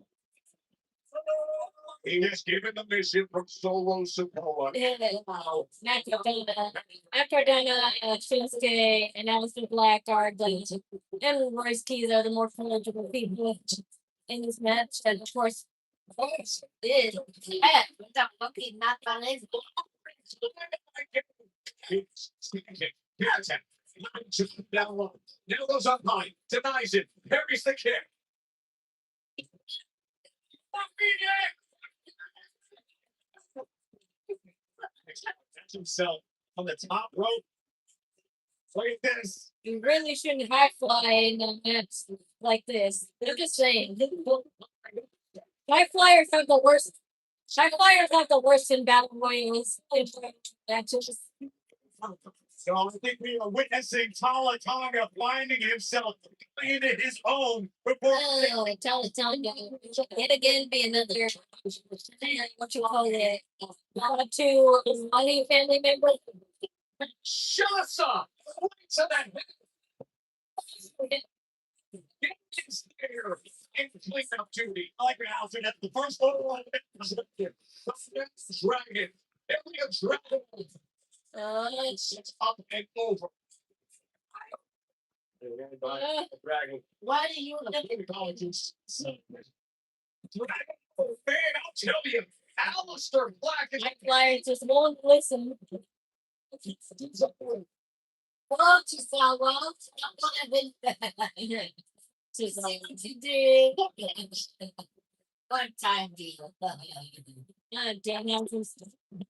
S8: He has given the mission from Solo Sokoa.
S1: After Dana, Shinsuke, and Aleister Black are the and Royce Keys are the more knowledgeable people in this match. And of course,
S2: Now goes up high, denies it, parries the kick. Himself on the top rope. Like this.
S1: You really shouldn't high fly in a match like this. I'm just saying. High flyers have the worst. High flyers have the worst in battle royals. Matches.
S2: So I think we are witnessing Tama Tonga finding himself into his own before
S1: Oh, Tama Tonga. Yet again, be another. What you call it? One or two money family members.
S2: Shut up! To that there and clean up duty. Like Alfred at the first one. Dragon. Every dragon. It's up and over. Dragon.
S1: Why do you
S2: Apologies. Dragon. Man, I'll tell you, Alistair Black is
S1: High flyers just won't listen? Well, to sell well, she's like, you did. One time deal.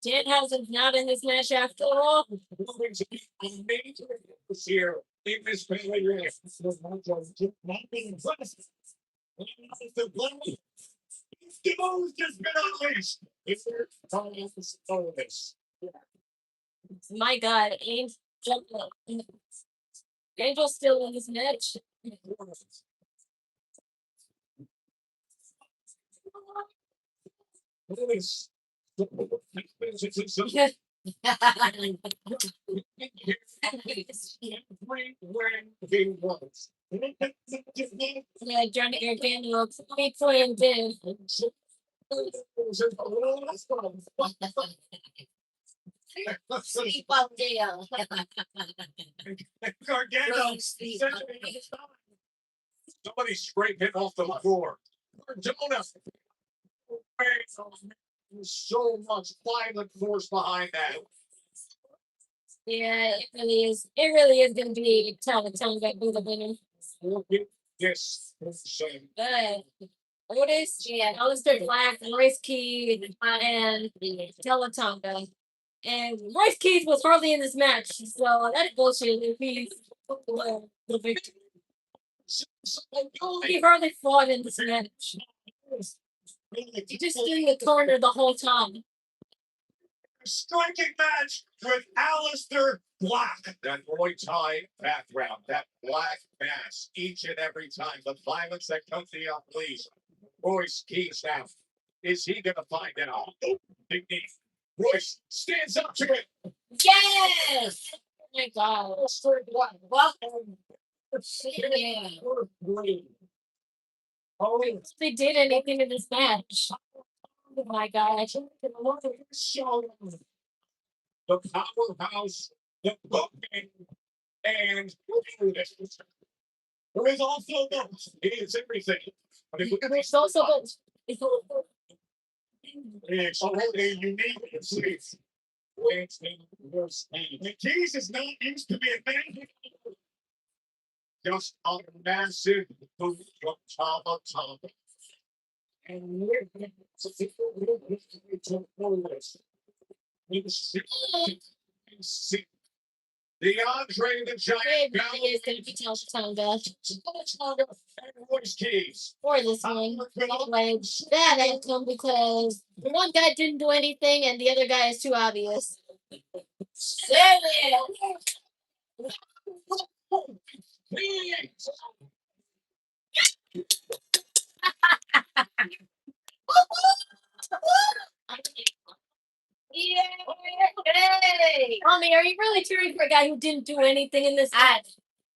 S1: Danhausen's not in this match after all.
S2: this year in this family. Not being impressed. The move's just been unleashed. If they're telling us all of this.
S1: My God, Angel's still in this match.
S2: Please.
S1: Yeah, Johnny Gargano, big flame did. Sleep on Dale.
S2: Gargano. Somebody scrape him off the floor. Cardona. So much violent force behind that.
S1: Yeah, it really is. It really is going to be Tama Tonga be the winner.
S2: Yes.
S1: But Otis, yeah, Alistair Black, Royce Keys, and Tama Tonga. And Royce Keys was hardly in this match, so that's bullshit. If he's the victor. He hardly fought in this match. He just stood in the corner the whole time.
S2: Striking match with Alistair Black. That Muay Thai background, that black mask, each and every time. The violence that comes to the unleashed. Royce Keys now. Is he going to find out? Big knee. Royce stands up to it.
S1: Yes! Oh my God.
S2: Alistair Black.
S1: Welcome. Yeah.
S2: Oh,
S1: They did anything in this match. Oh my God.
S2: the powerhouse, the booking, and there is also the it's everything. But if
S1: There's also
S2: it's a unique space. The keys is not used to be a man. Just a massive move from Tama Tonga. And we're going to see the Andre the Giant
S1: It really is going to be Tama Tonga.
S2: Tonga and Royce Keys.
S1: Or this one. Anyway, that outcome because the one guy didn't do anything and the other guy is too obvious. Yay! Mommy, are you really cheering for a guy who didn't do anything in this match?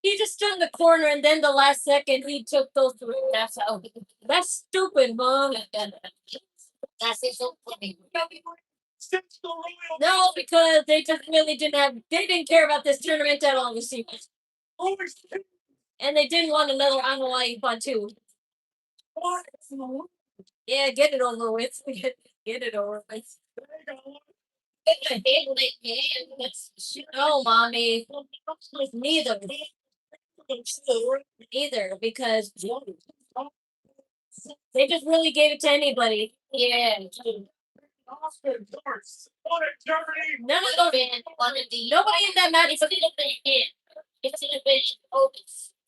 S1: He just stood in the corner and then the last second he took those three laps out. That's stupid, Mom. That's so funny. No, because they just really they didn't care about this tournament at all, you see. And they didn't want another Hawaii fun too. Yeah, get it over with. Get it over with. No, mommy. Neither. Either because they just really gave it to anybody. Yeah.
S2: Austin Doors. What a dirty.
S1: None of those. Nobody in that match.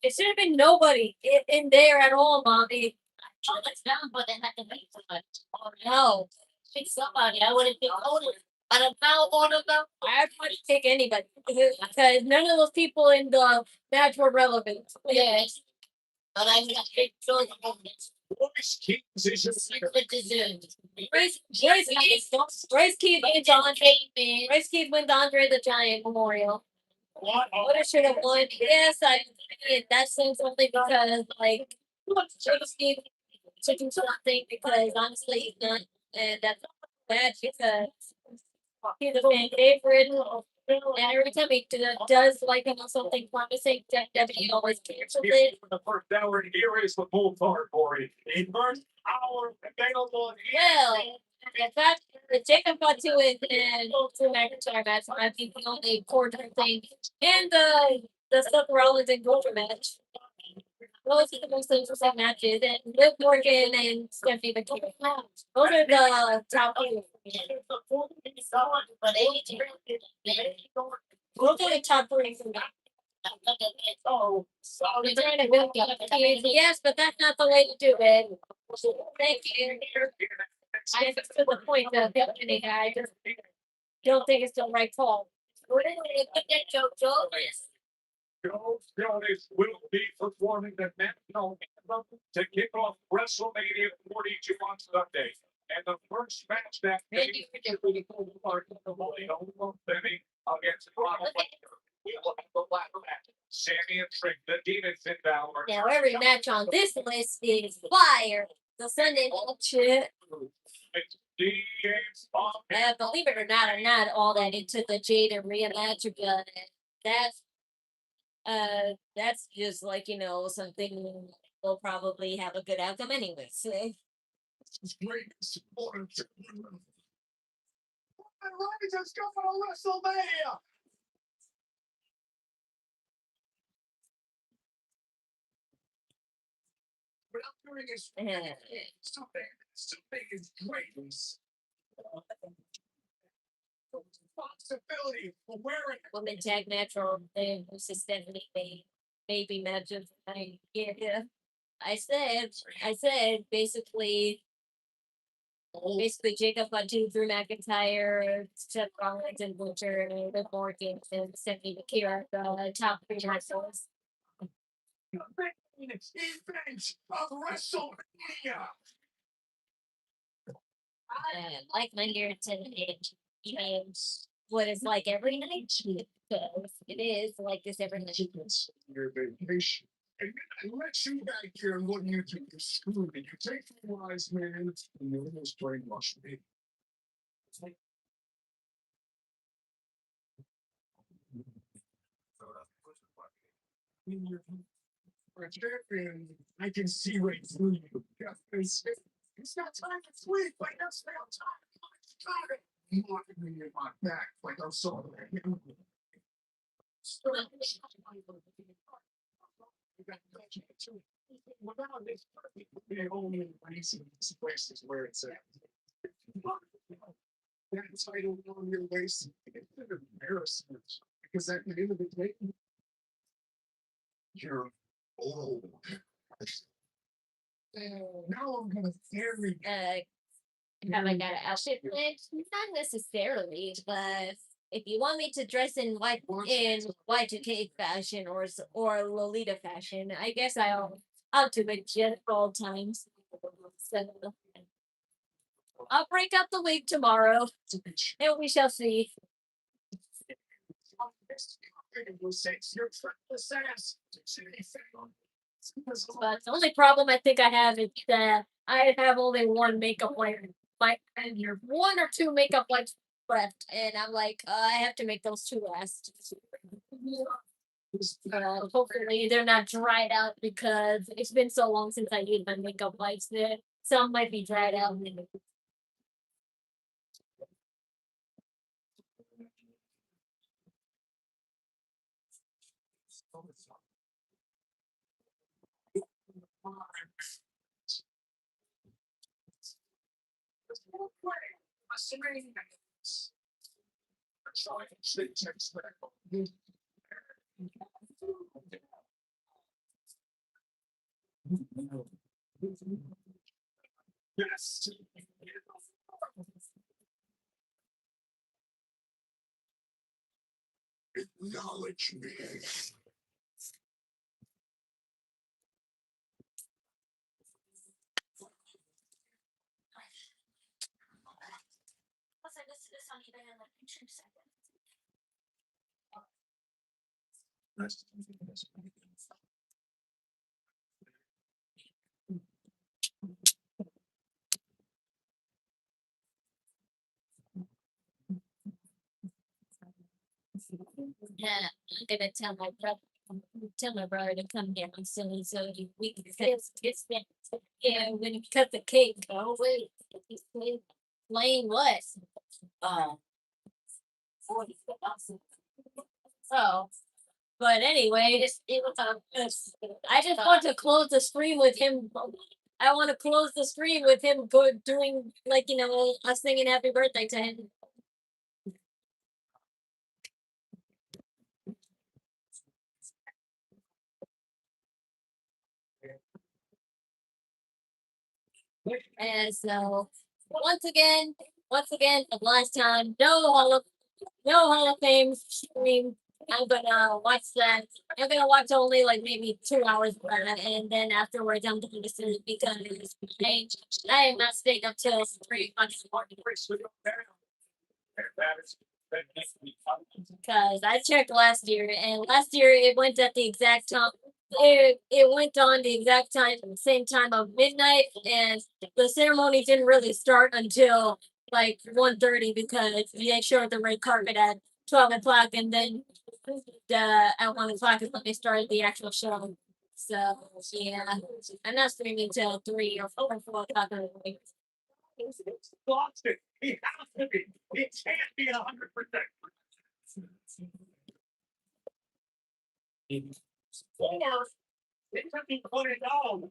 S1: It should have been nobody in there at all, mommy. No. Pick somebody. I wouldn't pick Otis. I don't know one of them. I wouldn't pick anybody because none of those people in the match were relevant. Yes. But I would pick Otis.
S2: Royce Keys is your
S1: Royce Keith wins Andre the Giant Memorial. What I should have won. Yes, I did. That seems only because like Royce Keith should do something because honestly he's not, and that's bad because he's a fan favorite. And every time he does like something promising, WWE always cancels it.
S2: For the first hour, here is the full card for it. A first hour available.
S1: Well, in fact, the Jacob got to it and to McIntyre match. I think the only important thing, and the Seth Rollins and Goldberg match. Those are the most interesting matches, and Liv Morgan and Stephanie McMahon. Those are the top two. Those are the top three for me.
S2: Oh,
S1: We're trying to build up. Yes, but that's not the way to do it. Thank you. I to the point that Tiffany, I just don't think it's the right call.
S2: Joe Jonas will be performing the national anthem to kick off WrestleMania 42 on Sunday. And the first match that day will be part of the Home against Ronald Wagner. We will have the ladder match. Sami and Trick, the Demons in Valor.
S1: Now every match on this list is fire. The Sunday match. Believe it or not, I'm not all that into the Jade and Rhea match, but that's just like something we'll probably have a good outcome anyway. So.
S6: It's great support. Just go for WrestleMania. What I'm doing is something is great. Responsibility for wearing
S1: Women tag match or Stephanie maybe matches. I said basically Jacob got two Drew McIntyre, Seth Rollins and Butcher, and Liv Morgan and Stephanie McKira, the top three wrestlers.
S6: event of WrestleMania.
S1: Like my here today, what it's like every night. Because it is like this every night.
S6: Your vacation. And I let you back here and what you do is screw me. You take the wise man and you almost brainwash me. For a champion, I can see right through you. It's not time to sleep, like that's not time. You want me in my back, like I'm sorry. Without this, the only reason this place is where it's at. That title on your waist, it's an embarrassment. Because at the end of the day, you're old. Now I'm gonna carry.
S1: Have I got an outfit planned? Not necessarily, but if you want me to dress in Y2K fashion or Lolita fashion, I guess I'll do it just all times. So I'll break out the wig tomorrow, and we shall see. But the only problem I think I have is that I have only one makeup wipe. And you're one or two makeup wipes left, and I'm like, I have to make those two last. Hopefully they're not dried out because it's been so long since I used my makeup wipes. There, some might be dried out.
S2: Yes.
S3: Acknowledge me.
S4: Plus, I listed this on eBay in like 2 seconds.
S1: Yeah, I'm gonna tell my brother to come here on Sunday so we can it's been yeah when you cut the cake. Oh wait, he's playing what? Uh, 40. So, but anyway, I just want to close the stream with him. I want to close the stream with him doing like us singing happy birthday to him. And so once again, the last time, no Hall of Fame stream. I'm gonna watch that. I'm gonna watch only like maybe 2 hours of that, and then afterwards I'm gonna listen because I am not staying up till 3 months because I checked last year, and last year it went at the exact time. It went on the exact time, same time of midnight, and the ceremony didn't really start until like 1:30 because they showed the red carpet at 12 o'clock, and then at 1 o'clock is when they started the actual show. So yeah, I'm not streaming till 3 or 4 o'clock in the morning.
S2: It's exhausted. He has to be. He can't be 100%. It took me $20.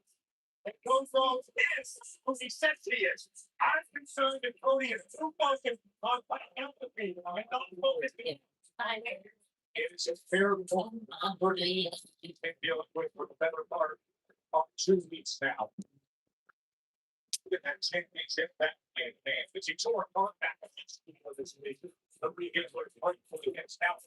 S2: And goes wrong is who he says he is. I'm concerned that Cody is too focused on what empathy and not focusing. It is a fair one. He's been dealing with for the better part of 2 weeks now. That championship that man, but he tore apart that against this week. Nobody gets what fight for against now.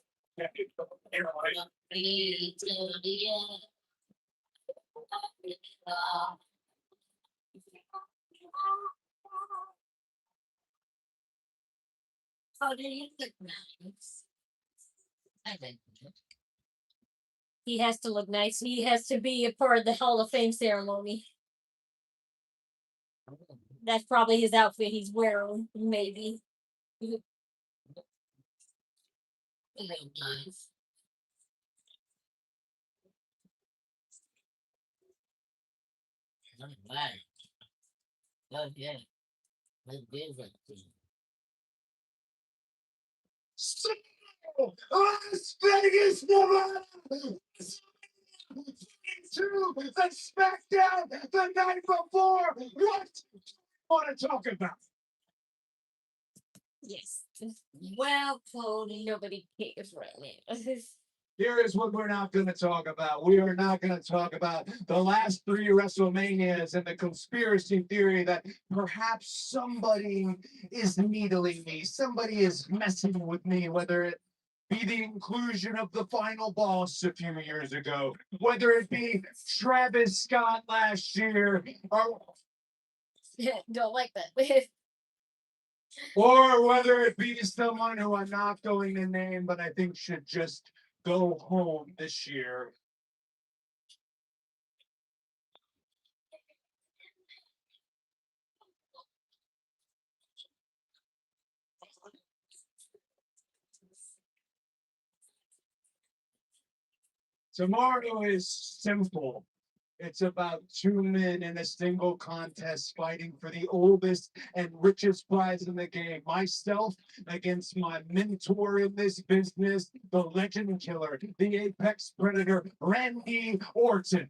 S1: Oh, did he look nice? I think he has to look nice. He has to be a part of the Hall of Fame ceremony. That's probably his outfit he's wearing, maybe. Nice. Oh yeah.
S3: So, Las Vegas, Nevada. To the Smackdown the night before. What do you want to talk about?
S1: Yes. Well, Cody, nobody cares right now.
S3: Here is what we're not going to talk about. We are not going to talk about the last 3 WrestleManias and the conspiracy theory that perhaps somebody is needling me, somebody is messing with me, whether it be the inclusion of the final boss a few years ago, whether it be Travis Scott last year,
S1: Don't like that.
S3: or whether it be someone who I'm not going to name, but I think should just go home this year. Tomorrow is simple. It's about 2 men in a single contest fighting for the oldest and richest prize in the game. Myself against my mentor in this business, the legend killer, the apex predator, Randy Orton.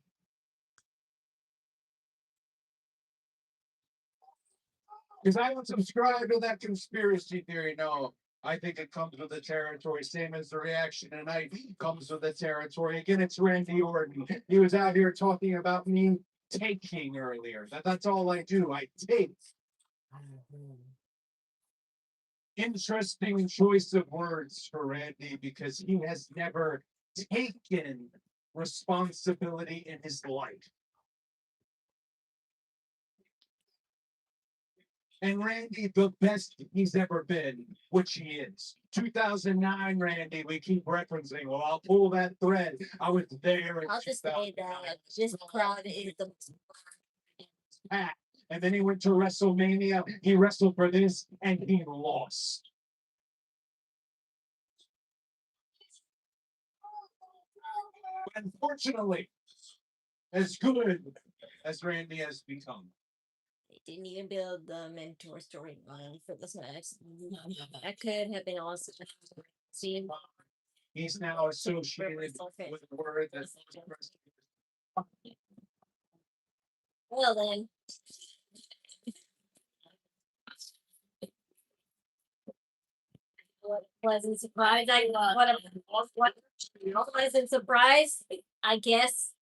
S5: Because I don't subscribe to that conspiracy theory. No, I think it comes with the territory. Same as the reaction tonight comes with the territory. Again, it's Randy Orton. He was out here talking about me taking earlier. That's all I do. I take. Interesting choice of words for Randy because he has never taken responsibility in his life. And Randy, the best he's ever been, which he is. 2009, Randy, we keep referencing. Well, I'll pull that thread. I was there.
S1: I'll just say that this crowd is the
S5: packed. And then he went to WrestleMania. He wrestled for this and he lost. But unfortunately, as good as Randy has become,
S1: they didn't even build the mentor storyline for this match. That could have been awesome. See,
S5: he's now associated with the word that's
S1: well then. What a pleasant surprise! What a pleasant surprise! I guess.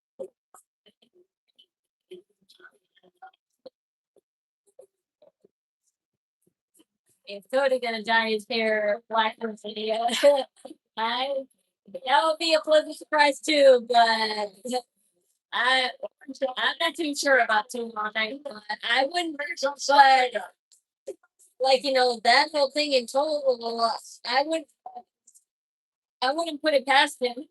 S1: If Cody gonna dye his hair black for video, that would be a pleasant surprise too. But I'm not too sure about too long. But I wouldn't. But like that whole thing in total, I wouldn't put it past him.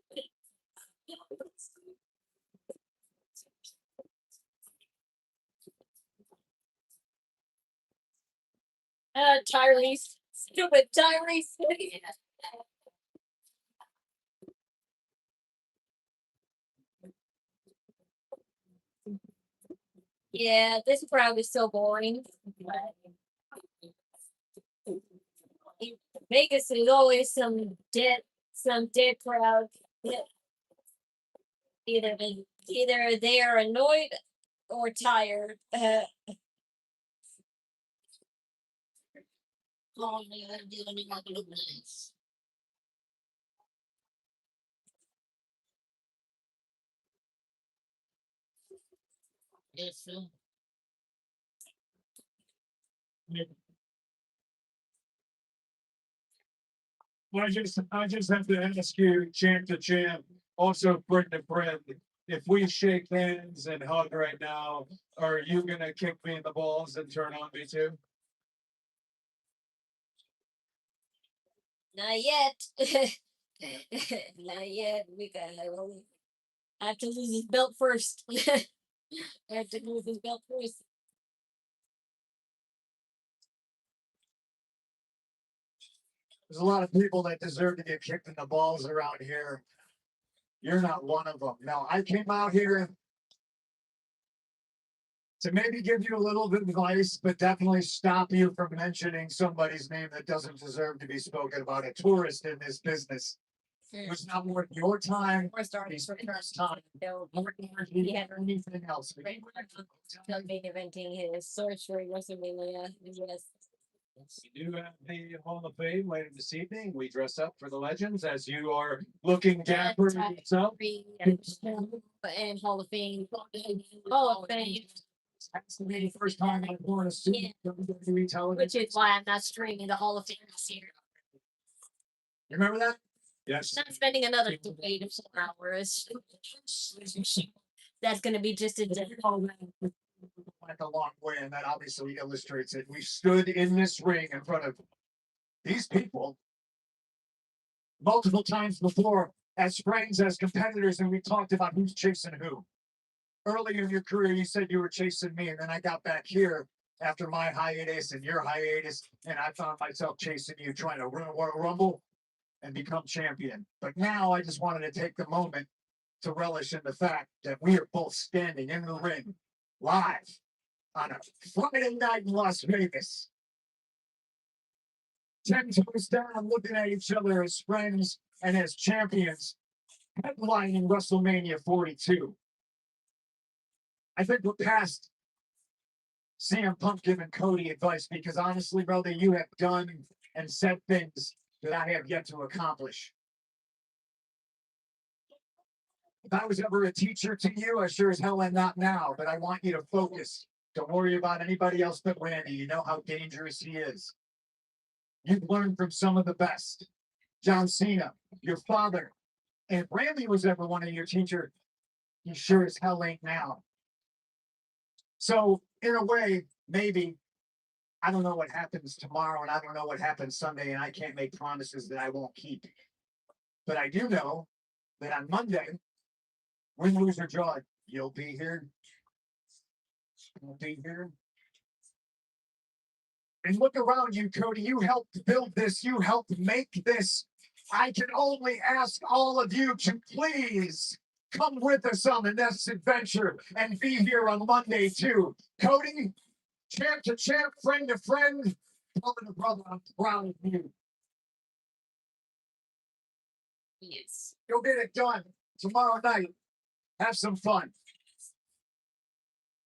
S1: Tyrese, stupid Tyrese. Yeah, this crowd is so boring. Vegas is always some dead crowd. Either they are annoyed or tired.
S5: I just have to ask you, champ to champ, also friend to friend, if we shake hands and hug right now, are you gonna kick me in the balls and turn on me too?
S1: Not yet. Not yet. I have to lose his belt first. I have to lose his belt first.
S10: There's a lot of people that deserve to get kicked in the balls around here. You're not one of them. Now, I came out here to maybe give you a little bit of advice, but definitely stop you from mentioning somebody's name that doesn't deserve to be spoken about. A tourist in this business who's not worth your time. He's time. He had anything else.
S1: Main eventing his sorcery WrestleMania. Yes.
S5: We do have the Hall of Fame later this evening. We dress up for the legends as you are looking dapper yourself.
S1: And Hall of Fame. Hall of Fame.
S5: That's the first time I've worn a suit. WWE television.
S1: Which is why I'm not streaming the Hall of Fame this year.
S5: You remember that? Yes.
S1: Not spending another 8 hours. That's going to be just a
S10: Went a long way, and that obviously illustrates it. We stood in this ring in front of these people multiple times before as friends, as competitors, and we talked about who's chasing who. Earlier in your career, you said you were chasing me, and then I got back here after my hiatus and your hiatus, and I found myself chasing you, trying to rumble and become champion. But now I just wanted to take the moment to relish in the fact that we are both standing in the ring live on a Friday night in Las Vegas. 10 toes down, looking at each other as friends and as champions, headlining WrestleMania 42. I think we're past CM Punk giving Cody advice because honestly, brother, you have done and said things that I have yet to accomplish. If I was ever a teacher to you, I sure as hell am not now, but I want you to focus. Don't worry about anybody else but Randy. You know how dangerous he is. You've learned from some of the best. John Cena, your father. And if Randy was ever one of your teachers, he sure as hell ain't now. So, in a way, maybe, I don't know what happens tomorrow and I don't know what happens Sunday, and I can't make promises that I won't keep. But I do know that on Monday, win, lose, or draw, you'll be here. You'll be here. And look around you, Cody. You helped build this. You helped make this. I can only ask all of you to please come with us on the next adventure and be here on Monday too. Cody, champ to champ, friend to friend, brother to brother, I'm proud of you.
S1: Yes.
S10: Go get it done tomorrow night. Have some fun.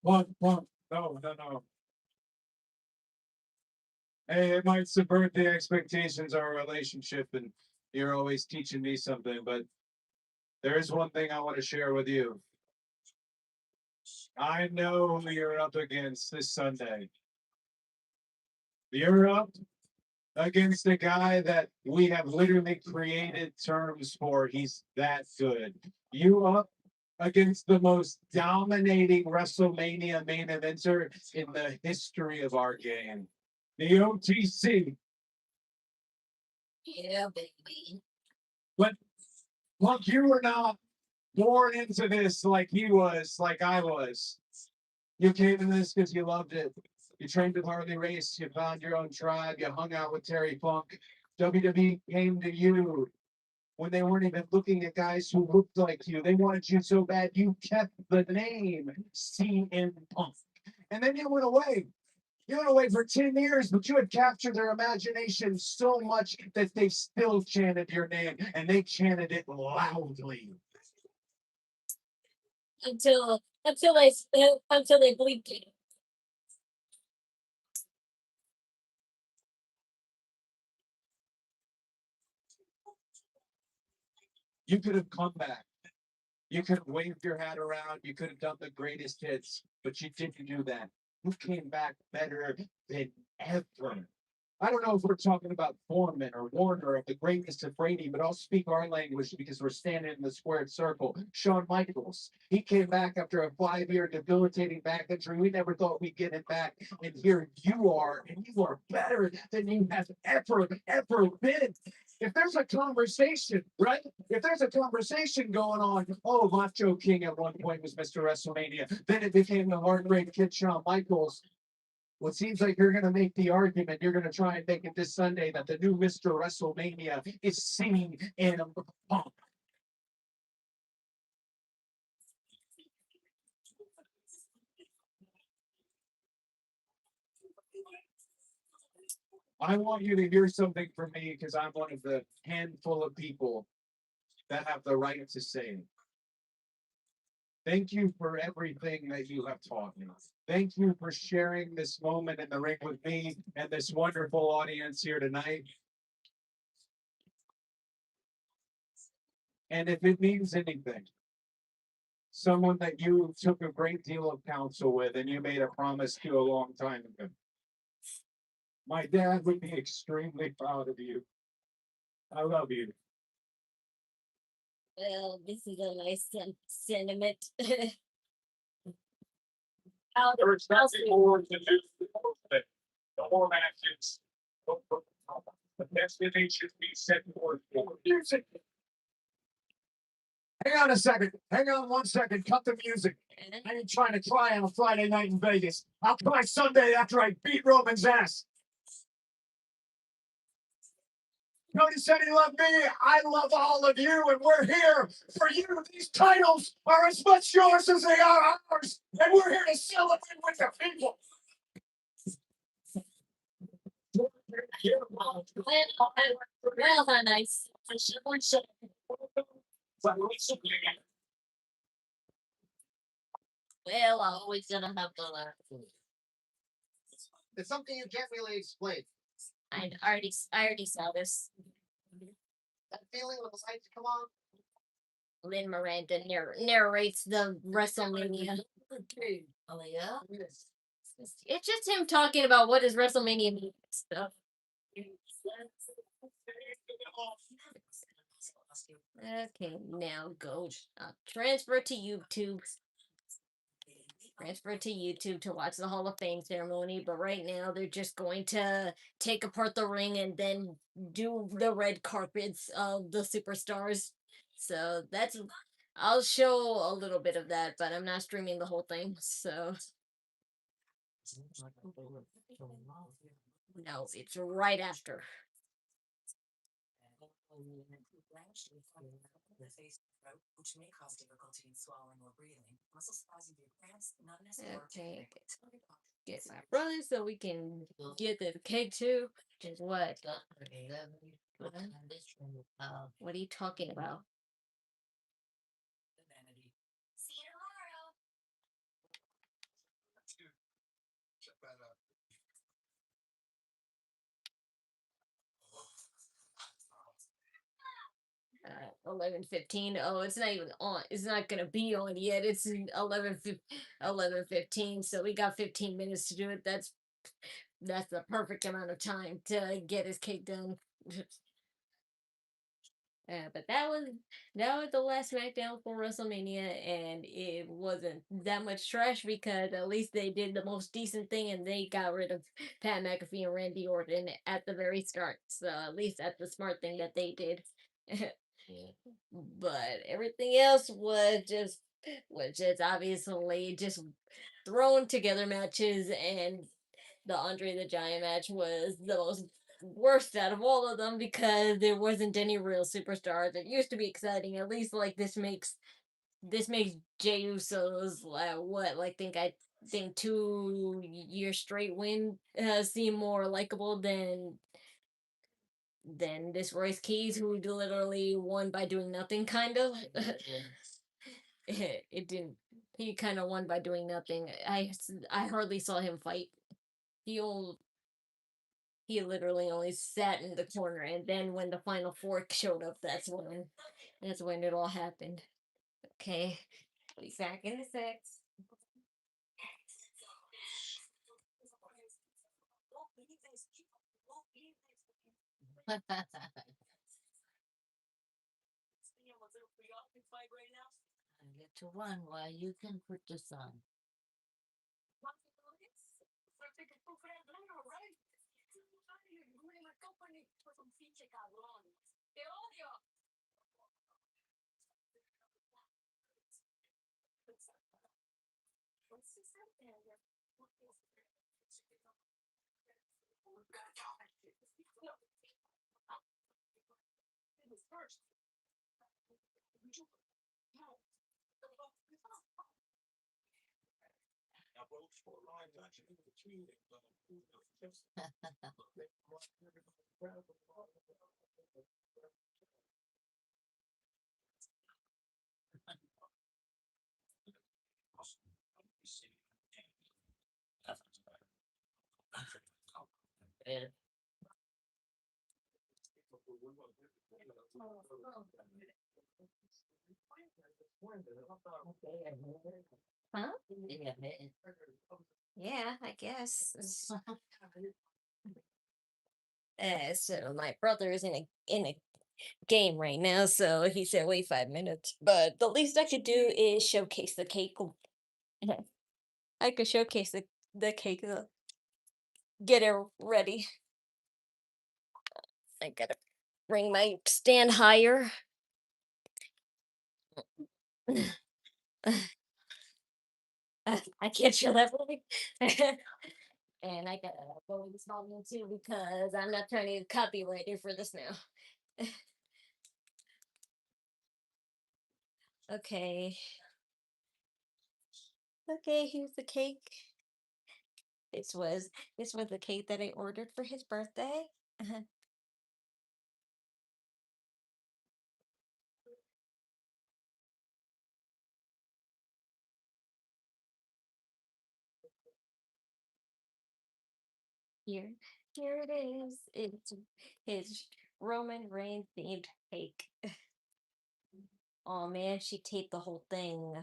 S10: One. No. Hey, it might subvert the expectations of our relationship, and you're always teaching me something, but there is one thing I want to share with you. I know who you're up against this Sunday. You're up against a guy that we have literally created terms for. He's that good. You up against the most dominating WrestleMania main eventer in the history of our game. The OTC.
S1: Yeah, baby.
S10: But look, you were not born into this like he was, like I was. You came into this because you loved it. You trained with Harley Race. You found your own tribe. You hung out with Terry Funk. WWE came to you when they weren't even looking at guys who looked like you. They wanted you so bad, you kept the name CM Punk. And then you went away. You went away for 10 years, but you had captured their imagination so much that they still chanted your name, and they chanted it loudly.
S1: Until they bleeped it.
S10: You could have come back. You could have waved your hat around. You could have done the greatest hits, but you didn't do that. You came back better than ever. I don't know if we're talking about Foreman or Warner or the greatness of Brady, but I'll speak our language because we're standing in the squared circle. Shawn Michaels, he came back after a 5-year debilitating back injury. We never thought we'd get it back. And here you are, and you are better than you have ever been. If there's a conversation, right? If there's a conversation going on, oh, Macho King at one point was Mr. WrestleMania. Then it became the heart rate kid Shawn Michaels. Well, it seems like you're going to make the argument. You're going to try and make it this Sunday that the new Mr. WrestleMania is CM Punk. I want you to hear something from me because I'm one of the handful of people that have the right to say. Thank you for everything that you have taught me. Thank you for sharing this moment in the ring with me and this wonderful audience here tonight. And if it means anything, someone that you took a great deal of counsel with and you made a promise to a long time ago. My dad would be extremely proud of you. I love you.
S1: Well, this is a nice sentiment.
S2: There is nothing more to do than the whole matches. The destiny should be set forth for music.
S10: Hang on a second. Hang on 1 second. Cut the music. I ain't trying to cry on a Friday night in Vegas. I'll cry Sunday after I beat Roman's ass. Cody said he loved me. I love all of you, and we're here for you. These titles are as much yours as they are ours, and we're here to celebrate with the people.
S1: Well, nice. Well, I'm always gonna have the laugh.
S11: It's something you can't really explain.
S1: I already saw this.
S11: That feeling when the lights come on.
S1: Lynn Miranda narrates the WrestleMania.
S9: Oh yeah.
S1: It's just him talking about what is WrestleMania mean and stuff. Okay, now go transfer to YouTube. Transfer to YouTube to watch the Hall of Fame ceremony, but right now they're just going to take apart the ring and then do the red carpets of the superstars. So that's I'll show a little bit of that, but I'm not streaming the whole thing. So no, it's right after.
S9: Which may cause difficulty in swallowing or breathing. Muscles causing your cramps, not
S1: Okay, get my brother so we can get the cake too. Which is what? What are you talking about?
S9: See you tomorrow.
S1: 11:15. Oh, it's not even on. It's not gonna be on yet. It's 11:15. So we got 15 minutes to do it. That's the perfect amount of time to get his cake done. But that was the last Smackdown for WrestleMania, and it wasn't that much trash because at least they did the most decent thing and they got rid of Pat McAfee and Randy Orton at the very start. So at least that's the smart thing that they did. But everything else was just obviously just thrown together matches, and the Andre the Giant match was the most worst out of all of them because there wasn't any real superstars. It used to be exciting. At least like this makes Jey Uso's I think 2 years straight win seem more likable than this Royce Keys, who literally won by doing nothing, kind of. It didn't. He kind of won by doing nothing. I hardly saw him fight. He he literally only sat in the corner, and then when the final four showed up, that's when it all happened. Okay, be back in a sec.
S9: I get to one while you can put this on.
S1: Huh? Yeah, I guess. So my brother is in a game right now, so he said wait 5 minutes. But the least I could do is showcase the cake. I could showcase the cake. Get it ready. I gotta bring my stand higher. I can't show that way. And I gotta go in this volume too because I'm not trying to get copyrighted for this now. Okay. Okay, here's the cake. This was the cake that I ordered for his birthday. Here, here it is. It's his Roman Reigns themed cake. Oh man, she taped the whole thing.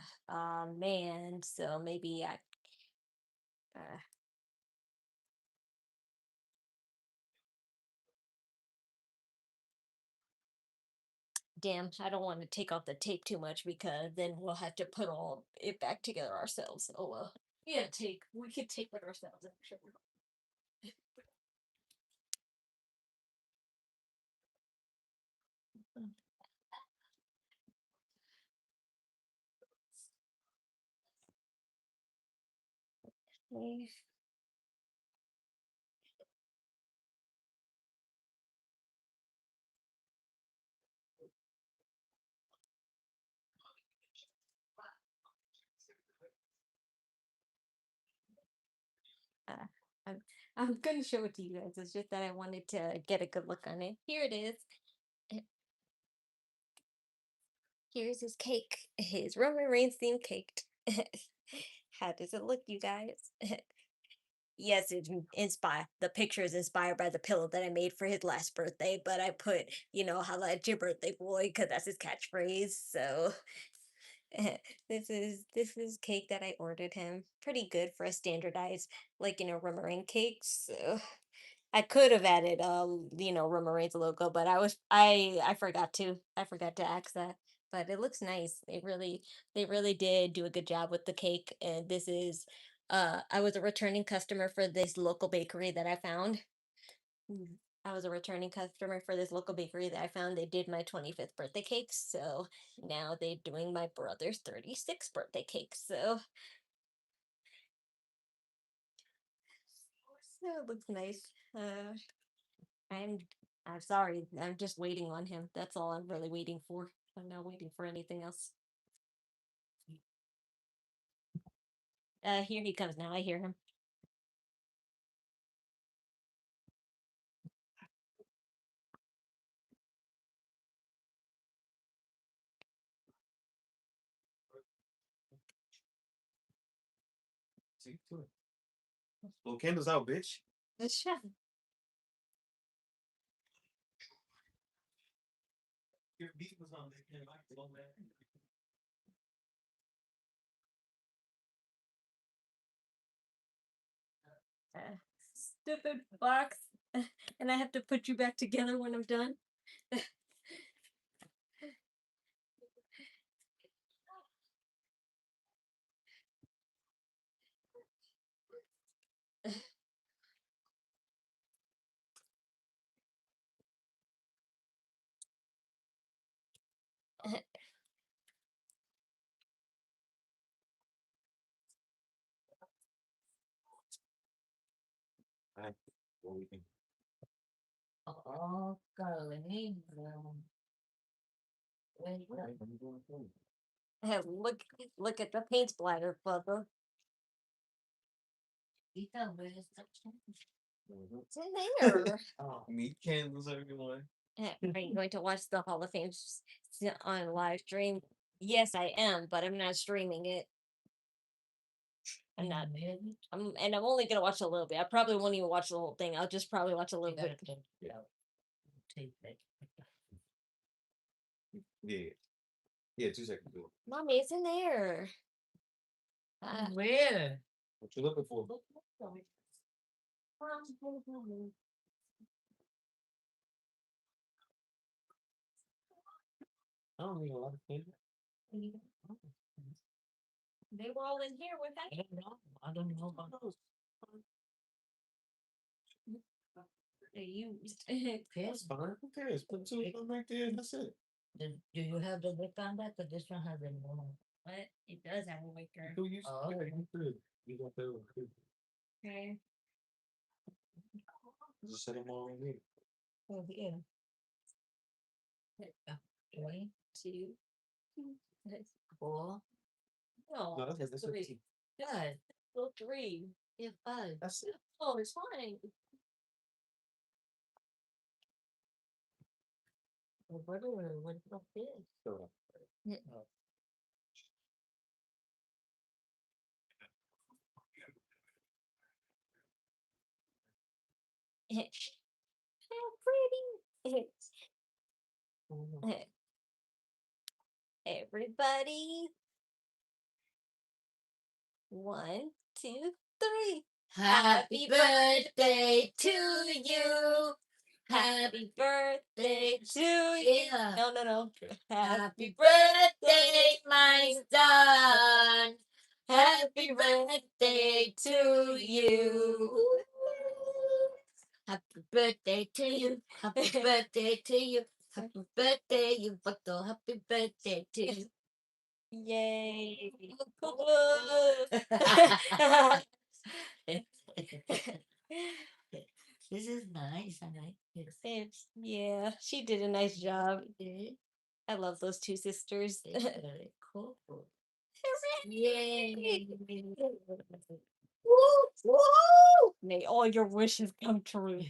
S1: Man, so maybe I. Uh, Damn, I don't want to take off the tape too much because then we'll have to put all it back together ourselves. Oh well. Yeah, we could tape it ourselves. I'm sure. Okay. Uh, I'm, I'm gonna show it to you guys. It's just that I wanted to get a good look on it. Here it is. Eh, Here's his cake. His Roman Reigns themed cake. How does it look, you guys? Yes, it's inspired. The picture is inspired by the pillow that I made for his last birthday, but I put, holla at your birthday boy, because that's his catchphrase. So this is cake that I ordered him. Pretty good for a standardized, Romaine cake. So I could have added Romarine's logo, but I forgot to. I forgot to ask that. But it looks nice. They really did do a good job with the cake. And this is I was a returning customer for this local bakery that I found. Mm. I was a returning customer for this local bakery that I found. They did my 25th birthday cake, so now they're doing my brother's 36th birthday cake. So it looks nice. I'm I'm sorry. I'm just waiting on him. That's all I'm really waiting for. I'm not waiting for anything else. Here he comes now. I hear him.
S7: See to it. Blow candles out, bitch.
S1: Shut.
S7: Your beat was on there.
S1: Stupid box. And I have to put you back together when I'm done.
S7: Alright, what we think?
S4: Oh, darling.
S7: Alright, I'm going through.
S1: Look at the paint splatter, Bubba. It's in there.
S7: Meat candles, everyone.
S1: Are you going to watch the Hall of Fame on live stream? Yes, I am, but I'm not streaming it. I'm not. I'm only gonna watch a little bit. I probably won't even watch the whole thing. I'll just probably watch a little bit.
S7: Yeah. Yeah, 2 seconds. Ago.
S1: Mommy, it's in there.
S4: Where?
S7: What you looking for? I don't need a lot of candy.
S1: They were all in here with that.
S4: I don't know about those.
S1: They used.
S7: That's fine. Who cares? Put two of them right there. And that's it.
S4: Do you have the wick on that? Because this one has a normal.
S1: But it does have a wicker.
S7: Who used
S4: Oh,
S7: yeah,
S4: okay.
S7: you could. You got that one too.
S1: Okay.
S7: Just set them all in here.
S4: Oh, yeah. 1,
S1: 2,
S4: 4,
S1: no,
S7: No, that's
S1: 3.
S7: 15.
S4: 5.
S1: Still 3.
S4: Yeah, 5.
S7: That's it.
S1: Oh, it's fine.
S4: What the this?
S7: So,
S1: pretty. Everybody. 1, 2, 3. Happy birthday to you. Happy birthday to you. No. Happy birthday, my son. Happy birthday to you. Happy birthday to you. Happy birthday to you. Happy birthday, you buckle. Happy birthday to you. Yay.
S4: This is nice. I like this.
S1: Yeah, she did a nice job. I love those two sisters.
S4: Very cool.
S1: Yay.
S4: Woo, woo.
S1: May all your wishes come true.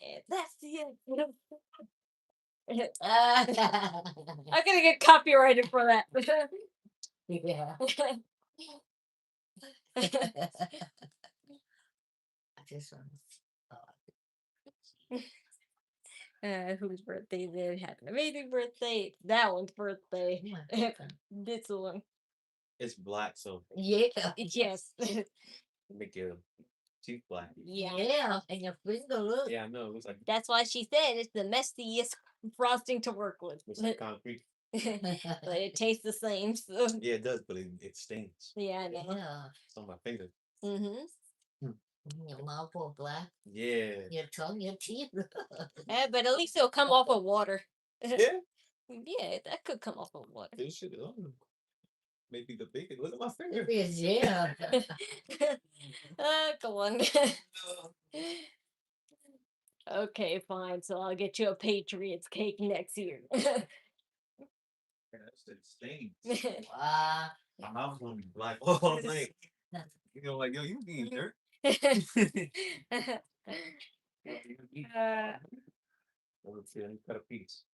S1: And that's the end. I'm gonna get copyrighted for that.
S4: Yeah. This one.
S1: Whose birthday they had an amazing birthday. That one's birthday. This one.
S7: It's black, so
S4: Yeah.
S1: Yes.
S7: make your teeth black.
S1: Yeah.
S4: And your finger, look.
S7: Yeah, I know. It looks like
S1: That's why she said it's the messiest frosting to work with.
S7: it's like concrete.
S1: But it tastes the same. So.
S7: Yeah, it does, but it stings.
S1: Yeah, I know.
S4: Yeah.
S7: It's on my finger.
S4: Your mouth all black.
S7: Yeah.
S4: Your tongue, your teeth.
S1: But at least it'll come off of water.
S7: Yeah.
S1: Yeah, that could come off of water.
S7: It should. Oh. Maybe the bacon. Look at my finger.
S4: Yeah.
S1: Come on. Okay, fine. So I'll get you a Patriots cake next year.
S7: It stings.
S4: Wow.
S7: My mouth's gonna be black all night. You know, like, yo, you being dirt. Let's see, I cut a piece.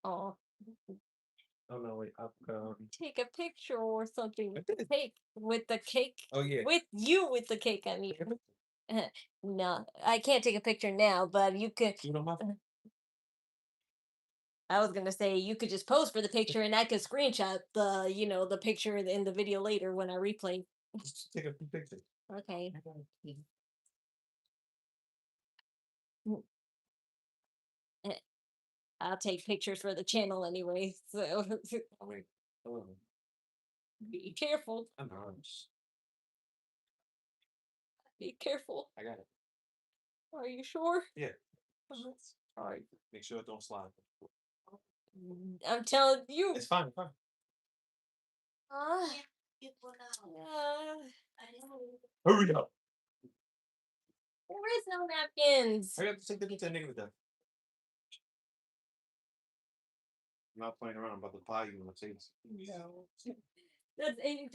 S1: Oh,
S7: Oh no, wait.
S1: take a picture or something with the cake. With the cake.
S7: Oh yeah.
S1: With you with the cake, I mean. No, I can't take a picture now, but you could.
S7: You know my.
S1: I was gonna say you could just pose for the picture, and I could screenshot the picture in the video later when I replay.
S7: Just take a few pictures.
S1: Okay. I'll take pictures for the channel anyway, so
S7: Oh wait. Oh,
S1: be careful.
S7: I'm not.
S1: Be careful.
S7: I got it.
S1: Are you sure?
S7: Yeah.
S1: All right.
S7: Make sure it don't slide.
S1: I'm telling you.
S7: It's fine. It's fine. Hurry up.
S1: There is no napkins.
S7: Hurry up. Take the picture, nigga, with that. I'm not playing around. I'm about to buy you my face.
S1: No. That's $80.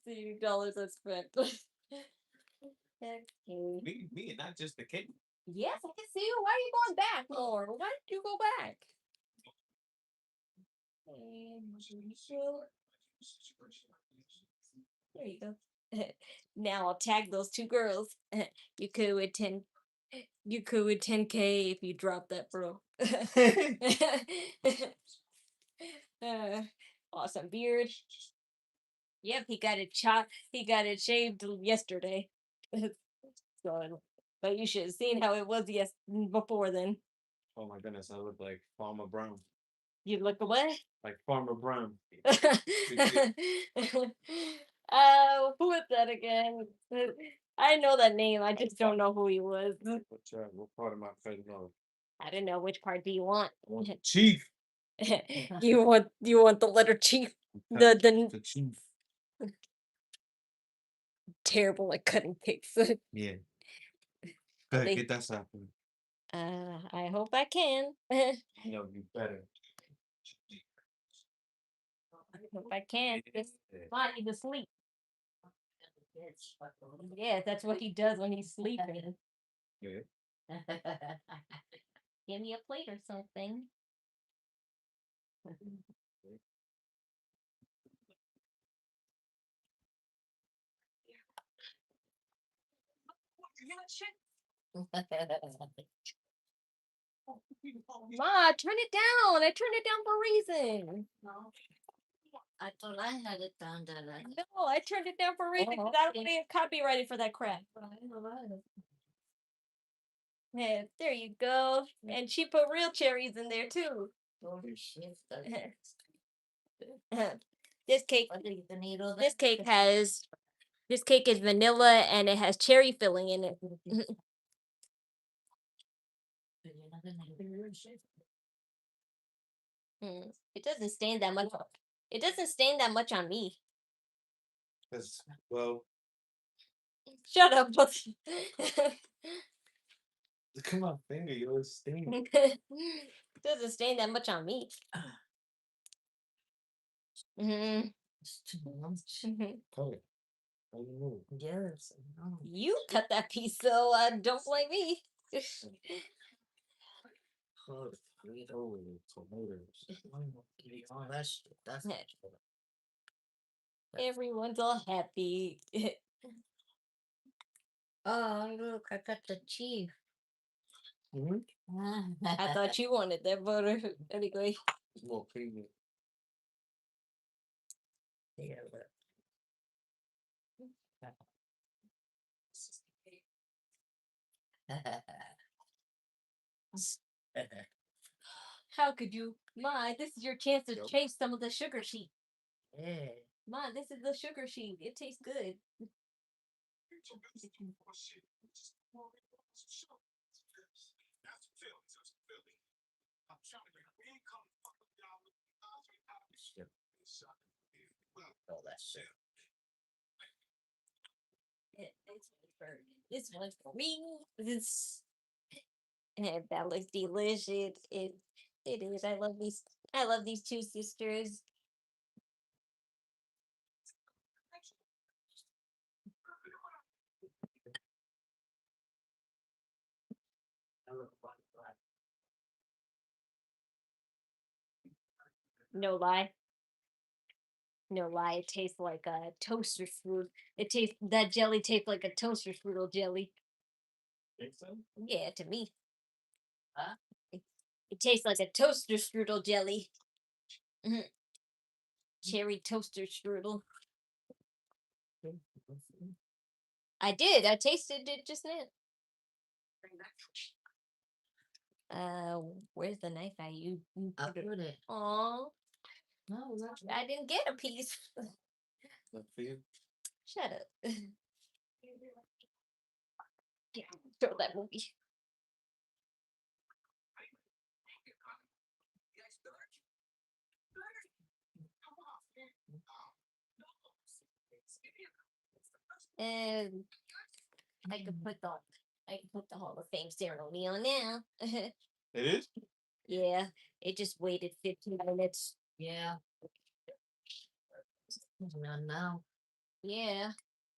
S1: $80 I spent. Okay.
S7: Me, and not just the cake.
S1: Yes, I can see you. Why are you going back, Lord? Why did you go back? There you go. Now I'll tag those two girls. You could with 10. You could with 10K if you drop that, bro. Awesome beard. Yep, he got it He got it shaved yesterday. So, but you should have seen how it was before then.
S7: Oh my goodness, I look like Farmer Brown.
S1: You look away.
S7: Like Farmer Brown.
S1: Who is that again? I know that name. I just don't know who he was.
S7: What part of my face? No.
S1: I don't know which part do you want.
S7: I want the chief.
S1: You want the letter chief. The
S7: chief.
S1: Terrible at cutting cakes.
S7: Yeah. Go ahead, get that stuff.
S1: I hope I can.
S7: You better.
S1: I hope I can. This body to sleep. Yeah, that's what he does when he's sleeping.
S7: Yeah.
S1: Give me a plate or something. Ma, turn it down. I turned it down for a reason.
S4: I thought I had it down that I.
S1: No, I turned it down for a reason because I don't get copyrighted for that crap. Yeah, there you go. And she put real cherries in there too. This cake. This cake is vanilla and it has cherry filling in it. It doesn't stain that much. It doesn't stain that much on me.
S7: Because, well,
S1: Shut up.
S7: look at my finger, yo, it's stinging.
S1: It doesn't stain that much on me. Mhm.
S7: Cut it. How you move?
S4: Yes.
S1: You cut that piece, so don't blame me.
S7: Cut it. Oh, tomatoes.
S4: Oh, that's
S1: Everyone's all happy.
S4: Oh, look, I got the chief.
S1: I thought you wanted that butter. Anyway.
S7: More premium.
S4: Yeah, look.
S1: How could you? Ma, this is your chance to taste some of the sugar sheet.
S4: Yeah.
S1: Ma, this is the sugar sheet. It tastes good.
S4: Oh, that's it.
S1: This one's for me. This and that looks delicious. It is. I love these. I love these two sisters. No lie. No lie. It tastes like a toaster strudel. That jelly tastes like a toaster strudel jelly.
S7: Think so?
S1: Yeah, to me.
S4: Huh?
S1: It tastes like a toaster strudel jelly. Cherry toaster strudel. I did. I tasted it just now. Where's the knife I used?
S4: I put it.
S1: Aw,
S4: No, that's
S1: I didn't get a piece.
S7: Not for you.
S1: Shut up. Yeah, throw that movie. And I could put the Hall of Fame ceremony on now.
S7: It is?
S1: Yeah, it just waited 15 minutes.
S4: yeah. Not now.
S1: Yeah,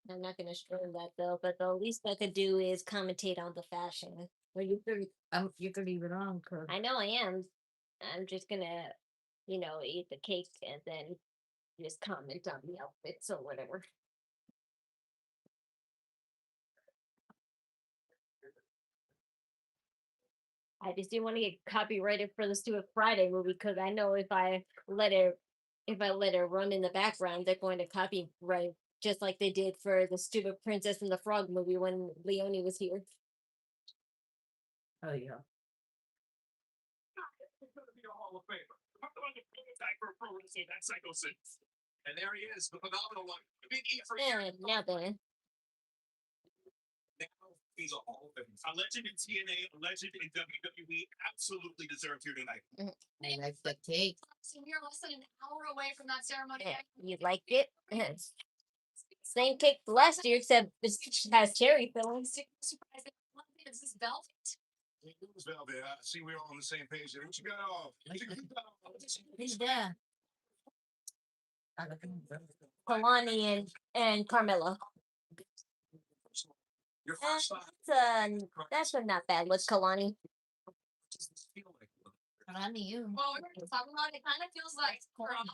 S1: I'm not gonna stream that though, but the least I could do is commentate on the fashion.
S4: Well, you could leave it on, cause
S1: I know I am. I'm just gonna, eat the cake and then just comment on the outfits or whatever. I just didn't want to get copyrighted for the stupid Friday movie because I know if I let it run in the background, they're going to copyright just like they did for the stupid Princess and the Frog movie when Leonie was here.
S4: oh yeah.
S2: And there he is, the phenomenal one. Big E for
S1: And now then,
S2: he's a Hall of Fame. A legend in TNA, a legend in WWE, absolutely deserved here tonight.
S4: I like the cake.
S9: We're less than an hour away from that ceremony.
S1: you liked it? Same cake last year, except it has cherry fillings.
S9: Surprised that is this velvet.
S6: Who's Velvet? I see we're all on the same page here. What you got off?
S4: He's there.
S1: Kalani and Carmella.
S2: Your first thought.
S1: That's a not bad look, Kalani.
S4: But I knew you.
S9: Well, we were talking about it. Kind of feels like prom.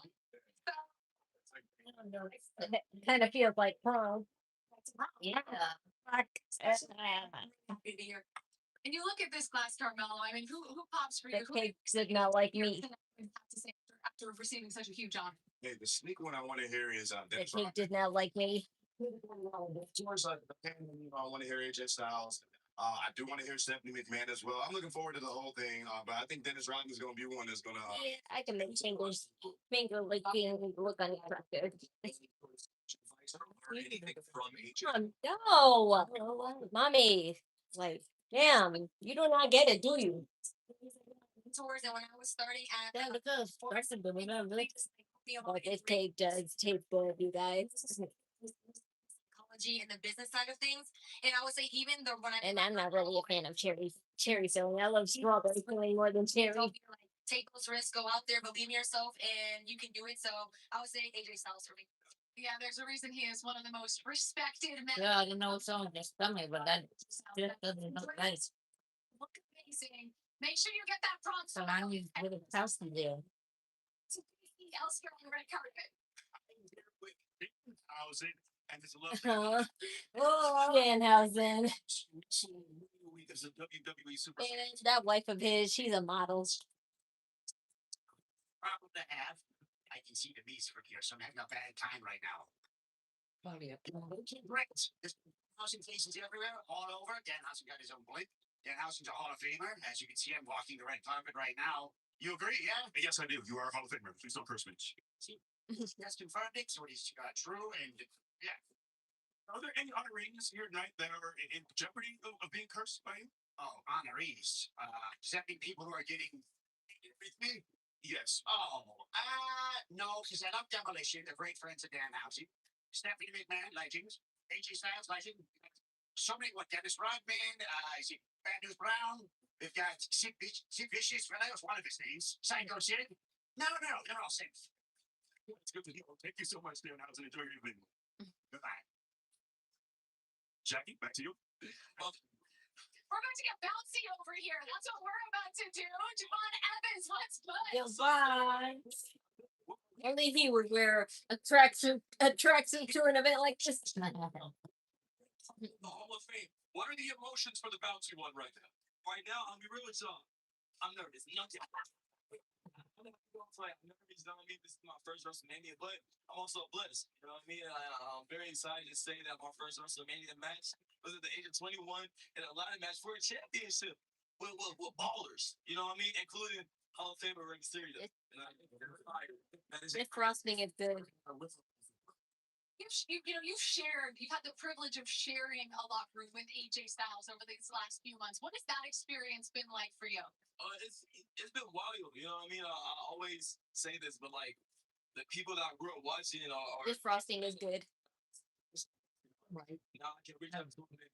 S1: It kind of feels like prom.
S4: Yeah. Happy to hear. And you look at this glass, Carmelo. I mean, who pops for you?
S1: The
S4: Who
S1: cake did not like me.
S4: have to say after receiving such a huge honor?
S6: Hey, the sneak one I want to hear is
S1: The
S6: Dennis
S1: cake
S6: Rodman.
S1: did not like me.
S6: Towards like I want to hear AJ Styles. I do want to hear Stephanie McMahon as well. I'm looking forward to the whole thing, but I think Dennis Rodman is going to be one that's going to.
S1: Yeah, I can make fingers finger licking look unattractive.
S6: Anything from AJ.
S1: Oh, no, mommy. Like, damn, you do not get it, do you?
S4: Tours, and when I was starting at
S1: Yeah, look at us. That's a good one. Look.
S4: be able
S1: But
S4: to
S1: this cake does taste good, you guys.
S4: psychology and the business side of things. And I would say even the when I
S1: And I'm not really a fan of cherry filling. I love strawberry filling more than cherry.
S4: don't feel like take those risks, go out there, believe in yourself, and you can do it. So I would say AJ Styles for me. Yeah, there's a reason he is one of the most respected men.
S1: Yeah, I don't know what's on with this stomach, but that doesn't look nice.
S4: Look amazing. Make sure you get that bronze.
S1: So I need a little house to do.
S4: Else here on the red carpet.
S6: Housing and there's a love.
S1: Oh, Danhausen.
S6: There's a WWE superstar.
S1: And that wife of his, she's a model.
S12: Problem to have. I can see the beast from here, so I'm having a bad time right now. Right. There's housing stations everywhere, all over. Danhausen got his own blink. Danhausen's a Hall of Famer. As you can see, I'm walking the red carpet right now. You agree, yeah?
S6: Yes, I do. You are a Hall of Famer. Please don't curse me.
S12: See, that's confirmed it, so it is true, and yeah.
S6: Are there any honorees here tonight that are in jeopardy of being cursed by you?
S12: Oh, honorees. Does that mean people who are getting with me?
S6: Yes.
S12: Oh, no, because I love Demolition. They're great friends of Danhausen. Stephanie McMahon, legends. AJ Styles, legend. So many, what, Dennis Rodman, is it Bad News Brown? We've got Sid Vicious, well, that was one of his names. Psycho Sid. No, they're all safe.
S6: It's good to know. Thank you so much, Danhausen. Enjoy your evening.
S12: Goodbye.
S6: Jackie, back to you.
S12: Well,
S4: We're about to get bouncy over here. That's what we're about to do. Javon Evans, what's good?
S1: Goodbye. Only he would wear a tracksuit to an event like this.
S6: The Hall of Fame. What are the emotions for the bouncy one right now?
S8: Right now, I'll be real with y'all. I'm nervous. I'm nervous. You know what I mean? This is my first WrestleMania, but I'm also blessed. You know what I mean? I'm very excited to say that my first WrestleMania match was at the age of 21 in a ladder match for a championship. We're ballers. You know what I mean? Including Hall of Famer Rick Mysterio.
S1: This frosting is good.
S4: You've had the privilege of sharing a locker room with AJ Styles over these last few months. What has that experience been like for you?
S8: It's been wild. You know what I mean? I always say this, but like the people that I grew up watching are
S1: This frosting is good.
S8: right now. I can reach out to them.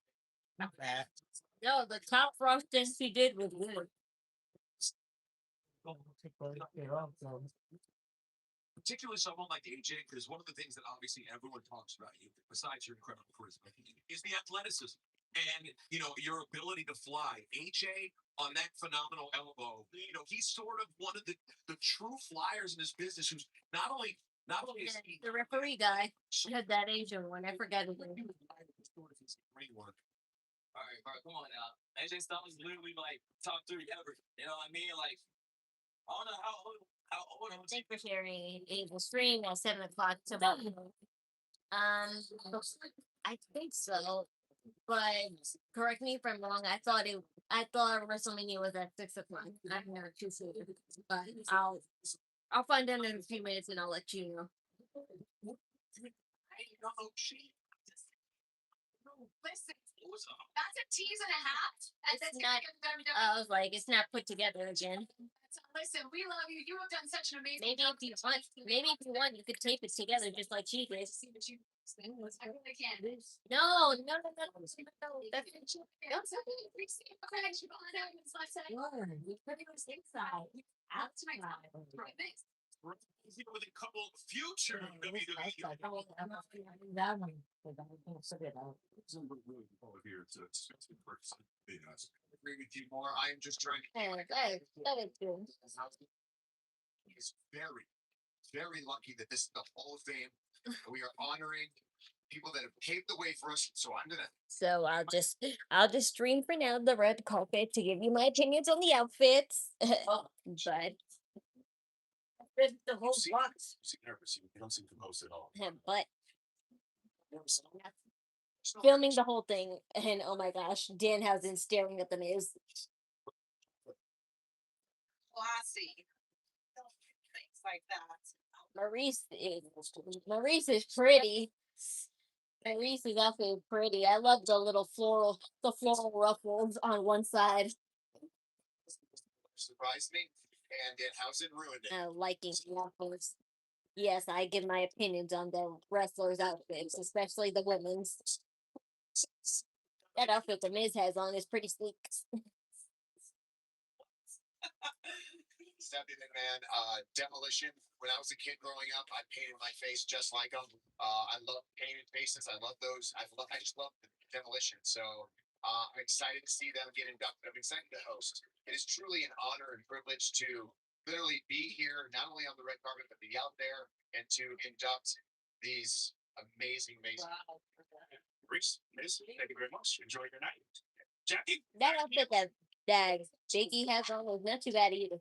S1: Not bad. No, the top frosting she did was good.
S6: Particularly someone like AJ, because one of the things that obviously everyone talks about you, besides your incredible charisma, is the athleticism and your ability to fly. AJ on that phenomenal elbow, he's sort of one of the true flyers in this business. Who's not only is he
S1: The referee guy had that Asian one. I forgot his name.
S8: All right, bro, come on now. AJ Styles is literally like top 3 ever. You know what I mean? Like, I don't know how old
S1: Thanks for sharing. It will stream at 7 o'clock tomorrow. I think so. But correct me if I'm wrong. I thought WrestleMania was at 6 o'clock. I'm not too sure, but I'll find out in a few minutes and I'll let you know.
S4: Listen, that's a tease and a half.
S1: It's not. I was like, it's not put together again.
S4: Listen, we love you. You have done such an amazing
S1: Maybe
S4: job.
S1: if you want, you could tape it together just like she did.
S4: See what you I really can't.
S1: No. That's
S4: That's okay. We see okay, Javon Evans, let's say.
S1: we put it inside.
S4: Outside. Right, thanks.
S6: with a couple future WWE.
S1: That one.
S6: Here it's expensive person. I agree with you more. I am just trying to.
S1: That is good.
S6: He's very, very lucky that this is the Hall of Fame. We are honoring
S12: people that have paved the way for us. So I'm gonna.
S1: So I'll just stream for now the red carpet to give you my opinions on the outfits. But the whole box.
S12: You don't seem composed at all.
S1: But filming the whole thing, and oh my gosh, Danhausen staring at the Miz.
S11: Classy. Things like that.
S1: Maurice is pretty. Maurice's outfit is pretty. I love the floral ruffles on one side.
S12: Surprised me, and Danhausen ruined it.
S1: Liking ruffles. Yes, I give my opinions on the wrestlers' outfits, especially the women's. That outfit the Miz has on is pretty sleek.
S12: Stepping in, man. Demolition. When I was a kid growing up, I painted my face just like them. I love painted faces. I love those. I just love Demolition. So I'm excited to see them get inducted. I'm excited to host. It is truly an honor and privilege to literally be here, not only on the red carpet, but be out there and to induct these amazing.
S11: Wow.
S8: Reese, Miss, thank you very much. Enjoy your night. Jackie.
S1: That outfit that Jakey has on was not too bad either.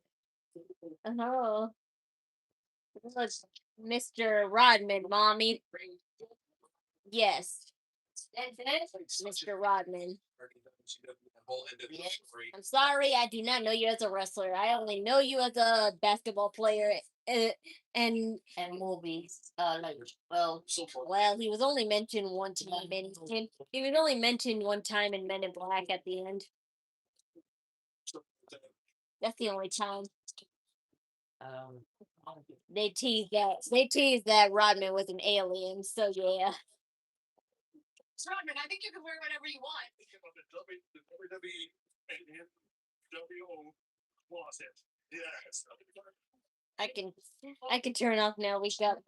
S1: Oh, look, Mr. Rodman, mommy. Yes, Mr. Rodman. I'm sorry, I do not know you as a wrestler. I only know you as a basketball player. And
S9: movies.
S1: well, he was only mentioned one time he was only mentioned one time in Men in Black at the end. That's the only time. They teased that Rodman was an alien, so yeah.
S11: Rodman, I think you can wear whatever you want.
S8: The WWE and NWO closet. Yes.
S1: I can turn off now. We got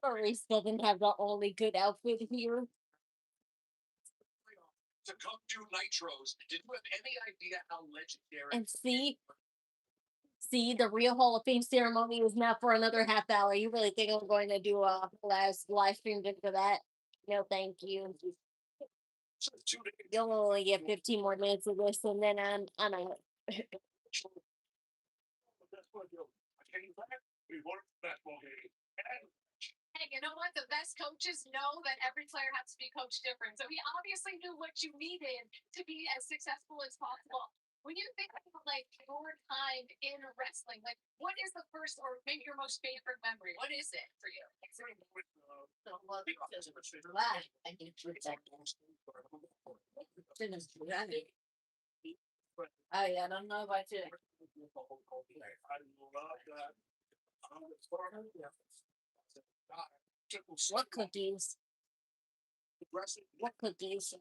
S1: Maurice doesn't have the only good outfit here.
S12: To come to Nitros, did you have any idea how legendary?
S1: And see, the real Hall of Fame ceremony is not for another half hour. You really think I'm going to do a last live stream just for that? No, thank you. You'll only get 15 more minutes of this, and then I'm out.
S11: Hey, you know what? The best coaches know that every player has to be coached different. So he obviously knew what you needed to be as successful as possible. When you think about like your time in wrestling, like what is the first or maybe your most favorite memory? What is it for you?
S9: Oh yeah, I don't know about you.
S1: What cookies? What cookies?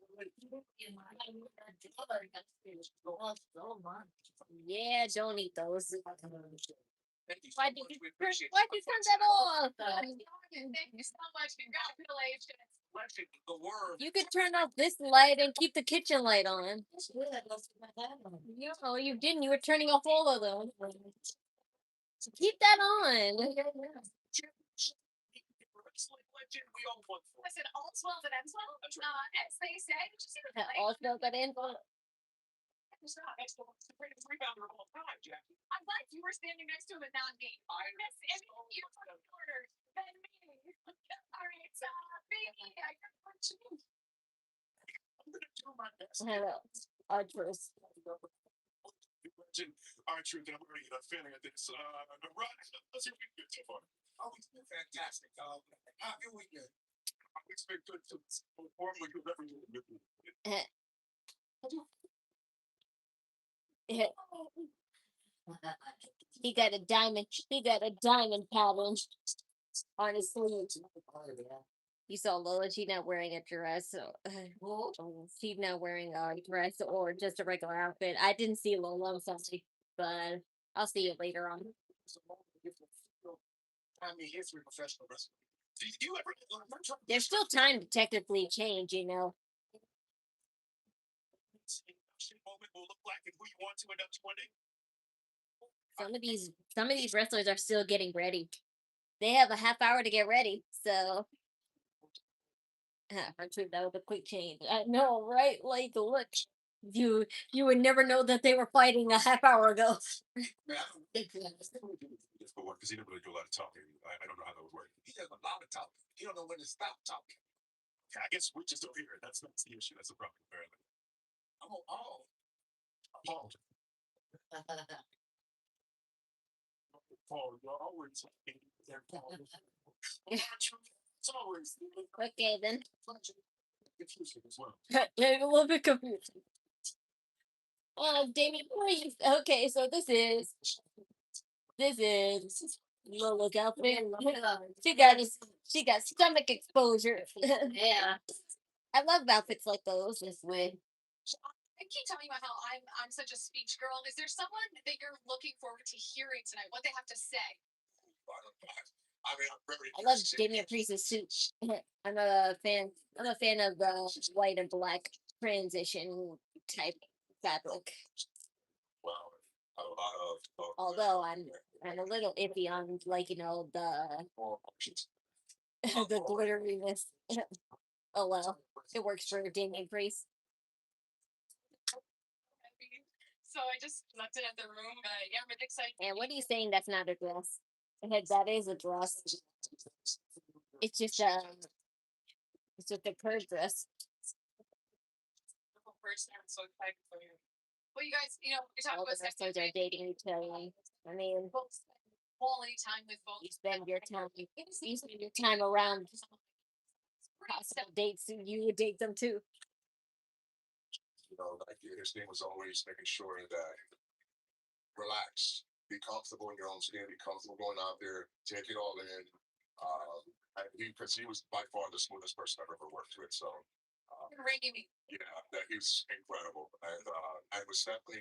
S1: Yeah, don't eat those. Why did you turn that off?
S11: Thank you so much. Congratulations.
S12: The word.
S1: You could turn off this light and keep the kitchen light on. No, you didn't. You were turning off all of them. Keep that on.
S11: Listen, all's well that ends well. As they say, just
S1: All's well that ends well.
S8: The greatest rebounder of all time, Jackie.
S11: I'm glad you were standing next to him and not me. I miss any you from the corner than me. All right, so baby, I got what you need.
S8: I'm gonna do my best.
S1: Hello, Archers.
S8: Our truth, and I'm already feeling at this. Right, let's see what we can do so far.
S12: Oh, it's been fantastic. Happy weekend.
S8: I expect good to perform like you've ever done.
S1: He got a diamond pattern on his sleeve. You saw Lola, she's not wearing a dress, so she's not wearing a dress or just a regular outfit. I didn't see Lola, I'm sorry, but I'll see it later on.
S12: History professional wrestling.
S8: Did you ever?
S1: There's still time to technically change, you know.
S8: Moment will look like and who you want to end up 20.
S1: Some of these wrestlers are still getting ready. they have a half hour to get ready, so for sure that was a quick change. I know, right? Like, look, you would never know that they were fighting a half hour ago.
S6: Just for one, because he didn't really do a lot of talking. I don't know how that would work. He does a lot of talking. He don't know when to stop talking. I guess we're just over here. That's the issue. That's the problem, apparently. Oh. Paul, you're always talking. It's always
S1: Okay, then.
S6: confusing as well.
S1: I'm a little bit confused. David, please. Okay, so this is Lola's outfit. She got stomach exposure.
S4: Yeah.
S1: I love outfits like those. This way.
S9: I keep telling you about how I'm such a speech girl. Is there someone that you're looking forward to hearing tonight? What they have to say?
S6: I mean, I'm very
S1: I love
S6: interested.
S1: Damian Priest's suit. I'm a fan. I'm a fan of the white and black transition type fabric.
S6: Well, a lot of
S1: Although I'm a little iffy on, like, the
S6: options.
S1: the glitteriness. Oh well, it works for Damian Priest.
S9: So I just left it at the room. Yeah, I'm really excited.
S1: And what are you saying? That's not a dress. That is a dress. It's just a curved dress.
S9: First, I'm so excited for you. Well, you guys, you're talking
S1: All the
S9: about
S1: wrestlers are dating each other. I mean,
S9: quality time with both.
S1: you spend your time around possible dates, and you would date them too.
S6: Like his thing was always making sure that relax, be comfortable in your own skin, be comfortable going out there, take it all in. Because he was by far the smoothest person I've ever worked with. So, yeah, that he's incredible, and was definitely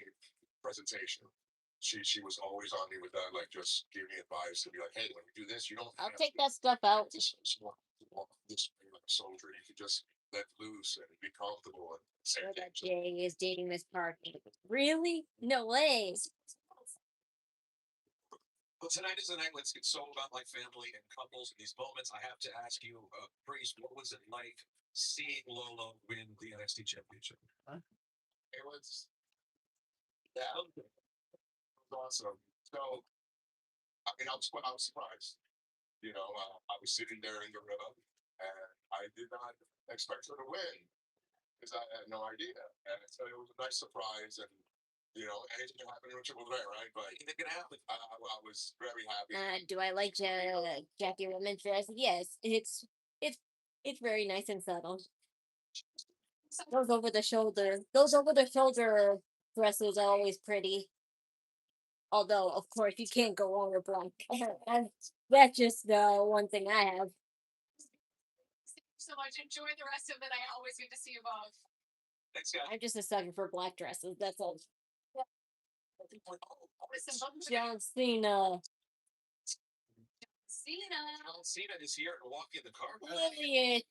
S6: presentation. She was always on me with that, like just give me advice to be like, hey, when we do this, you don't.
S1: I'll take that stuff out.
S6: This way like a soldier, you can just let loose and be comfortable. And
S1: Sure that Jay is dating Miss Parker. Really? No way.
S6: Well, tonight is the night. Let's get so about like family and couples in these moments. I have to ask you, Priest, what was it like seeing Lolo win the NXT Championship? Huh? It was, yeah, it was awesome. So, I mean, I was surprised. I was sitting there in the river, and I did not expect her to win because I had no idea. And so it was a nice surprise, and anything can happen in Triple Threat, right? But anything can happen. I was very happy.
S1: Do I like Jackie Roman's dress? Yes, it's very nice and subtle. Those over the shoulder dresses are always pretty. Although, of course, you can't go wrong with black. That's just the one thing I have.
S9: So much. Enjoy the rest of it. I always get to see you both.
S6: Thanks, guys.
S1: I'm just a sucker for black dresses. That's all. John Cena.
S6: John Cena is here and walking the car.
S1: Lillian.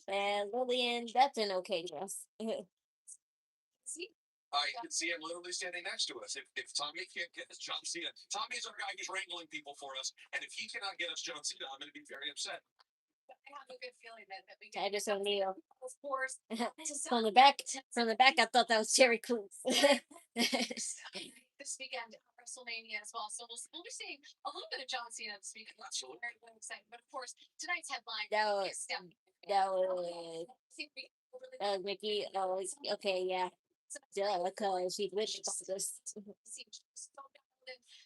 S1: And Lillian, that's an okay dress.
S6: I can see him literally standing next to us. If Tommy can't get us John Cena, Tommy's our guy who's wrangling people for us. And if he cannot get us John Cena, I'm going to be very upset.
S9: I have a good feeling that we
S1: Titus O'Neil.
S9: Of course.
S1: From the back, I thought that was Terry Crews.
S9: This weekend at WrestleMania as well. So we'll be seeing a little bit of John Cena this weekend.
S6: Absolutely.
S9: Very, very excited. But of course, tonight's headline
S1: That was Mickey. Oh, okay, yeah. Duh, because she's with this.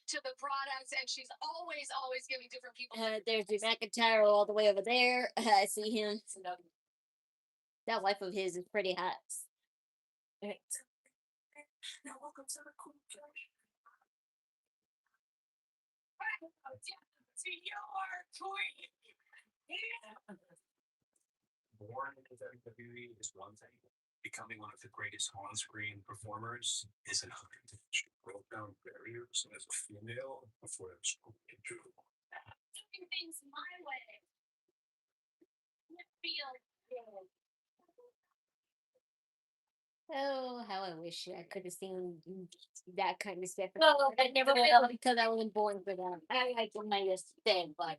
S9: To the products, and she's always giving different people.
S1: There's Drew McIntyre all the way over there. I see him. That wife of his is pretty hot. Right.
S9: Now welcome to the cool church. To your queen.
S12: Born in WWE is one thing. Becoming one of the greatest on-screen performers is another. She broke down barriers as a female before it was spoken to.
S9: Doing things my way. It feels good.
S1: Oh, how I wish I could have seen that kind of stuff.
S4: No, I never will.
S1: Because I wasn't born for that.
S4: I can understand, but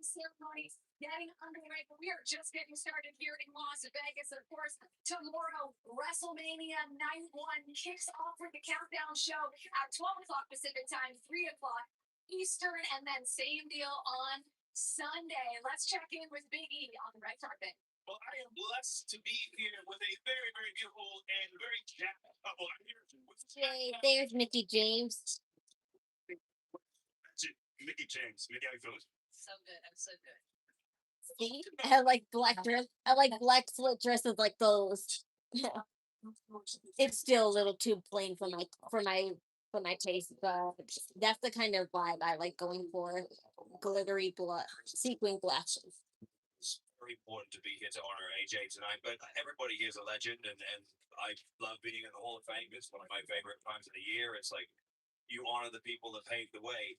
S13: Ceremonies getting underway, but we are just getting started here in Las Vegas. Of course, tomorrow, WrestleMania Night 1 kicks off with the countdown show at 12 o'clock Pacific time, 3 o'clock Eastern, and then same deal on Sunday. Let's check in with Big E on the red carpet.
S2: Well, I am blessed to be here with a very, very beautiful and very jacked couple. I'm here with
S1: Yay, there's Mickey James.
S2: That's it, Mickey James. Mickey, how you feeling?
S13: So good. I'm so good.
S1: See, I like black dress. I like black slit dresses like those. It's still a little too plain for my taste, but that's the kind of vibe I like going for. Glittery sequin glasses.
S2: It's very important to be here to honor AJ tonight, but everybody here is a legend, and I love being in the Hall of Fame. It's one of my favorite times of the year. It's like you honor the people that paved the way.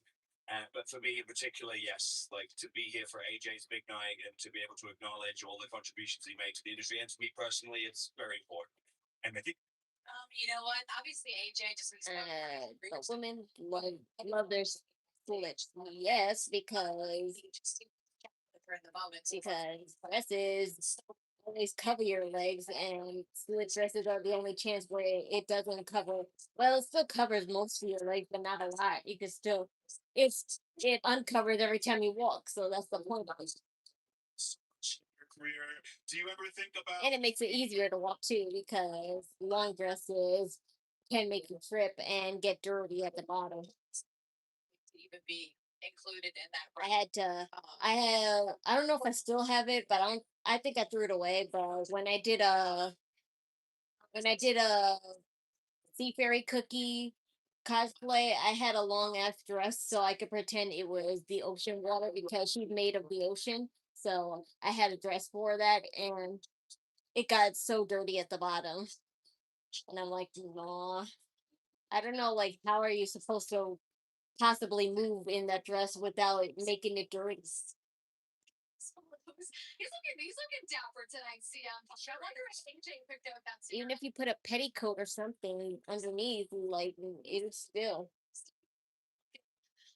S2: But for me in particular, yes, like to be here for AJ's big night and to be able to acknowledge all the contributions he made to the industry and to me personally, it's very important. And I think
S13: You know what? Obviously, AJ just needs
S1: The women love their slits. Yes, because
S13: in the moment.
S1: dresses always cover your legs, and slit dresses are the only chance where it doesn't cover. Well, it still covers most of your legs, but not a lot. You can still it uncovers every time you walk, so that's the point of it.
S2: your career, do you ever think about?
S1: And it makes it easier to walk too, because long dresses can make you trip and get dirty at the bottom.
S13: To even be included in that.
S1: I had to. I don't know if I still have it, but I think I threw it away. But when I did a Sea Fairy Cookie cosplay, I had a long ass dress so I could pretend it was the ocean water because she's made of the ocean. So I had a dress for that, and it got so dirty at the bottom. And I'm like, nah. I don't know, like, how are you supposed to possibly move in that dress without making it dirty?
S13: He's looking down for tonight's CM. I wonder if AJ picked out that
S1: Even if you put a petticoat or something underneath, like, it's still.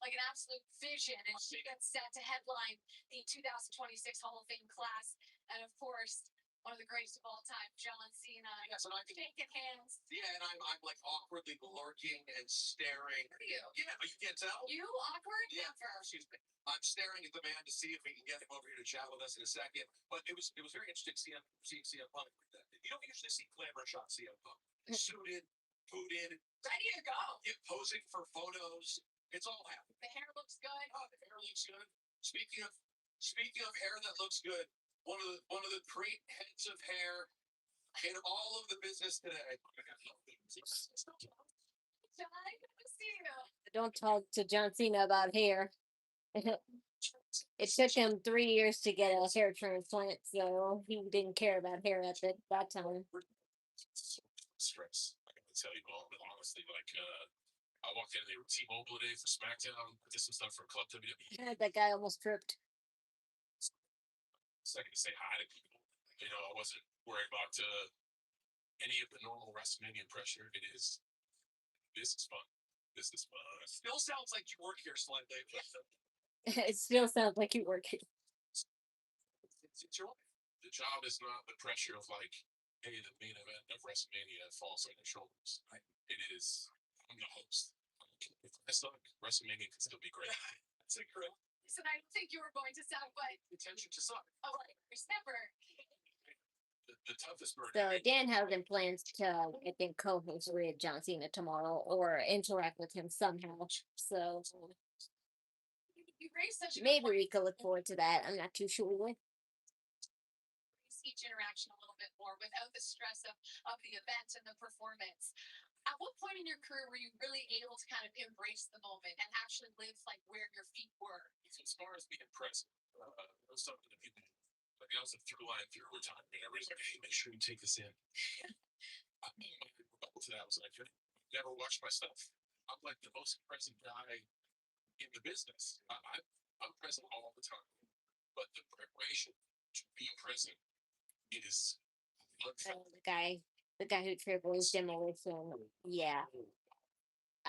S13: like an absolute vision, and she gets set to headline the 2026 Hall of Fame class. And of course, one of the greatest of all time, John Cena.
S12: Yes, and I think
S13: shaking hands.
S12: yeah, and I'm like awkwardly lurking and staring.
S13: You.
S12: Yeah, you can't tell.
S13: You awkward?
S12: Yeah, excuse me. I'm staring at the man to see if we can get him over here to chat with us in a second. But it was very interesting seeing CM Punk like that. You don't usually see glamour shot CM Punk. Suited, booted,
S13: Ready to go.
S12: posing for photos. It's all happening.
S13: The hair looks good.
S12: Oh, the hair looks good. Speaking of hair that looks good, one of the great heads of hair in all of the business today.
S13: John, good to see you.
S1: Don't talk to John Cena about hair. It took him 3 years to get a hair transplant, so he didn't care about hair at that time.
S2: Stress. I gotta tell you all, but honestly, like I walked in, they were T-Mobile today for Smackdown. I did some stuff for Club WWE.
S1: That guy almost tripped.
S2: Second to say hi to people. You know, I wasn't worried about any of the normal WrestleMania pressure. This is fun. This is fun.
S12: Still sounds like you work here slightly.
S1: It still sounds like you work here.
S2: It's your life. The job is not the pressure of like, hey, the main event of WrestleMania falls on your shoulders. It is. I'm the host. If I suck, WrestleMania can still be great. That's a great.
S13: Listen, I don't think you were going to sound, but
S2: Intention to suck.
S13: oh, never.
S2: The toughest burden.
S1: So Danhausen plans to, I think, co-host with John Cena tomorrow or interact with him somehow. So
S13: You raised such a
S1: maybe we could look forward to that. I'm not too sure.
S13: each interaction a little bit more without the stress of the event and the performance. At what point in your career were you really able to kind of embrace the moment and actually live like where your feet were?
S2: As far as being present, it was something that people, like I was a through line through over time. Everybody's like, hey, make sure you take this in. I mean, my rebuttal to that was like, never watched my stuff. I'm like the most present guy in the business. I'm present all the time. But the preparation to be present is
S1: The guy who tripled Demolition. Yeah.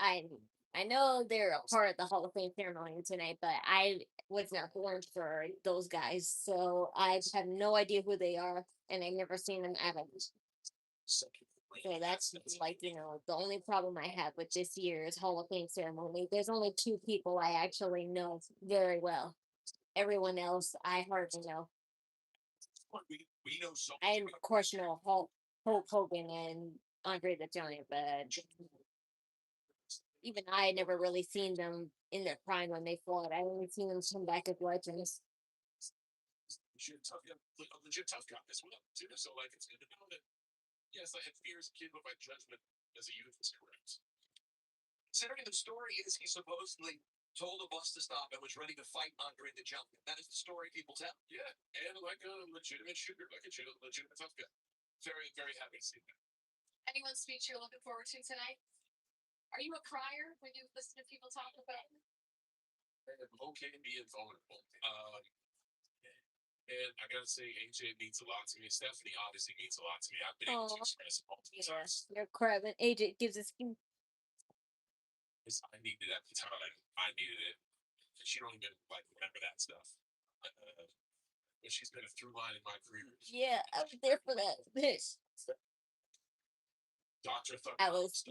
S1: I know they're a part of the Hall of Fame ceremony tonight, but I was not born for those guys, so I have no idea who they are, and I've never seen them ever. So that's like, the only problem I have with this year's Hall of Fame ceremony. There's only two people I actually know very well. Everyone else I hardly know.
S2: We know so
S1: I of course know Hulk Hogan and Andre the Giant, but even I never really seen them in their prime when they fought. I only seen them come back as legends.
S2: legit tough guy, a legit tough guy as well, too. So like it's good to know that yes, I had fear as a kid, but my judgment as a youth was correct. Considering the story is he supposedly told a bus to stop and was ready to fight Andre the Giant. That is the story people tell. Yeah, and like a legitimate shooter, like a legitimate tough guy. Very, very happy to see that.
S13: Anyone's speech you're looking forward to tonight? Are you a crier when you listen to people talk about?
S2: I'm okay being vulnerable. And I gotta say, AJ means a lot to me. Stephanie obviously means a lot to me. I've been able to
S1: Aw.
S2: express it multiple times.
S1: You're crying. AJ gives us.
S2: I needed it at the time. I needed it. She don't even like remember that stuff. But she's been a through line in my career.
S1: Yeah, I was there for that. This.
S2: Dr. Thunder.
S1: I was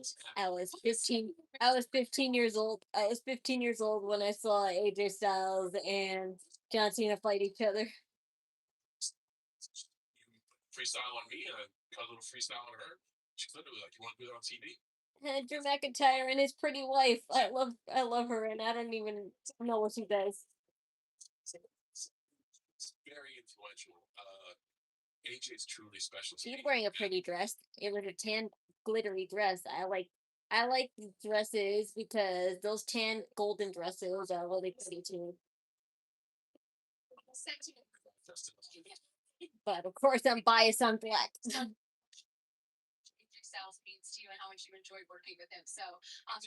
S1: 15. I was 15 years old. I was 15 years old when I saw AJ Styles and John Cena fight each other.
S2: Freestyle on me and I got a little freestyle on her. She's literally like, "You want to do it on TV?"
S1: And Drew McIntyre and his pretty wife. I love her, and I don't even know what she does.
S2: It's very influential. AJ is truly special.
S1: She's wearing a pretty dress. It was a tan glittery dress. I like the dresses because those tan golden dresses are really pretty too. But of course, I'm biased on black.
S13: Styles means to you and how much you enjoy working with him. So,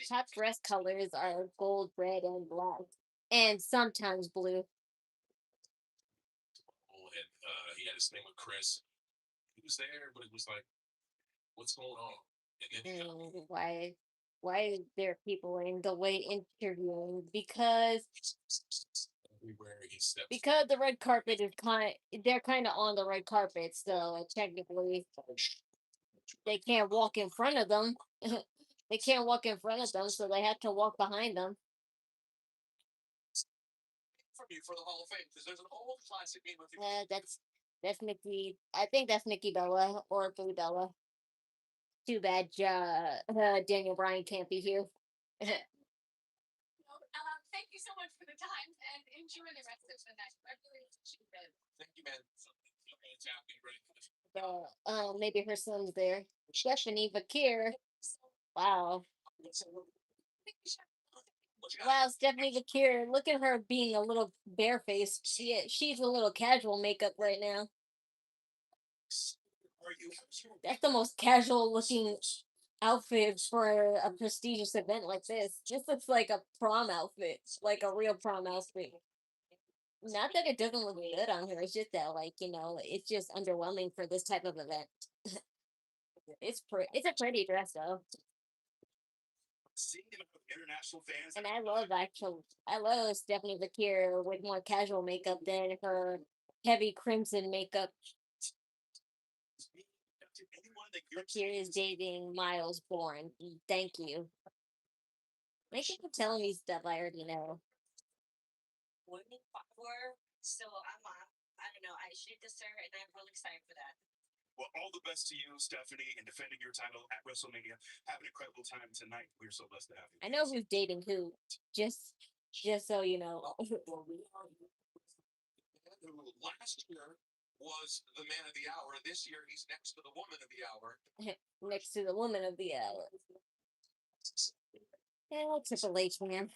S1: Top dress colors are gold, red, and black, and sometimes blue.
S2: And he had his thing with Chris. He was there, but it was like, what's going on? And then
S1: Why is there people in the way interviewing? Because
S2: everywhere he steps,
S1: because the red carpet is they're kind of on the red carpet, so technically they can't walk in front of them. They can't walk in front of them, so they have to walk behind them.
S2: from you for the Hall of Fame because there's an old classic meme with you.
S1: That's Nikki. I think that's Nikki Bella or Blue Bella. Too bad Daniel Bryan can't be here.
S13: thank you so much for the time and enjoy the rest of the night. I really appreciate it.
S2: Thank you, man.
S1: Maybe her son's there. Stephanie Vakir. Wow. Wow, Stephanie Vakir. Look at her being a little barefaced. She's a little casual makeup right now. That's the most casual looking outfit for a prestigious event like this. This looks like a prom outfit, like a real prom outfit. Not that it doesn't look good on her. It's just that, it's just underwhelming for this type of event. It's a pretty dress though.
S2: International fans.
S1: And I love Stephanie Vakir with more casual makeup than her heavy crimson makeup. Vakir is dating Miles Bourne. Thank you. Thank you for telling me stuff I already know.
S14: So I don't know. I should this her, and I'm really excited for that.
S2: Well, all the best to you, Stephanie, in defending your title at WrestleMania. Have an incredible time tonight. We're so blessed to have you.
S1: I know who's dating who. Just so you know.
S2: Last year was the man of the hour. This year he's next to the woman of the hour.
S1: Next to the woman of the hour. Yeah, Triple H, man.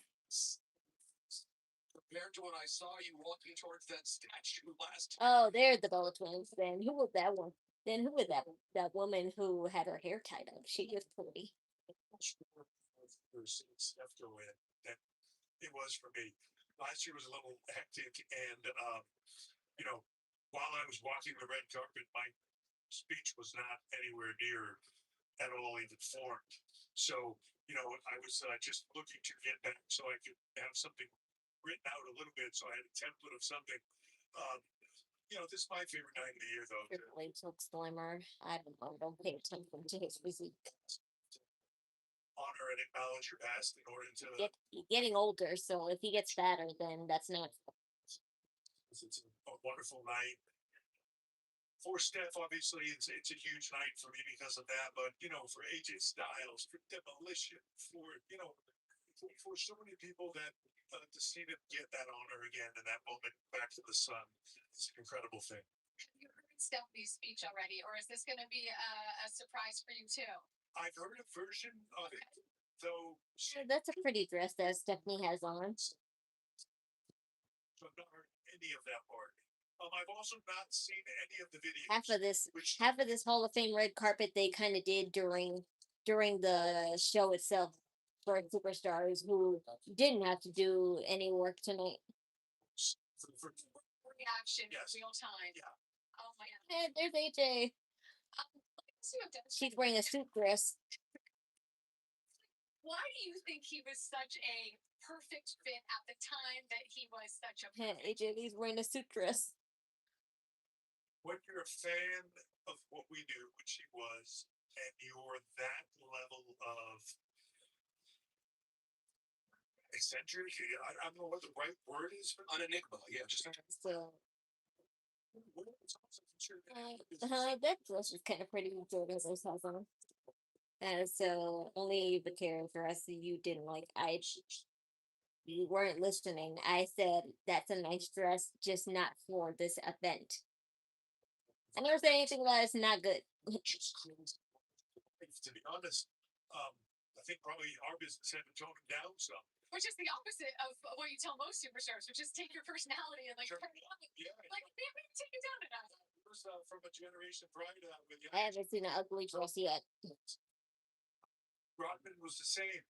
S2: Compared to when I saw you walking towards that statue last
S1: time. Oh, they're the Bella Twins. Then who was that one? Then who was that woman who had her hair tied up? She was pretty.
S2: After when that it was for me. Last year was a little hectic, and while I was walking the red carpet, my speech was not anywhere near
S6: at all even formed. So, I was just looking to get back so I could have something written out a little bit. So I had a template of something. Um, this is my favorite night of the year, though.
S1: Triple H looks slimmer. I don't know. Don't pay attention to his physique.
S6: Honor and acknowledge your past in order to.
S1: He's getting older, so if he gets fatter, then that's not.
S6: It's a wonderful night. For Steph, obviously, it's a huge night for me because of that. But for AJ Styles, for Demolition, for so many people that to see them get that honor again in that moment back to the sun is an incredible thing.
S13: Have you heard Stephanie's speech already, or is this going to be a surprise for you too?
S6: I've heard a version of it, though.
S1: That's a pretty dress that Stephanie has on.
S6: So I've not heard any of that part. I've also not seen any of the videos.
S1: Half of this Hall of Fame red carpet they kind of did during the show itself for superstars who didn't have to do any work tonight.
S13: Reaction
S6: Yes.
S13: real time.
S6: Yeah.
S13: Oh my god.
S1: Hey, there's AJ. She's wearing a suit dress.
S13: Why do you think he was such a perfect fit at the time that he was such a
S1: Hey, AJ Lee's wearing a suit dress.
S6: When you're a fan of what we do, which he was, and you're that level of eccentric, I don't know what the right word is for an enigma. Yeah, just
S1: So. That dress is kind of pretty. Jordan has on. So only the care for us you didn't like. You weren't listening. I said that's a nice dress, just not for this event. I never said anything about it's not good.
S6: To be honest, I think probably our business had to tone it down some.
S13: Which is the opposite of what you tell most superstars, which is take your personality and
S6: Sure.
S13: turn it on.
S6: Yeah.
S13: Maybe take it down a notch.
S6: From a generation prior to that, with
S1: I haven't seen an ugly dress yet.
S6: Rodman was the same.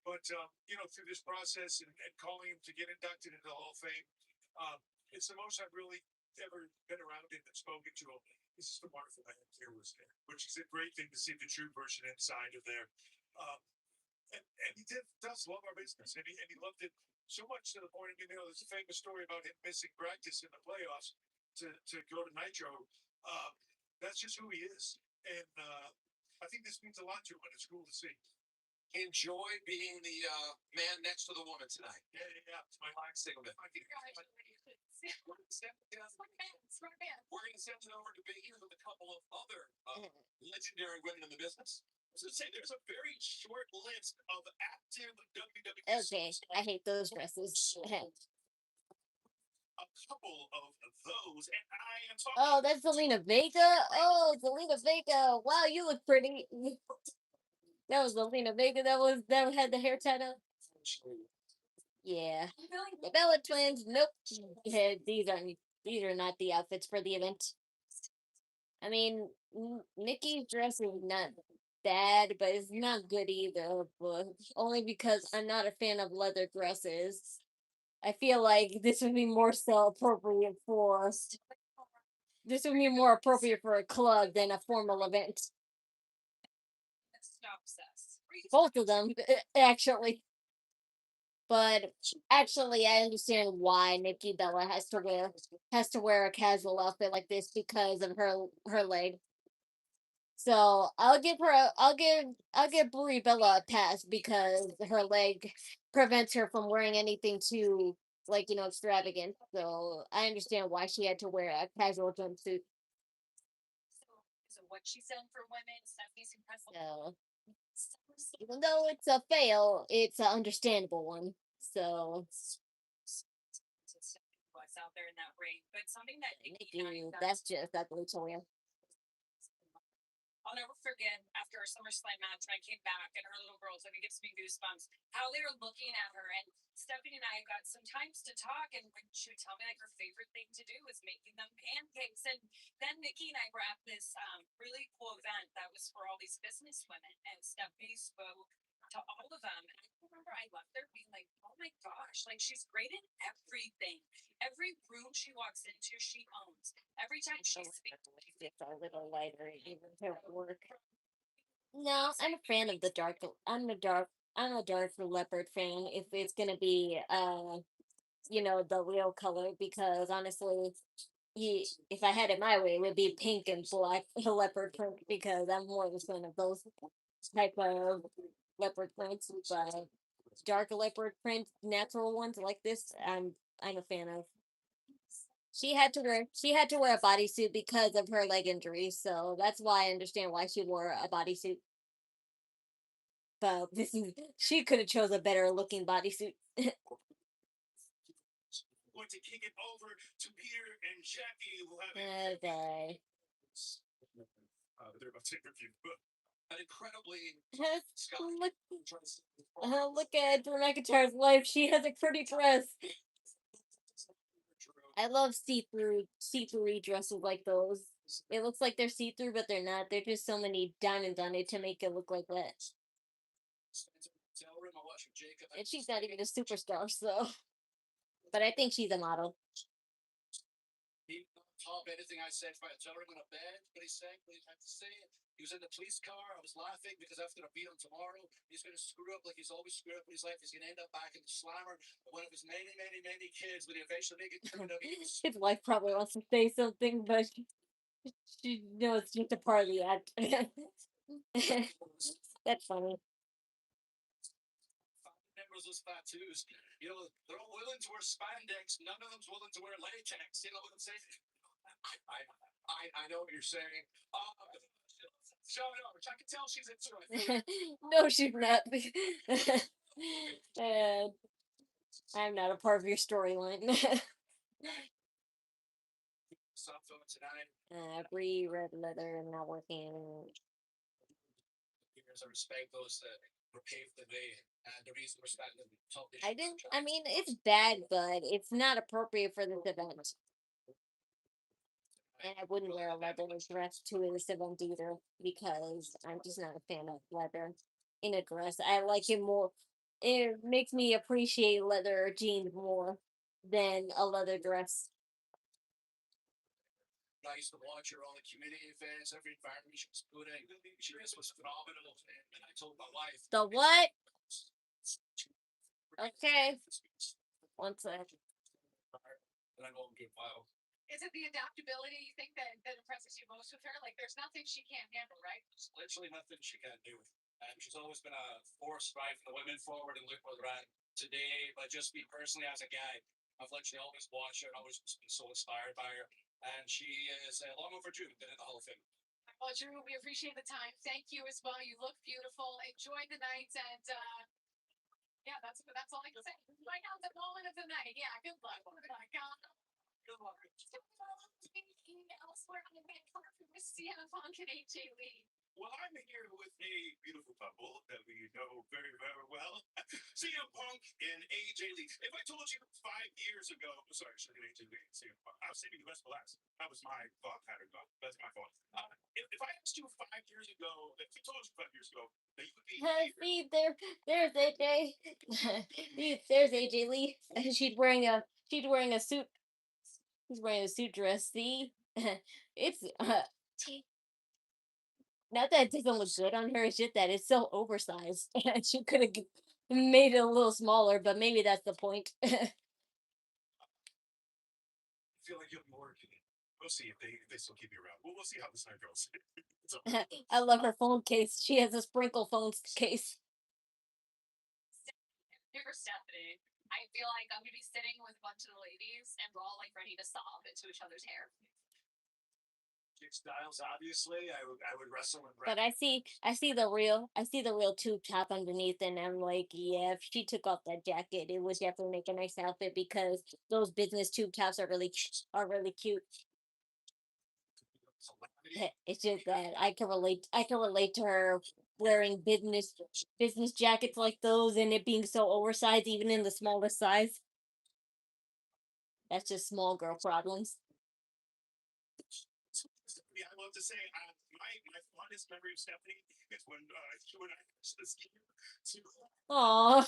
S6: But, through this process and calling him to get inducted into the Hall of Fame, it's the most I've really ever been around him and spoken to him. He's just a wonderful man. Here was there, which is a great thing to see the true version inside of there. And he does love our business, and he loved it so much to the point of, there's a famous story about him missing practice in the playoffs to go to Nitro. That's just who he is. And I think this means a lot to him, and it's cool to see. Enjoy being the man next to the woman tonight. Yeah. It's my line signal.
S13: Smart man.
S6: We're going to send it over to Big E with a couple of other legendary women in the business. So say there's a very short list of active WWE.
S1: Okay, I hate those dresses.
S6: A couple of those, and I am talking.
S1: Oh, that's Zelina Vega. Oh, Zelina Vega. Wow, you look pretty. That was Zelina Vega. That had the hair tied up. Yeah, the Bella Twins. Nope. Yeah, these are not the outfits for the event. I mean, Nikki's dress is not bad, but it's not good either. But only because I'm not a fan of leather dresses. I feel like this would be more so appropriate for. This would be more appropriate for a club than a formal event. Both of them, actually. But actually, I understand why Nikki Bella has to wear a casual outfit like this because of her leg. So I'll give Brie Bella a pass because her leg prevents her from wearing anything too extravagant. So I understand why she had to wear a casual jumpsuit.
S13: So what she's done for women, Stephanie's impressive.
S1: So even though it's a fail, it's an understandable one. So
S13: What's out there in that ring, but something that
S1: that's just ugly to wear.
S13: I'll never forget after our SummerSlam match when I came back and her little girls, it gives me goosebumps, how they were looking at her. And Stephanie and I got some times to talk, and when she would tell me her favorite thing to do was making them pancakes. And then Nikki and I were at this really cool event that was for all these business women, and Stephanie spoke to all of them. And I remember I left there being like, oh my gosh, she's great in everything. Every room she walks into, she owns. Every time she speaks,
S1: it's a little lighter, even her work. No, I'm a fan of the dark. I'm a dark leopard fan. If it's gonna be, the real color, because honestly, if I had it my way, it would be pink and black leopard print, because I'm more of a fan of those type of leopard prints. But dark leopard print, natural ones like this, I'm a fan of. She had to wear a bodysuit because of her leg injury, so that's why I understand why she wore a bodysuit. But she could have chose a better looking bodysuit.
S12: Going to kick it over to Peter and Jackie, who have
S1: Okay.
S12: they're about to review an incredibly
S1: Look at Drew McIntyre's wife. She has a pretty dress. I love see-through dresses like those. It looks like they're see-through, but they're not. There's just so many diamonds on it to make it look like that. And she's not even a superstar, so. But I think she's a model.
S12: He top anything I said for a hotel room in a bed, but he said, we have to say it. He was in the police car. I was laughing because I was going to beat him tomorrow. He's going to screw up like he's always screwed up in his life. He's going to end up back in the slammer. One of his many, many, many kids when he eventually make it to
S1: His wife probably wants to say something, but she knows it's just a part of the act. That's funny.
S12: Members of tattoos. You know, they're all willing to wear spandex. None of them's willing to wear latex. You know what I'm saying? I know what you're saying. Show it over. I can tell she's into it.
S1: No, she's not. And I'm not a part of your storyline. Bree, red leather, not working.
S12: I respect those that were paved the way, and the reason respect them.
S1: I mean, it's bad, but it's not appropriate for this event. And I wouldn't wear a leather dress to this event either, because I'm just not a fan of leather in a dress. I like it more. It makes me appreciate leather jeans more than a leather dress.
S12: I used to watch her on the community events, every environment she was put in. She just was phenomenal. And I told my wife.
S1: The what? Okay. One sec.
S12: And I go and get wild.
S13: Is it the adaptability you think that impresses you most with her? Like, there's nothing she can't handle, right?
S12: There's literally nothing she can't do. And she's always been a force driving the women forward, and look where they're at today. But just me personally, as a guy, I've literally always watched her and always been so inspired by her. And she is long overdue to get in the Hall of Fame.
S13: Well, Drew, we appreciate the time. Thank you as well. You look beautiful. Enjoy the night, and yeah, that's all I can say. Right now, the moment of the night. Yeah, good luck. Good luck.
S12: Good luck.
S13: Elsewhere on the main card for CM Punk and AJ Lee.
S12: Well, I'm here with a beautiful couple that we know very, very well. CM Punk and AJ Lee. If I told you 5 years ago, sorry, I should have AJ Lee and CM Punk. I was saving the best for last. That was my fault. That's my fault. If I asked you 5 years ago, if I told you 5 years ago that you would be
S1: See, there's AJ. There's AJ Lee. She's wearing a suit. He's wearing a suit dress. See, it's not that it doesn't look good on her. It's just that it's so oversized. She could have made it a little smaller, but maybe that's the point.
S12: feel like you'll be working. We'll see if they still keep you around. We'll see how this night goes.
S1: I love her phone case. She has a sprinkle phone case.
S13: Dear Stephanie, I feel like I'm gonna be sitting with a bunch of the ladies, and we're all like ready to sob into each other's hair.
S12: Styles, obviously, I would wrestle and
S1: But I see the real tube top underneath, and I'm like, yeah, if she took off that jacket, it would definitely make a nice outfit, because those business tube tops are really cute. It's just that I can relate to her wearing business jackets like those, and it being so oversized even in the smallest size. That's just small girl problems.
S12: Yeah, I love to say my fondest memory of Stephanie is when you and I watched this game.
S1: Aww.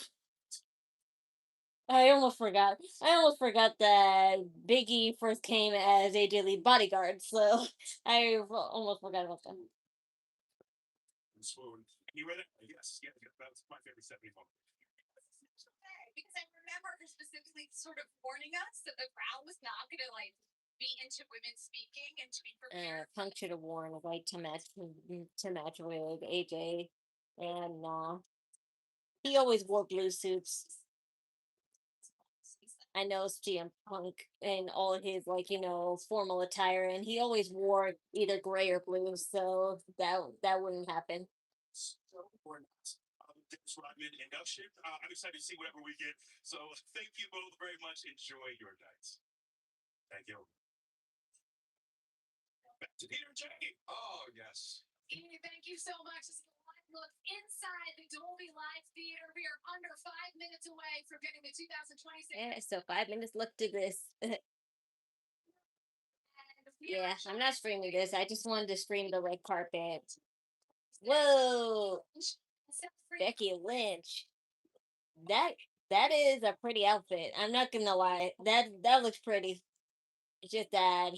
S1: I almost forgot that Biggie first came as AJ Lee bodyguard, so I almost forgot about that.
S8: swoon. And you were there. Yes, yeah, that's my favorite 70s moment.
S13: Because I remember her specifically sort of warning us that the crowd was not going to like be into women speaking and to be prepared.
S1: Punk should have worn white to match with AJ, and he always wore blue suits. I know CM Punk in all his formal attire, and he always wore either gray or blue, so that wouldn't happen.
S8: Dennis Rodman induction. I'm excited to see whatever we get. So thank you both very much. Enjoy your nights. Thank you. Back to Peter and Jackie. Oh yes.
S13: Amy, thank you so much. This is a live look inside the Dolby Live Theater. We are under 5 minutes away from getting the 2026.
S1: Yeah, so 5 minutes left to this. Yeah, I'm not streaming this. I just wanted to stream the red carpet. Whoa, Becky Lynch. That is a pretty outfit. I'm not gonna lie. That looks pretty. It's just that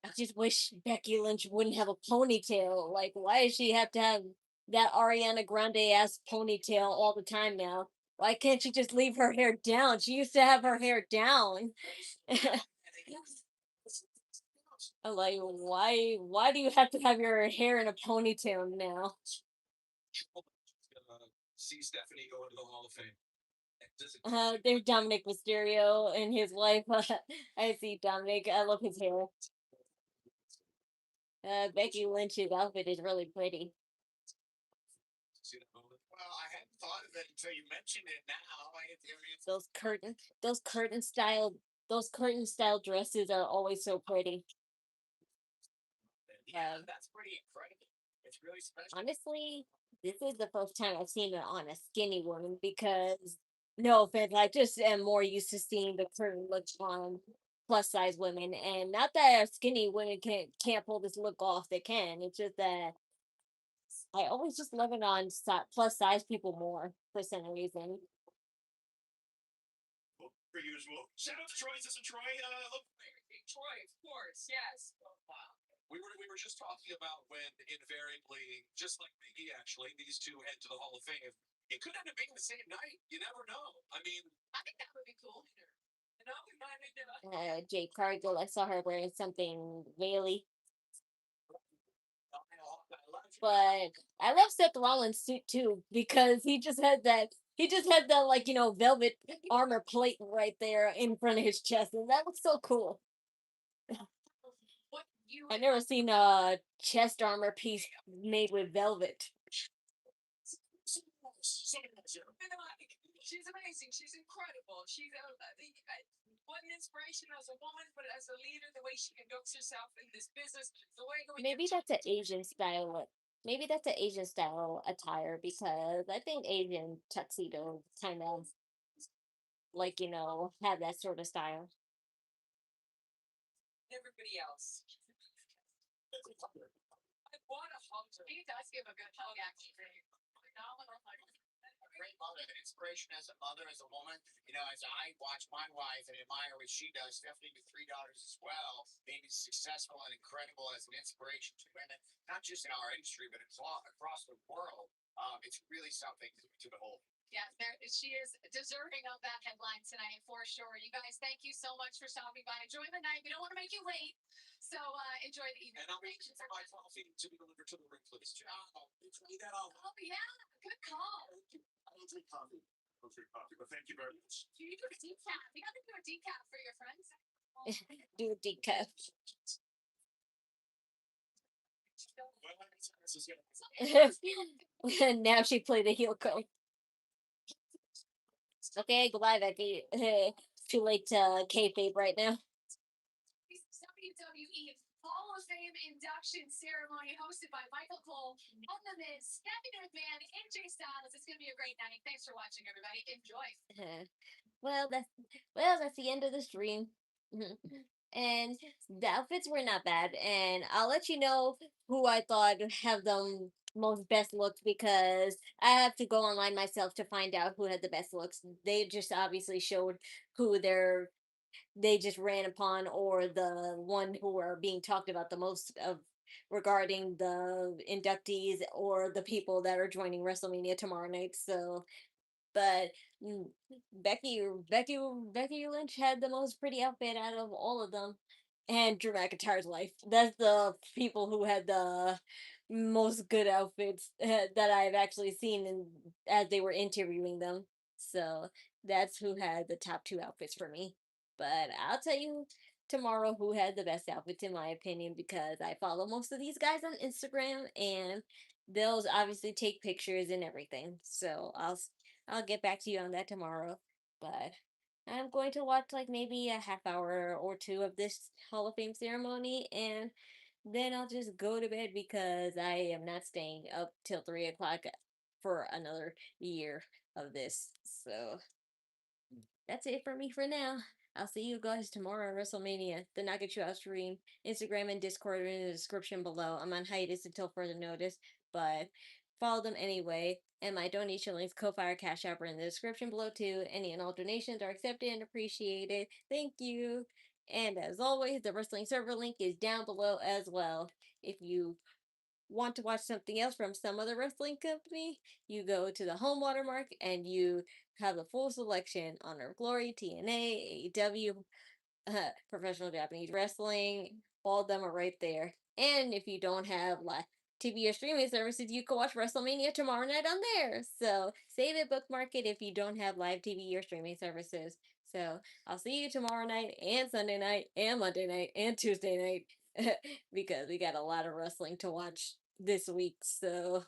S1: I just wish Becky Lynch wouldn't have a ponytail. Like, why does she have to have that Ariana Grande ass ponytail all the time now? Why can't she just leave her hair down? She used to have her hair down. I'm like, why do you have to have your hair in a ponytail now?
S8: See Stephanie go into the Hall of Fame.
S1: There's Dominic Mysterio and his wife. I see Dominic. I love his hair. Becky Lynch's outfit is really pretty.
S12: Well, I hadn't thought of it until you mentioned it now.
S1: Those curtain style dresses are always so pretty.
S12: Yeah, that's pretty incredible. It's really special.
S1: Honestly, this is the first time I've seen it on a skinny woman because, no offense, I just am more used to seeing the curtain look on plus size women, and not that skinny women can't pull this look off. They can. It's just that I always just love it on plus size people more for some reason.
S8: Per usual. Shout out to Troy. Is this a Troy?
S12: Troy, of course, yes. Wow. We were just talking about when invariably, just like Biggie, actually, these two head to the Hall of Fame. It could end up being the same night. You never know. I mean,
S13: I think that would be cool. You know, we might make
S1: Jade Cargill, I saw her wearing something really. But I love Seth Rollins' suit too because he just had that velvet armor plate right there in front of his chest, and that looks so cool. I never seen a chest armor piece made with velvet.
S13: She's amazing. She's incredible. She's what an inspiration as a woman, but as a leader, the way she conducts herself in this business, the way.
S1: Maybe that's an Asian style. Maybe that's an Asian style attire because I think Asian tuxedo kind of have that sort of style.
S13: Everybody else. I want a hug. He does give a good hug, actually. Phenomenal.
S12: Great mother, an inspiration as a mother, as a woman. You know, as I watch my wife and admire what she does, Stephanie with 3 daughters as well, being successful and incredible as an inspiration to women, not just in our industry, but across the world. It's really something to behold.
S13: Yeah, she is deserving of that headline tonight for sure. You guys, thank you so much for stopping by. Enjoy the night. We don't want to make you late, so enjoy the evening.
S12: And I'll make sure my coffee to be delivered to the room, please. Oh,
S13: yeah, good call.
S12: I don't drink coffee.
S8: But thank you very much.
S13: Do you do a decaf? You got to do a decaf for your friends.
S1: Do a decaf. Now she played the heel code. Okay, goodbye, Becky. Too late to kayfabe right now.
S13: WWE Hall of Fame induction ceremony hosted by Michael Cole and The Miz, Stephanie McMahon, and Jay Styles. It's gonna be a great night. Thanks for watching, everybody. Enjoy.
S1: Well, that's the end of the stream. And the outfits were not bad, and I'll let you know who I thought have the most best looks because I have to go online myself to find out who had the best looks. They just obviously showed who they just ran upon or the one who are being talked about the most of regarding the inductees or the people that are joining WrestleMania tomorrow night. So, but mm, Becky Lynch had the most pretty outfit out of all of them, and Drew McIntyre's wife. That's the people who had the most good outfits that I've actually seen as they were interviewing them. So that's who had the top two outfits for me. But I'll tell you tomorrow who had the best outfits in my opinion because I follow most of these guys on Instagram and they'll obviously take pictures and everything. So I'll get back to you on that tomorrow. But I'm going to watch like maybe a half hour or two of this Hall of Fame ceremony and then I'll just go to bed because I am not staying up till 3 o'clock for another year of this. So that's it for me for now. I'll see you guys tomorrow at WrestleMania, the Knockin Chu Out stream. Instagram and Discord are in the description below. I'm on hiatus until further notice, but follow them anyway. And my donation links, Ko-Fi or Cash App are in the description below too. Any and all donations are accepted and appreciated. Thank you. And as always, the wrestling server link is down below as well. If you want to watch something else from some other wrestling company, you go to the home watermark and you have the full selection: Honor of Glory, TNA, AEW, professional Japanese wrestling. All of them are right there. And if you don't have live TV or streaming services, you can watch WrestleMania tomorrow night on there. So save it, bookmark it if you don't have live TV or streaming services. So I'll see you tomorrow night and Sunday night and Monday night and Tuesday night because we got a lot of wrestling to watch this week. So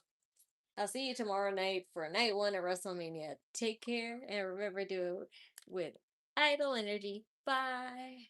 S1: I'll see you tomorrow night for night one at WrestleMania. Take care and remember to do it with idle energy. Bye.